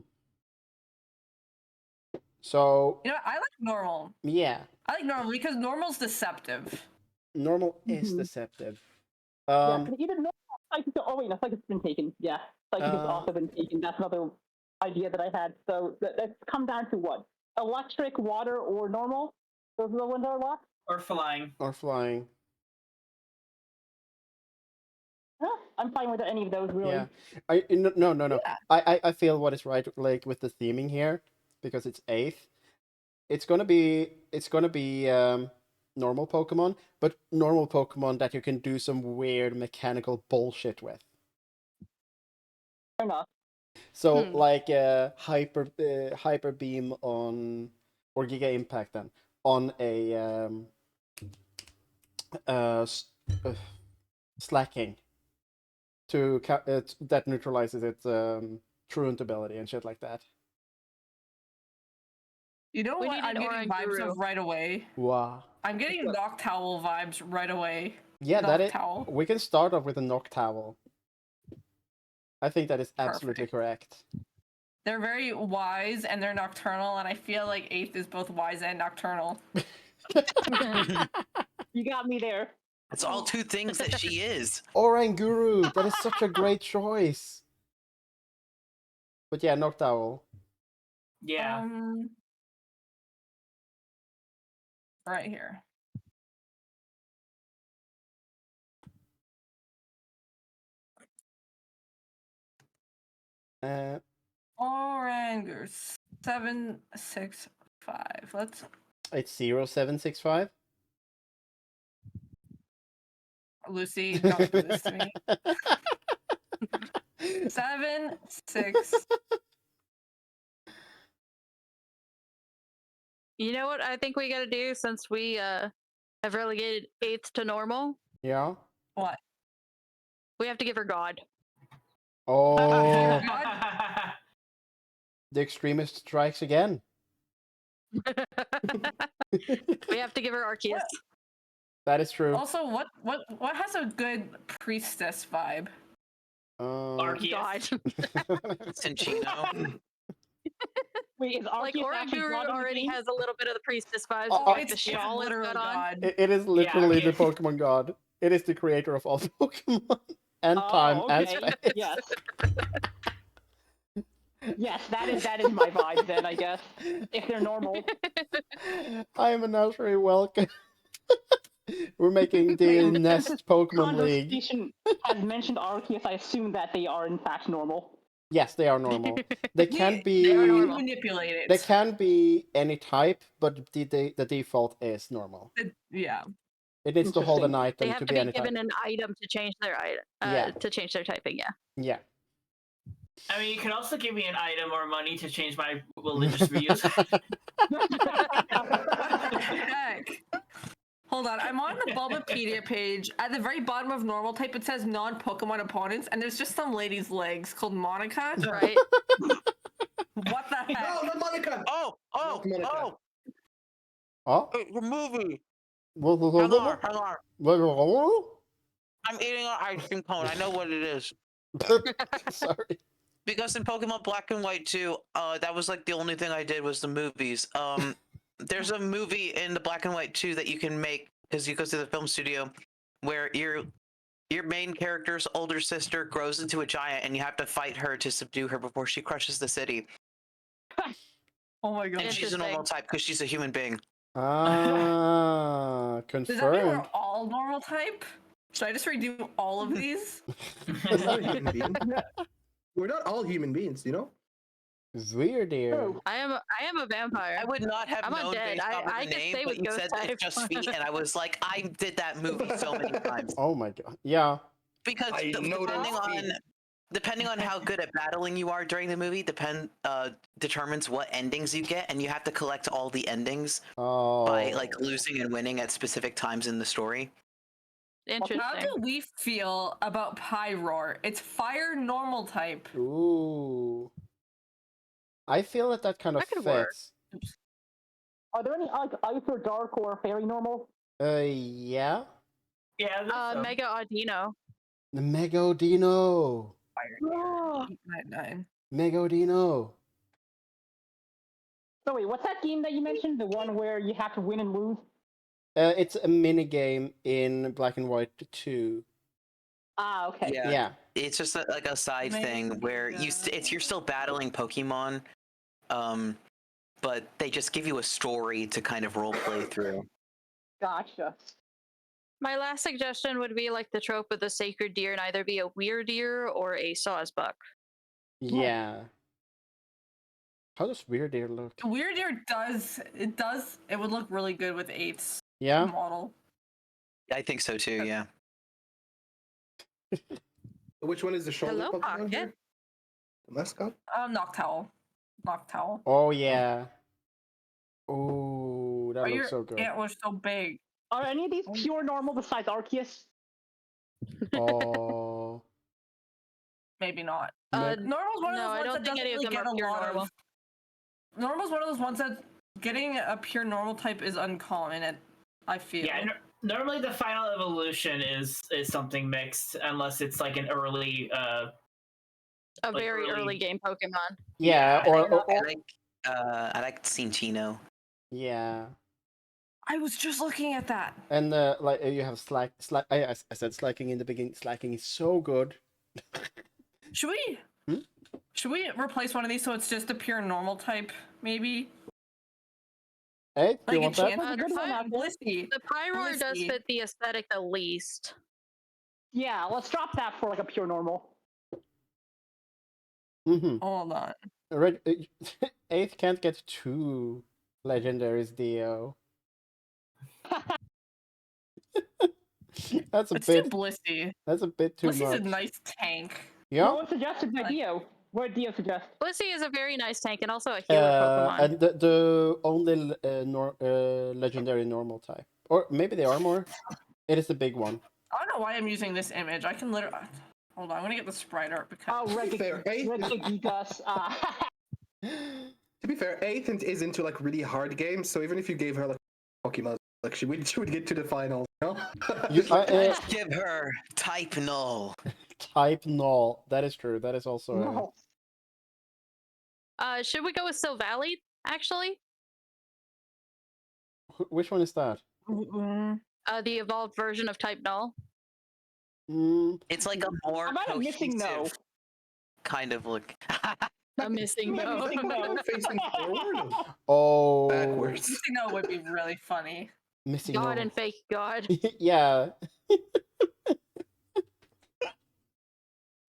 So I like normal. yeah, I like normal because normal's deceptive. normal is Mhm. deceptive. Yeah, because either normal or psychic. Oh wait, no, psychic's been taken. Yeah, psychic has Uh, also been taken. That's another idea that I had. So let's come down to what? Electric, water, or normal. Those are the ones that are locked. Or flying. or flying. Huh, I'm fine with any of those really. Yeah. No. Yeah. I feel what is right, like with the theming here, because it's 8th. It's gonna be normal Pokemon, but normal Pokemon that you can do some weird mechanical bullshit with. Fair enough. So Hmm. like hyper beam on, or Giga Impact then on a slacking to that neutralizes its truant ability and shit like that. You know We what need I'm an getting vibes Oranguru. of right away? Wow. I'm getting Noctowl vibes right away. Yeah, that is. Noctowl. We can start off with a Noctowl. I think that is absolutely correct. They're very wise and they're nocturnal, and I feel like 8th is both wise and nocturnal. You got me there. It's all two things that she is. Oranguru, that is such a great choice. But yeah, Noctowl. Yeah. Right here. Oranger 765. Let's. It's 0765. Lucy, don't do this to me. 7, 6. You know what I think we gotta do since we have relegated 8th to normal? Yeah. What? We have to give her God. Oh, the extremist strikes again. We have to give her Arceus. That is true. Also, what has a good priestess vibe? God. Cinchino. Wait, is Like Arceus actually Oraduru God in the already game? has a little bit of the priestess vibes, Oh, with like the it's shawl it's literally got on. God. It is literally okay. the Pokemon God. It is the creator of all Pokemon and time and Okay. space. Yes. Yes, that is my vibe then, I guess. If they're normal. I am a nursery. Welcome. We're making the Nest Pokemon League. Conversation has mentioned Arceus. I assume that they are in fact normal. Yes, they are normal. They can They be. are normal. manipulated. They can be any type, but the default is normal. Yeah. It needs to hold an Interesting. item They have to to be be any given type. an item to change their item. Yeah. To change their typing. Yeah. Yeah. I mean, you can also give me an item or money to change my religious views. What the heck? Hold on, I'm on the Bulbapedia page. At the very bottom of normal type, it says non-Pokemon opponents, and there's just some lady's legs called Monica. Right. What the heck? No, not Monica. Oh, Not Monica. Oh. the movie. What? Hang on. I'm eating an ice cream cone. I know what it is. Sorry. Because in Pokemon Black and White 2, that was like the only thing I did was the movies. There's a movie in the Black and White 2 that you can make because you go to the film studio where your main character's older sister grows into a giant and you have to fight her to subdue her before she crushes the city. Oh my god. And she's a normal type because she's a human being. Ah, Does that mean we're confirmed. all normal type? Should I just redo all of these? We're not human beings. We're not all human beings, you know? Weird here. Oh, I am a vampire. I would not have I'm known undead. based off of I the can name, stay but with you ghost said type. it's just feet, and I was like, I did that movie so many times. Oh my god. Yeah. Because I know that depending on how good at battling you are during the movie, determines what endings you get, and you have to collect all the endings Oh. by like losing and winning at specific times in the story. Interesting. How do we feel about Pyroar? It's fire normal type. Ooh. I feel that kind of That could work. fits. are there any like ice or dark or fairy normal? Yeah. Yeah. Mega Audino. The Megodino. Oh. 899. Megodino. So wait, what's that game that you mentioned? The one where you have to win and lose? It's a mini game in Black and White 2. Ah, okay. Yeah. It's just like a side thing where you're still battling Pokemon, but they just give you a story to kind of role play through. Gotcha. My last suggestion would be like the trope of the sacred deer and either be a weirdeer or a sawsbuck. Yeah. How does Weird Deer look? Weird Deer it would look really good with 8's Yeah? model. I think so too, yeah. Which one is the shoulder Hello, Pokemon Pocket. here? The mascot? Noctowl. Noctowl. Oh, yeah. Oh, that Your looks so good. ant was so big. Are any of these pure normal besides Arceus? Oh. Maybe not. No. Normal's one of No, those I ones don't that think doesn't any of really them get are a pure lot normal. of. Normal's one of those ones that getting a pure normal type is uncommon. I feel. Yeah. Normally, the final evolution is something mixed, unless it's like an early. A Like very early- early game Pokemon. Yeah, I like Cinchino. yeah. I was just looking at that. And like you have Slack. I said slacking in the beginning. Slacking is so good. Should we? Should we replace one of these so it's just a pure normal type, maybe? Hey, do you Like a want that? chance. Good one, Apple. Blissey. The Pyroar does Blissey. fit the aesthetic the least. Yeah, let's drop that for like a pure normal. Mm-hmm. Hold on. 8th can't get 2 legendaries, Dio. That's a It's bit. too Blissey. That's a bit too Blissey's much. a nice tank. Yeah. What was suggested by Dio? What did Dio suggest? Blissey is a very nice tank and also a healer Pokemon. And the only legendary normal type, or maybe they are more. It is the big one. I don't know why I'm using this image. I can literally. Hold on, I'm gonna get the sprite art because. Oh, Regigigas. To be fair, 8th is into like really hard games, so even if you gave her like Pokemon, like she would get to the finals, you know? Let's give her type null. Type null. That is true. That is also. No. Should we go with Silvally, actually? Which one is that? The evolved version of Type Null. It's like a more How about a missing no? cohesive kind of look. A missing no. Missing no. Facing forward. Oh, Backwards. Missing no would be really funny. missing God no. and fake God. Yeah.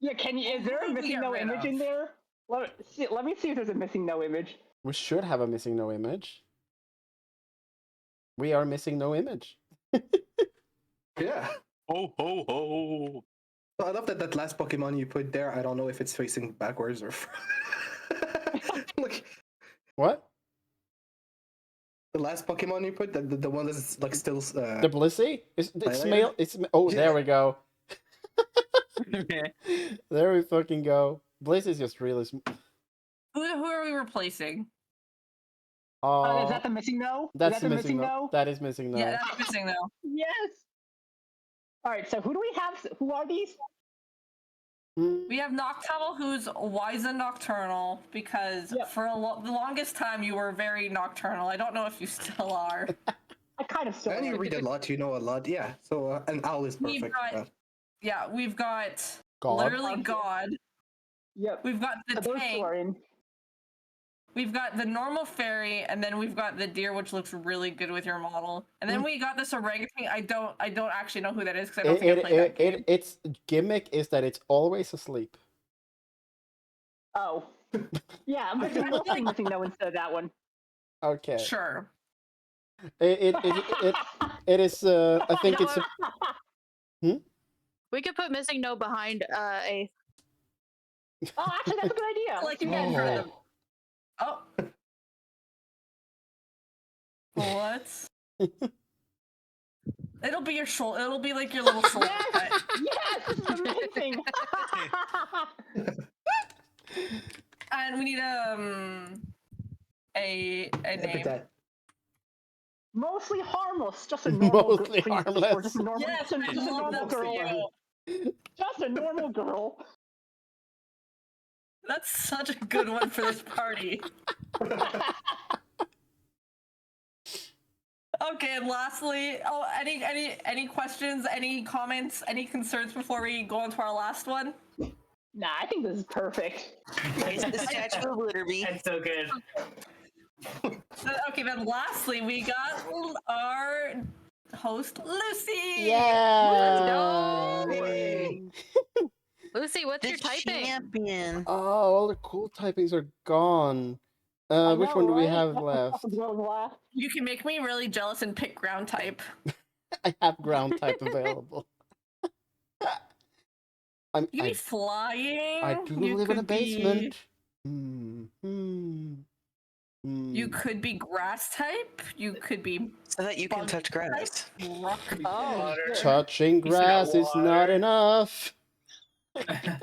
Yeah, can you? Is there a Who do we missing get no rid image of? in there? Let me see if there's a missing no image. We should have a missing no image. We are missing no image. Yeah. Ho ho ho! So I love that last Pokemon you put there. I don't know if it's facing backwards or. Like What? the last Pokemon you put, the one that's like still. The Blissey? It's highlighted? male. Oh, Yeah. there we go. There we fucking go. Bliss is just really. Who are we replacing? Is that the missing no? That's is that the missing no? That is missing no. Yeah, that's missing no. Yes. All right. So who do we have? Who are these? We have Noctowl, who's wise and nocturnal, because for the longest time you were very nocturnal. I don't know if you still are. I kind of still. And you am. read a lot, you know a lot. Yeah. So an owl is We've perfect. got- Yeah, we've got God. literally God. Yep. We've got the Those two tank. are in. We've got the normal fairy, and then we've got the deer, which looks really good with your model. And then we got this orangutan. I don't actually know who that is because I don't think I played that game. Its gimmick is that it's always asleep. Oh. Yeah, I'm missing no instead of that one. Okay. Sure. It is. I think You it's. know A, We could put missing no behind a. Oh, actually, that's a good idea. I like you guys for them. Oh. What? It'll be your shoulder. It'll be like your little shoulder. Yes! Yes! This is amazing! And we need a name. Epithet. Mostly harmless, just a normal Mostly girl. harmless. Or just a normal, Yes, just I a love normal that for girl. you. Just a normal girl. That's such a good one for this party. Okay, and lastly, any questions, any comments, any concerns before we go on to our last one? Nah, I think this is perfect. It's the Statue of Liberty. That's so good. Okay, then lastly, we got our host, Lucy. yeah. Lucy, what's your typing? Champion. Oh, all the cool typings are gone. Which one do we have left? You can make me really jealous and pick ground type. I have ground type available. You could be flying. I do you live in a could be- basement. You could be grass type. You could be So that you can touch grass. rock. Oh, Touching grass is not water. enough. You got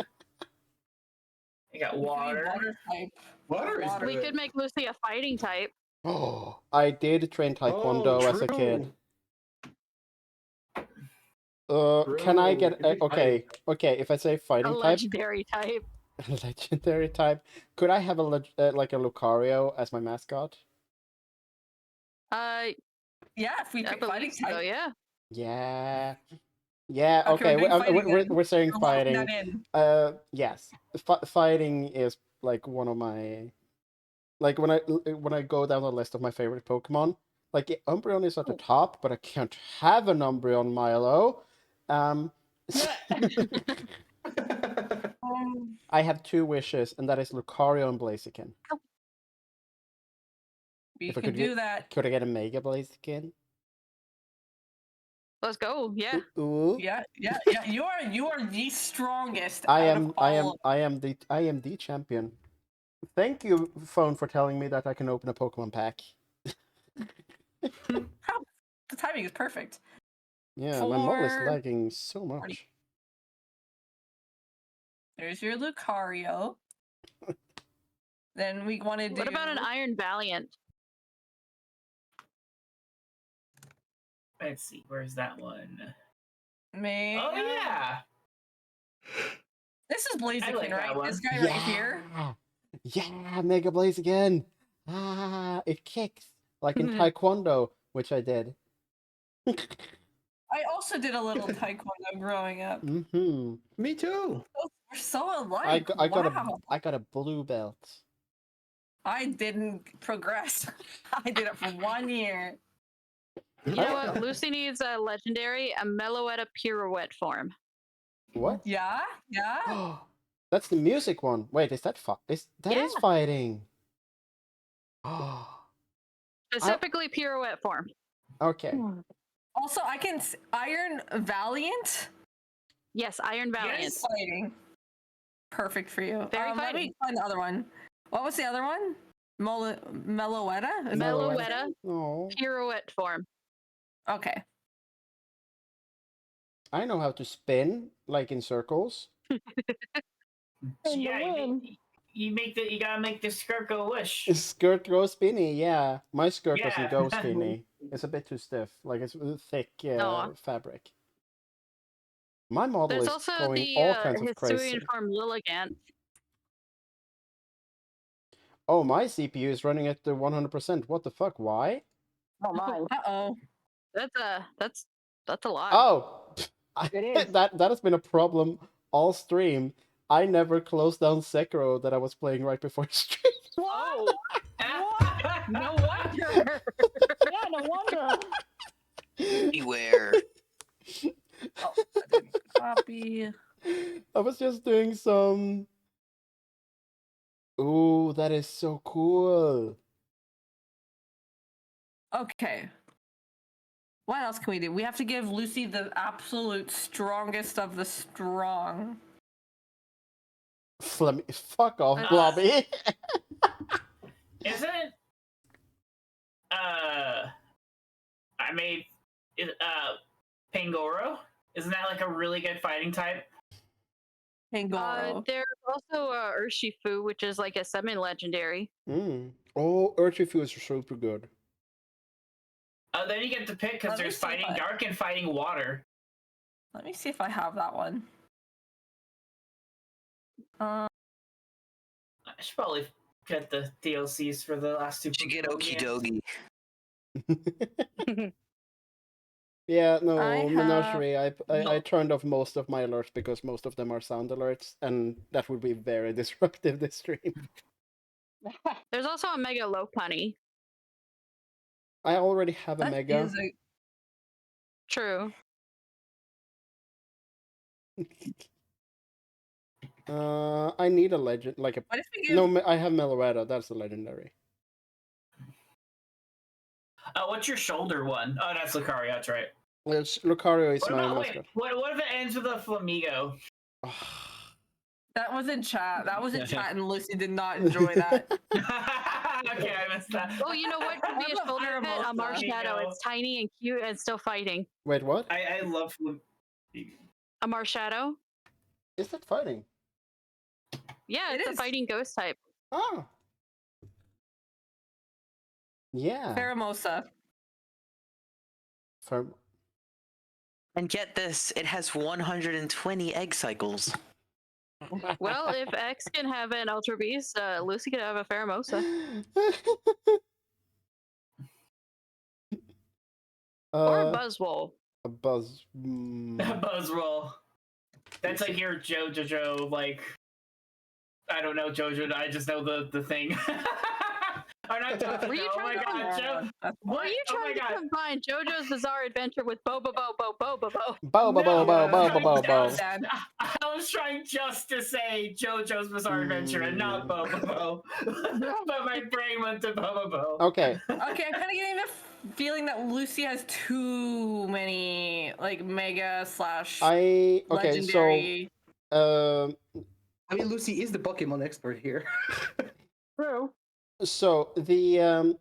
You could be water. water type. Water is We good. could make Lucy a fighting type. Oh, I did train Taekwondo as a kid. Can I get True. okay? If I say A fighting type, legendary type. legendary type, could I have a like a Lucario as my mascot? Yeah, if we I pick fighting believe so, type. yeah. Yeah. Yeah. Okay, Okay. we're doing fighting then. We're saying We're locking fighting. that in. Yes. Fighting is like one of my. Like when I go down the list of my favorite Pokemon, like Umbreon is at the top, but I can't have an Umbreon, Milo. I have two wishes, and that is Lucario and Blaziken. We If I can could do get- that. Could I get a Mega Blaziken? Let's go, yeah. Ooh. Yeah. You are the strongest. I out of all am the champion. Thank you, phone, for telling me that I can open a Pokemon pack. The timing is perfect. Yeah, my model is For- lagging so much. There's your Lucario. Then we want to do. What about an Iron Valiant? Let's see, where's that one? May. Oh yeah. This is I Blaziken, like that right? one. This guy right here. Yeah, Mega Blaze again. Ah, it kicks like in Taekwondo, which I did. I also did a little taekwondo growing up. Mm-hmm. Me too. We're so alike. I got Wow. I got a blue belt. I didn't progress. I did it for 1 year. You know what? Lucy needs a legendary, a Meloetta pirouette form. What? Yeah, yeah. That's the music one. Wait, is that is Yeah. fighting? Oh. Specifically pirouette form. Okay. Also, I can Iron Valiant. Yes, Iron Valiant. Yes, fighting. Perfect for you. Very Let me fighting. find the other one. What was the other one? Meloetta? Is that- Meloetta Oh. pirouette form. Okay. I know how to spin, like in circles. Yeah, you gotta make the skirt go wish. Skirt goes spinny, yeah. My skirt doesn't Yeah. go spinny. It's a bit too stiff. Like it's thick fabric. My model There's is also going the all kinds of crazy. Hisuian form Lilligant. Oh, my CPU is running at the 100%. What the fuck? Why? Oh my. Uh-oh. That's a lot. Oh, It is. that has been a problem all stream. I never closed down Sekiro that I was playing right before stream. Whoa! What? No wonder. Yeah, no wonder. Beware. Oh, I didn't copy. I was just doing some. Ooh, that is so cool. Okay. What else can we do? We have to give Lucy the absolute strongest of the strong. Fuck off, Blobby. Isn't I made Pangoro? Isn't that like a really good fighting type? Pangoro. There's also Urshifu, which is like a semi-legendary. Oh, Urshifu is super good. Then you get to pick because Let me there's see if fighting I- dark and fighting water. Let me see if I have that one. I should probably get the DLCs for the last two. You get Okie games. Yeah, no, I Menagerie. I turned off most of my alerts because most of them are sound alerts, and that would be very disruptive this stream. There's also a Mega Lopunny. I already have a That Mega. is a- True. I need a legend, like a. What if we give... No, I have Meloetta. That's a legendary. What's your shoulder one? Oh, that's Lucario. That's right. Lucario is What my about, mascot. what if it ends with a Flamigo? That was in chat. That was in chat, and Lucy did not enjoy that. Okay, I missed that. Oh, you know what could be a shoulder pet? A Marshadow. It's tiny and cute and still fighting. Wait, what? I love Flamigo. A Marshadow? Is that fighting? Yeah, it's a fighting ghost type. Oh. Yeah. Pheromosa. And get this, it has 120 egg cycles. Well, if X can have an Ultra Beast, Lucy could have a Pheromosa. Or a Buzzwole. A Buzz. Buzzroll. That's like your JoJo, like I don't know JoJo. I just know the thing. Or not JoJo. Were you Oh my god, Jo. Were you trying to combine JoJo's Bizarre Adventure with Bobo Bo Bo Bobo Bo? Bo. I was trying just to say JoJo's Bizarre Adventure and not Bobo, but my brain went to Bobo. Okay. Okay, I'm kind of getting the feeling that Lucy has too many like mega slash legendary. So I mean, Lucy is the Pokemon expert here. True. So the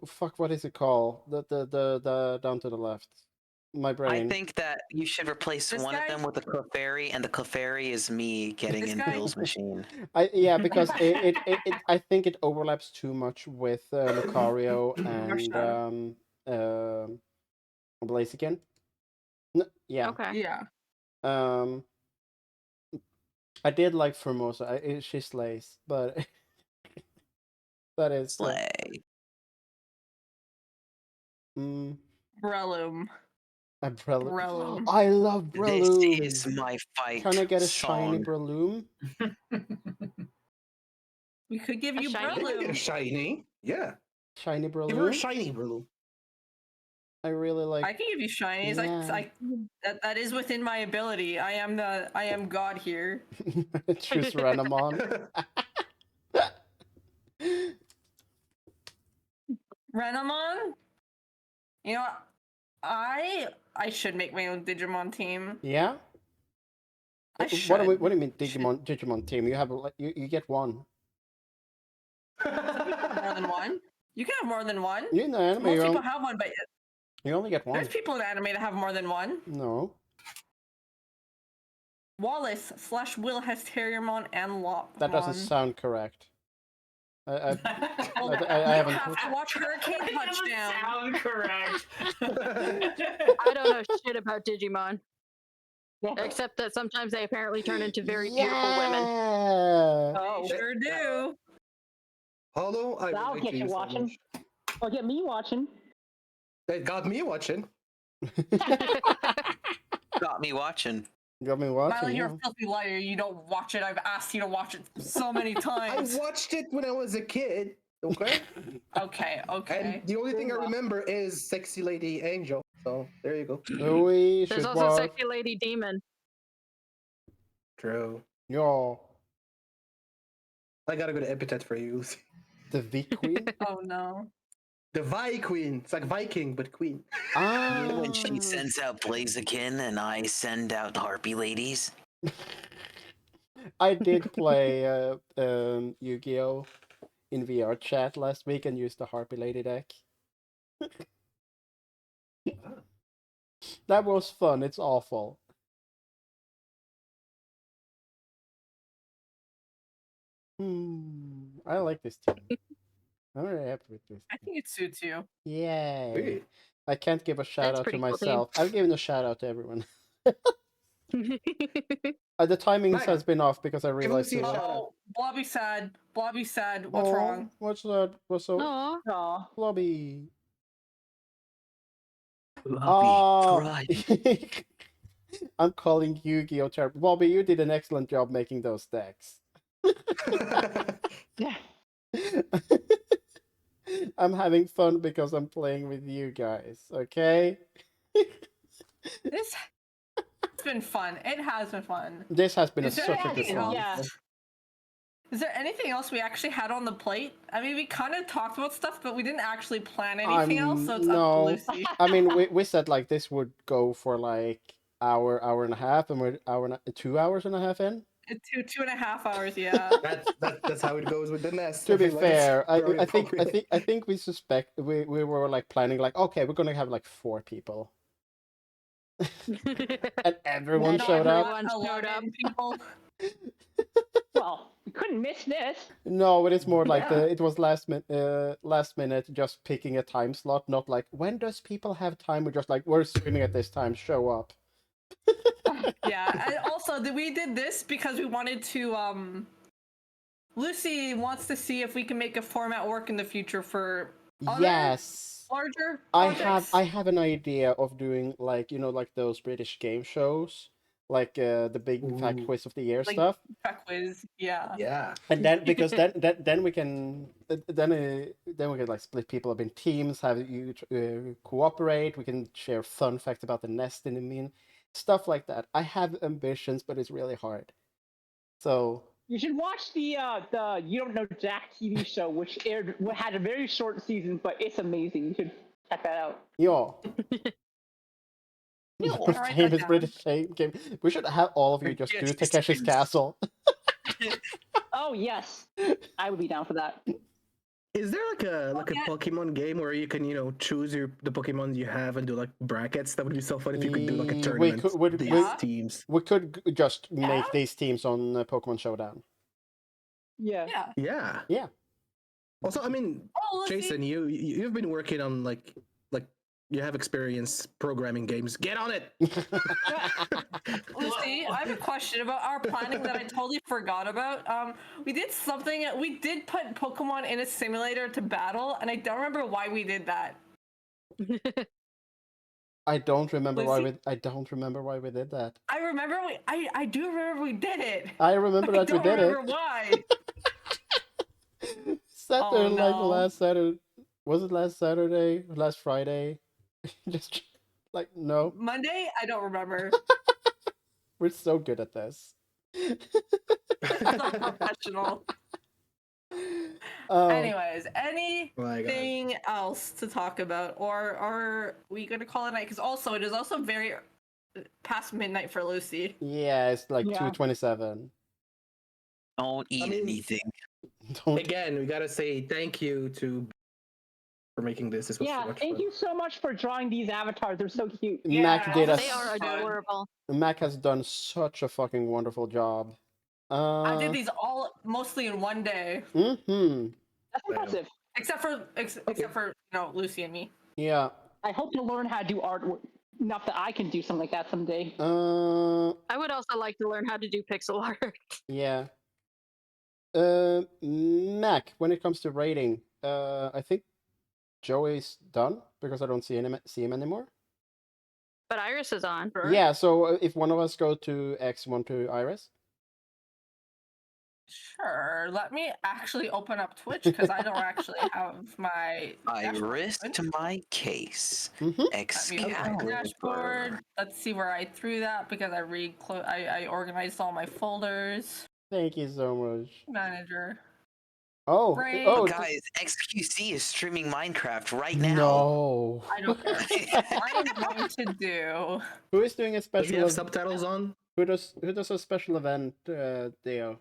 fuck, what is it called? The down to the left. My brain. I think that you should replace This one guy- of them with a Clefairy, and the Clefairy is me getting This in guy- Bill's machine. Yeah, because it I think it overlaps too much with Lucario and Blaziken. Yeah. Okay. Yeah. I did like Formosa. She slays, but that is. Slay. Breloom. A Breloom. Breloom. I love Breloom. This is my fight. Can I get a shiny song. Breloom? We could give you shiny? You can get a Breloom. shiny. Yeah. Shiny Give her a Breloom? shiny Breloom. I really like. I can give you shinies. Yeah. That is within my ability. I am God here. Choose Renamon. Renamon? You know what? I should make my own Digimon team. Yeah. I What should. do you mean Digimon team? You have you get one. More than one? You can have more than one. You know, anime, Most you people only, have one, but you only get one. there's people in anime that have more than one. No. Wallace / Will has Terriermon and Lopmon. That doesn't sound correct. I Well, haven't. you have to watch Hurricane It doesn't Touchdown. sound correct. I don't know shit about Digimon. Except that sometimes they apparently turn into very beautiful women. Yeah. Oh, They sure do. Hollow, I that'll relate get to you so watching. much. Or get me watching. That got me watching. Got me watching. Got me watching. Miley, you're Yeah. a filthy liar. You don't watch it. I've asked you to watch it so many I times. watched it when I was a kid. Okay. Okay, okay. And the only thing I remember is Sexy Lady Angel. So there you go. We There's should also watch. Sexy Lady Demon. True. Yo, I got a good epithet for you, Lucy. the V Queen. Oh no. The Vi Queen. It's like Viking, but queen. Ah. When she sends out Blaziken and I send out Harpy Ladies. I did play Yu-Gi-Oh! In VR chat last week and used the Harpy Lady deck. That was fun. It's awful. I like this team. I'm very happy with this. I think it suits you. Yay! Really? I can't give a shout That's out to pretty cool team. myself. I've given a shout out to everyone. The timings Mac, has been off because I give realized. Lucy a it was- shout out. Oh, Blobby sad. Blobby sad. What's Oh, wrong? What's that? What's so? Aw. Aw. Blobby. Blobby, I'm calling Yu-Gi-Oh! Terrible. Bobby, you did an excellent job making those decks. Yeah. I'm having fun because I'm playing with you guys, okay? It's been fun. It has been fun. This has been Is there such a good anything one. else? Is there anything else we actually had on the plate? I mean, we kind of talked about stuff, but we didn't actually plan anything else, so it's no. up to Lucy. I mean, we said like this would go for like hour and a half, and we're 2 hours and a half in. 2.5 hours, yeah. That's how it goes with the nest. To be Like, it's fair, very I think appropriate. we suspect we were like planning like, okay, we're gonna have like 4 people. And everyone Not showed up. everyone showed up. People. Well, we couldn't miss this. No, but it's more like Yeah. it was last minute, just picking a time slot, not like when does people have time. We're just like we're streaming at this time, show up. Yeah, and also we did this because we wanted to. Lucy wants to see if we can make a format work in the future for other Yes, larger I projects. have an idea of doing like like those British game shows, like the big fact Ooh. quiz of the year Like- stuff. Tech quiz, yeah. Yeah. And then because then we can then we can like split people up in teams, have you cooperate. We can share fun facts about the nest in the mean stuff like that. I have ambitions, but it's really hard. So You should watch the You Don't Know Jack TV show, which had a very short season, but it's amazing. You should check that out. yeah. I'll write that Famous down. British game. We should have all of you just do Yes, Takeshi's yes. Castle. Oh yes, I would be down for that. Is there like a Okay. Pokemon game where you can choose the Pokemon you have and do like brackets? That would be so fun if you could do like a We tournament. could- these Yeah. teams. We could just make Yeah. these teams on Pokemon Showdown. Yeah. Yeah. Yeah. Yeah. Also, I mean, Oh, Lucy. Jason, you've been working on like you have experience programming games. Get on it. Lucy, I have a question about our planning that I totally forgot about. We did something. We did put Pokemon in a simulator to battle, and I don't remember why we did that. I don't remember why Lucy? we. I don't remember why we did that. I remember I do remember we did it. I remember that we don't did it. remember why. Saturday, like no. last Saturday. Was it last Saturday? Last Friday? Just like no. Monday? I don't remember. We're so good at this. Professional. Anyways, anything else to talk about, or are we gonna call it a night? Because also it is also very past midnight for Lucy. Yeah, it's like 2:27. Don't eat anything. Again, we gotta say thank you to for making this. This was so much thank fun. you so much for drawing these avatars. They're so cute. Mac did They are adorable. Mac has done such a fucking wonderful job. I did these all mostly in one day. Mm-hmm. That's impressive. Except for Lucy and me. Yeah. I hope to learn how to do artwork. Enough that I can do something like that someday. I would also like to learn how to do pixel art. Yeah. Mac, when it comes to rating, I think Joey's done because I don't see him anymore. But Iris is on. Yeah, so if one of us go to X, one to Iris. Sure. Let me actually open up Twitch because I don't actually have my Iris to my case. Dashboard. Let's see where I threw that because I organized all my folders. Thank you so much. Manager. Oh, Right. Oh, guys, XQC is streaming Minecraft right now. No. I don't care. I'm going to do. Who is doing a special? Does he have subtitles on? Who does a special event, Theo?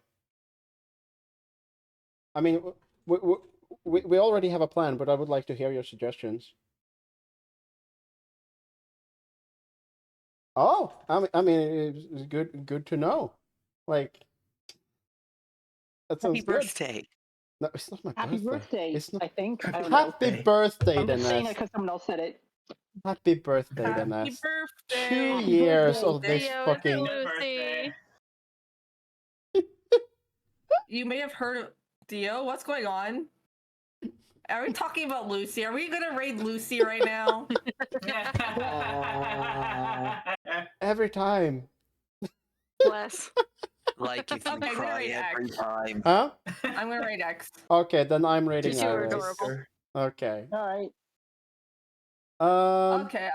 I mean, we already have a plan, but I would like to hear your suggestions. Oh, I mean, it's good to know. Like, that sounds Happy birthday. No, it's not my Happy birthday. It's not. I think. I don't Happy know. birthday, I'm just saying Dennis. it because someone else said it. Happy birthday, Happy Dennis. birthday. 2 years of this Theo, fucking. Lucy. You may have heard of Dio. What's going on? Are we talking about Lucy? Are we gonna raid Lucy right now? Every time. Bless. Like if you Okay, I'm gonna cry raid every X. time. Huh? I'm gonna raid X. Okay, then I'm rating You are Iris. adorable. Okay. All right. Okay.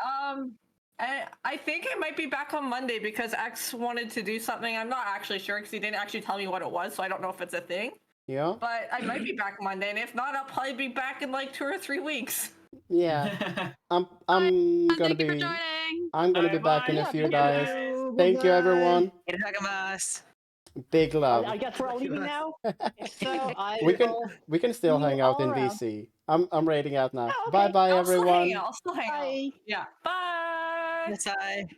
I think I might be back on Monday because X wanted to do something. I'm not actually sure because he didn't actually tell me what it was, so I don't know if it's a thing. Yeah. But I might be back Monday, and if not, I'll probably be back in like 2 or 3 weeks. Yeah. I'm gonna Thank you for be. joining. I'm gonna be back in a Yeah, few thank days. you. Thank you, everyone. Itadakimasu. Big love. I guess we're all leaving now. If so, I We can will we can still see hang you out all in around. VC. I'm rating out now. Oh, okay. Bye bye I'll still hang everyone. out. I'll still hang out. Bye. Yeah. Bye. Yes, I.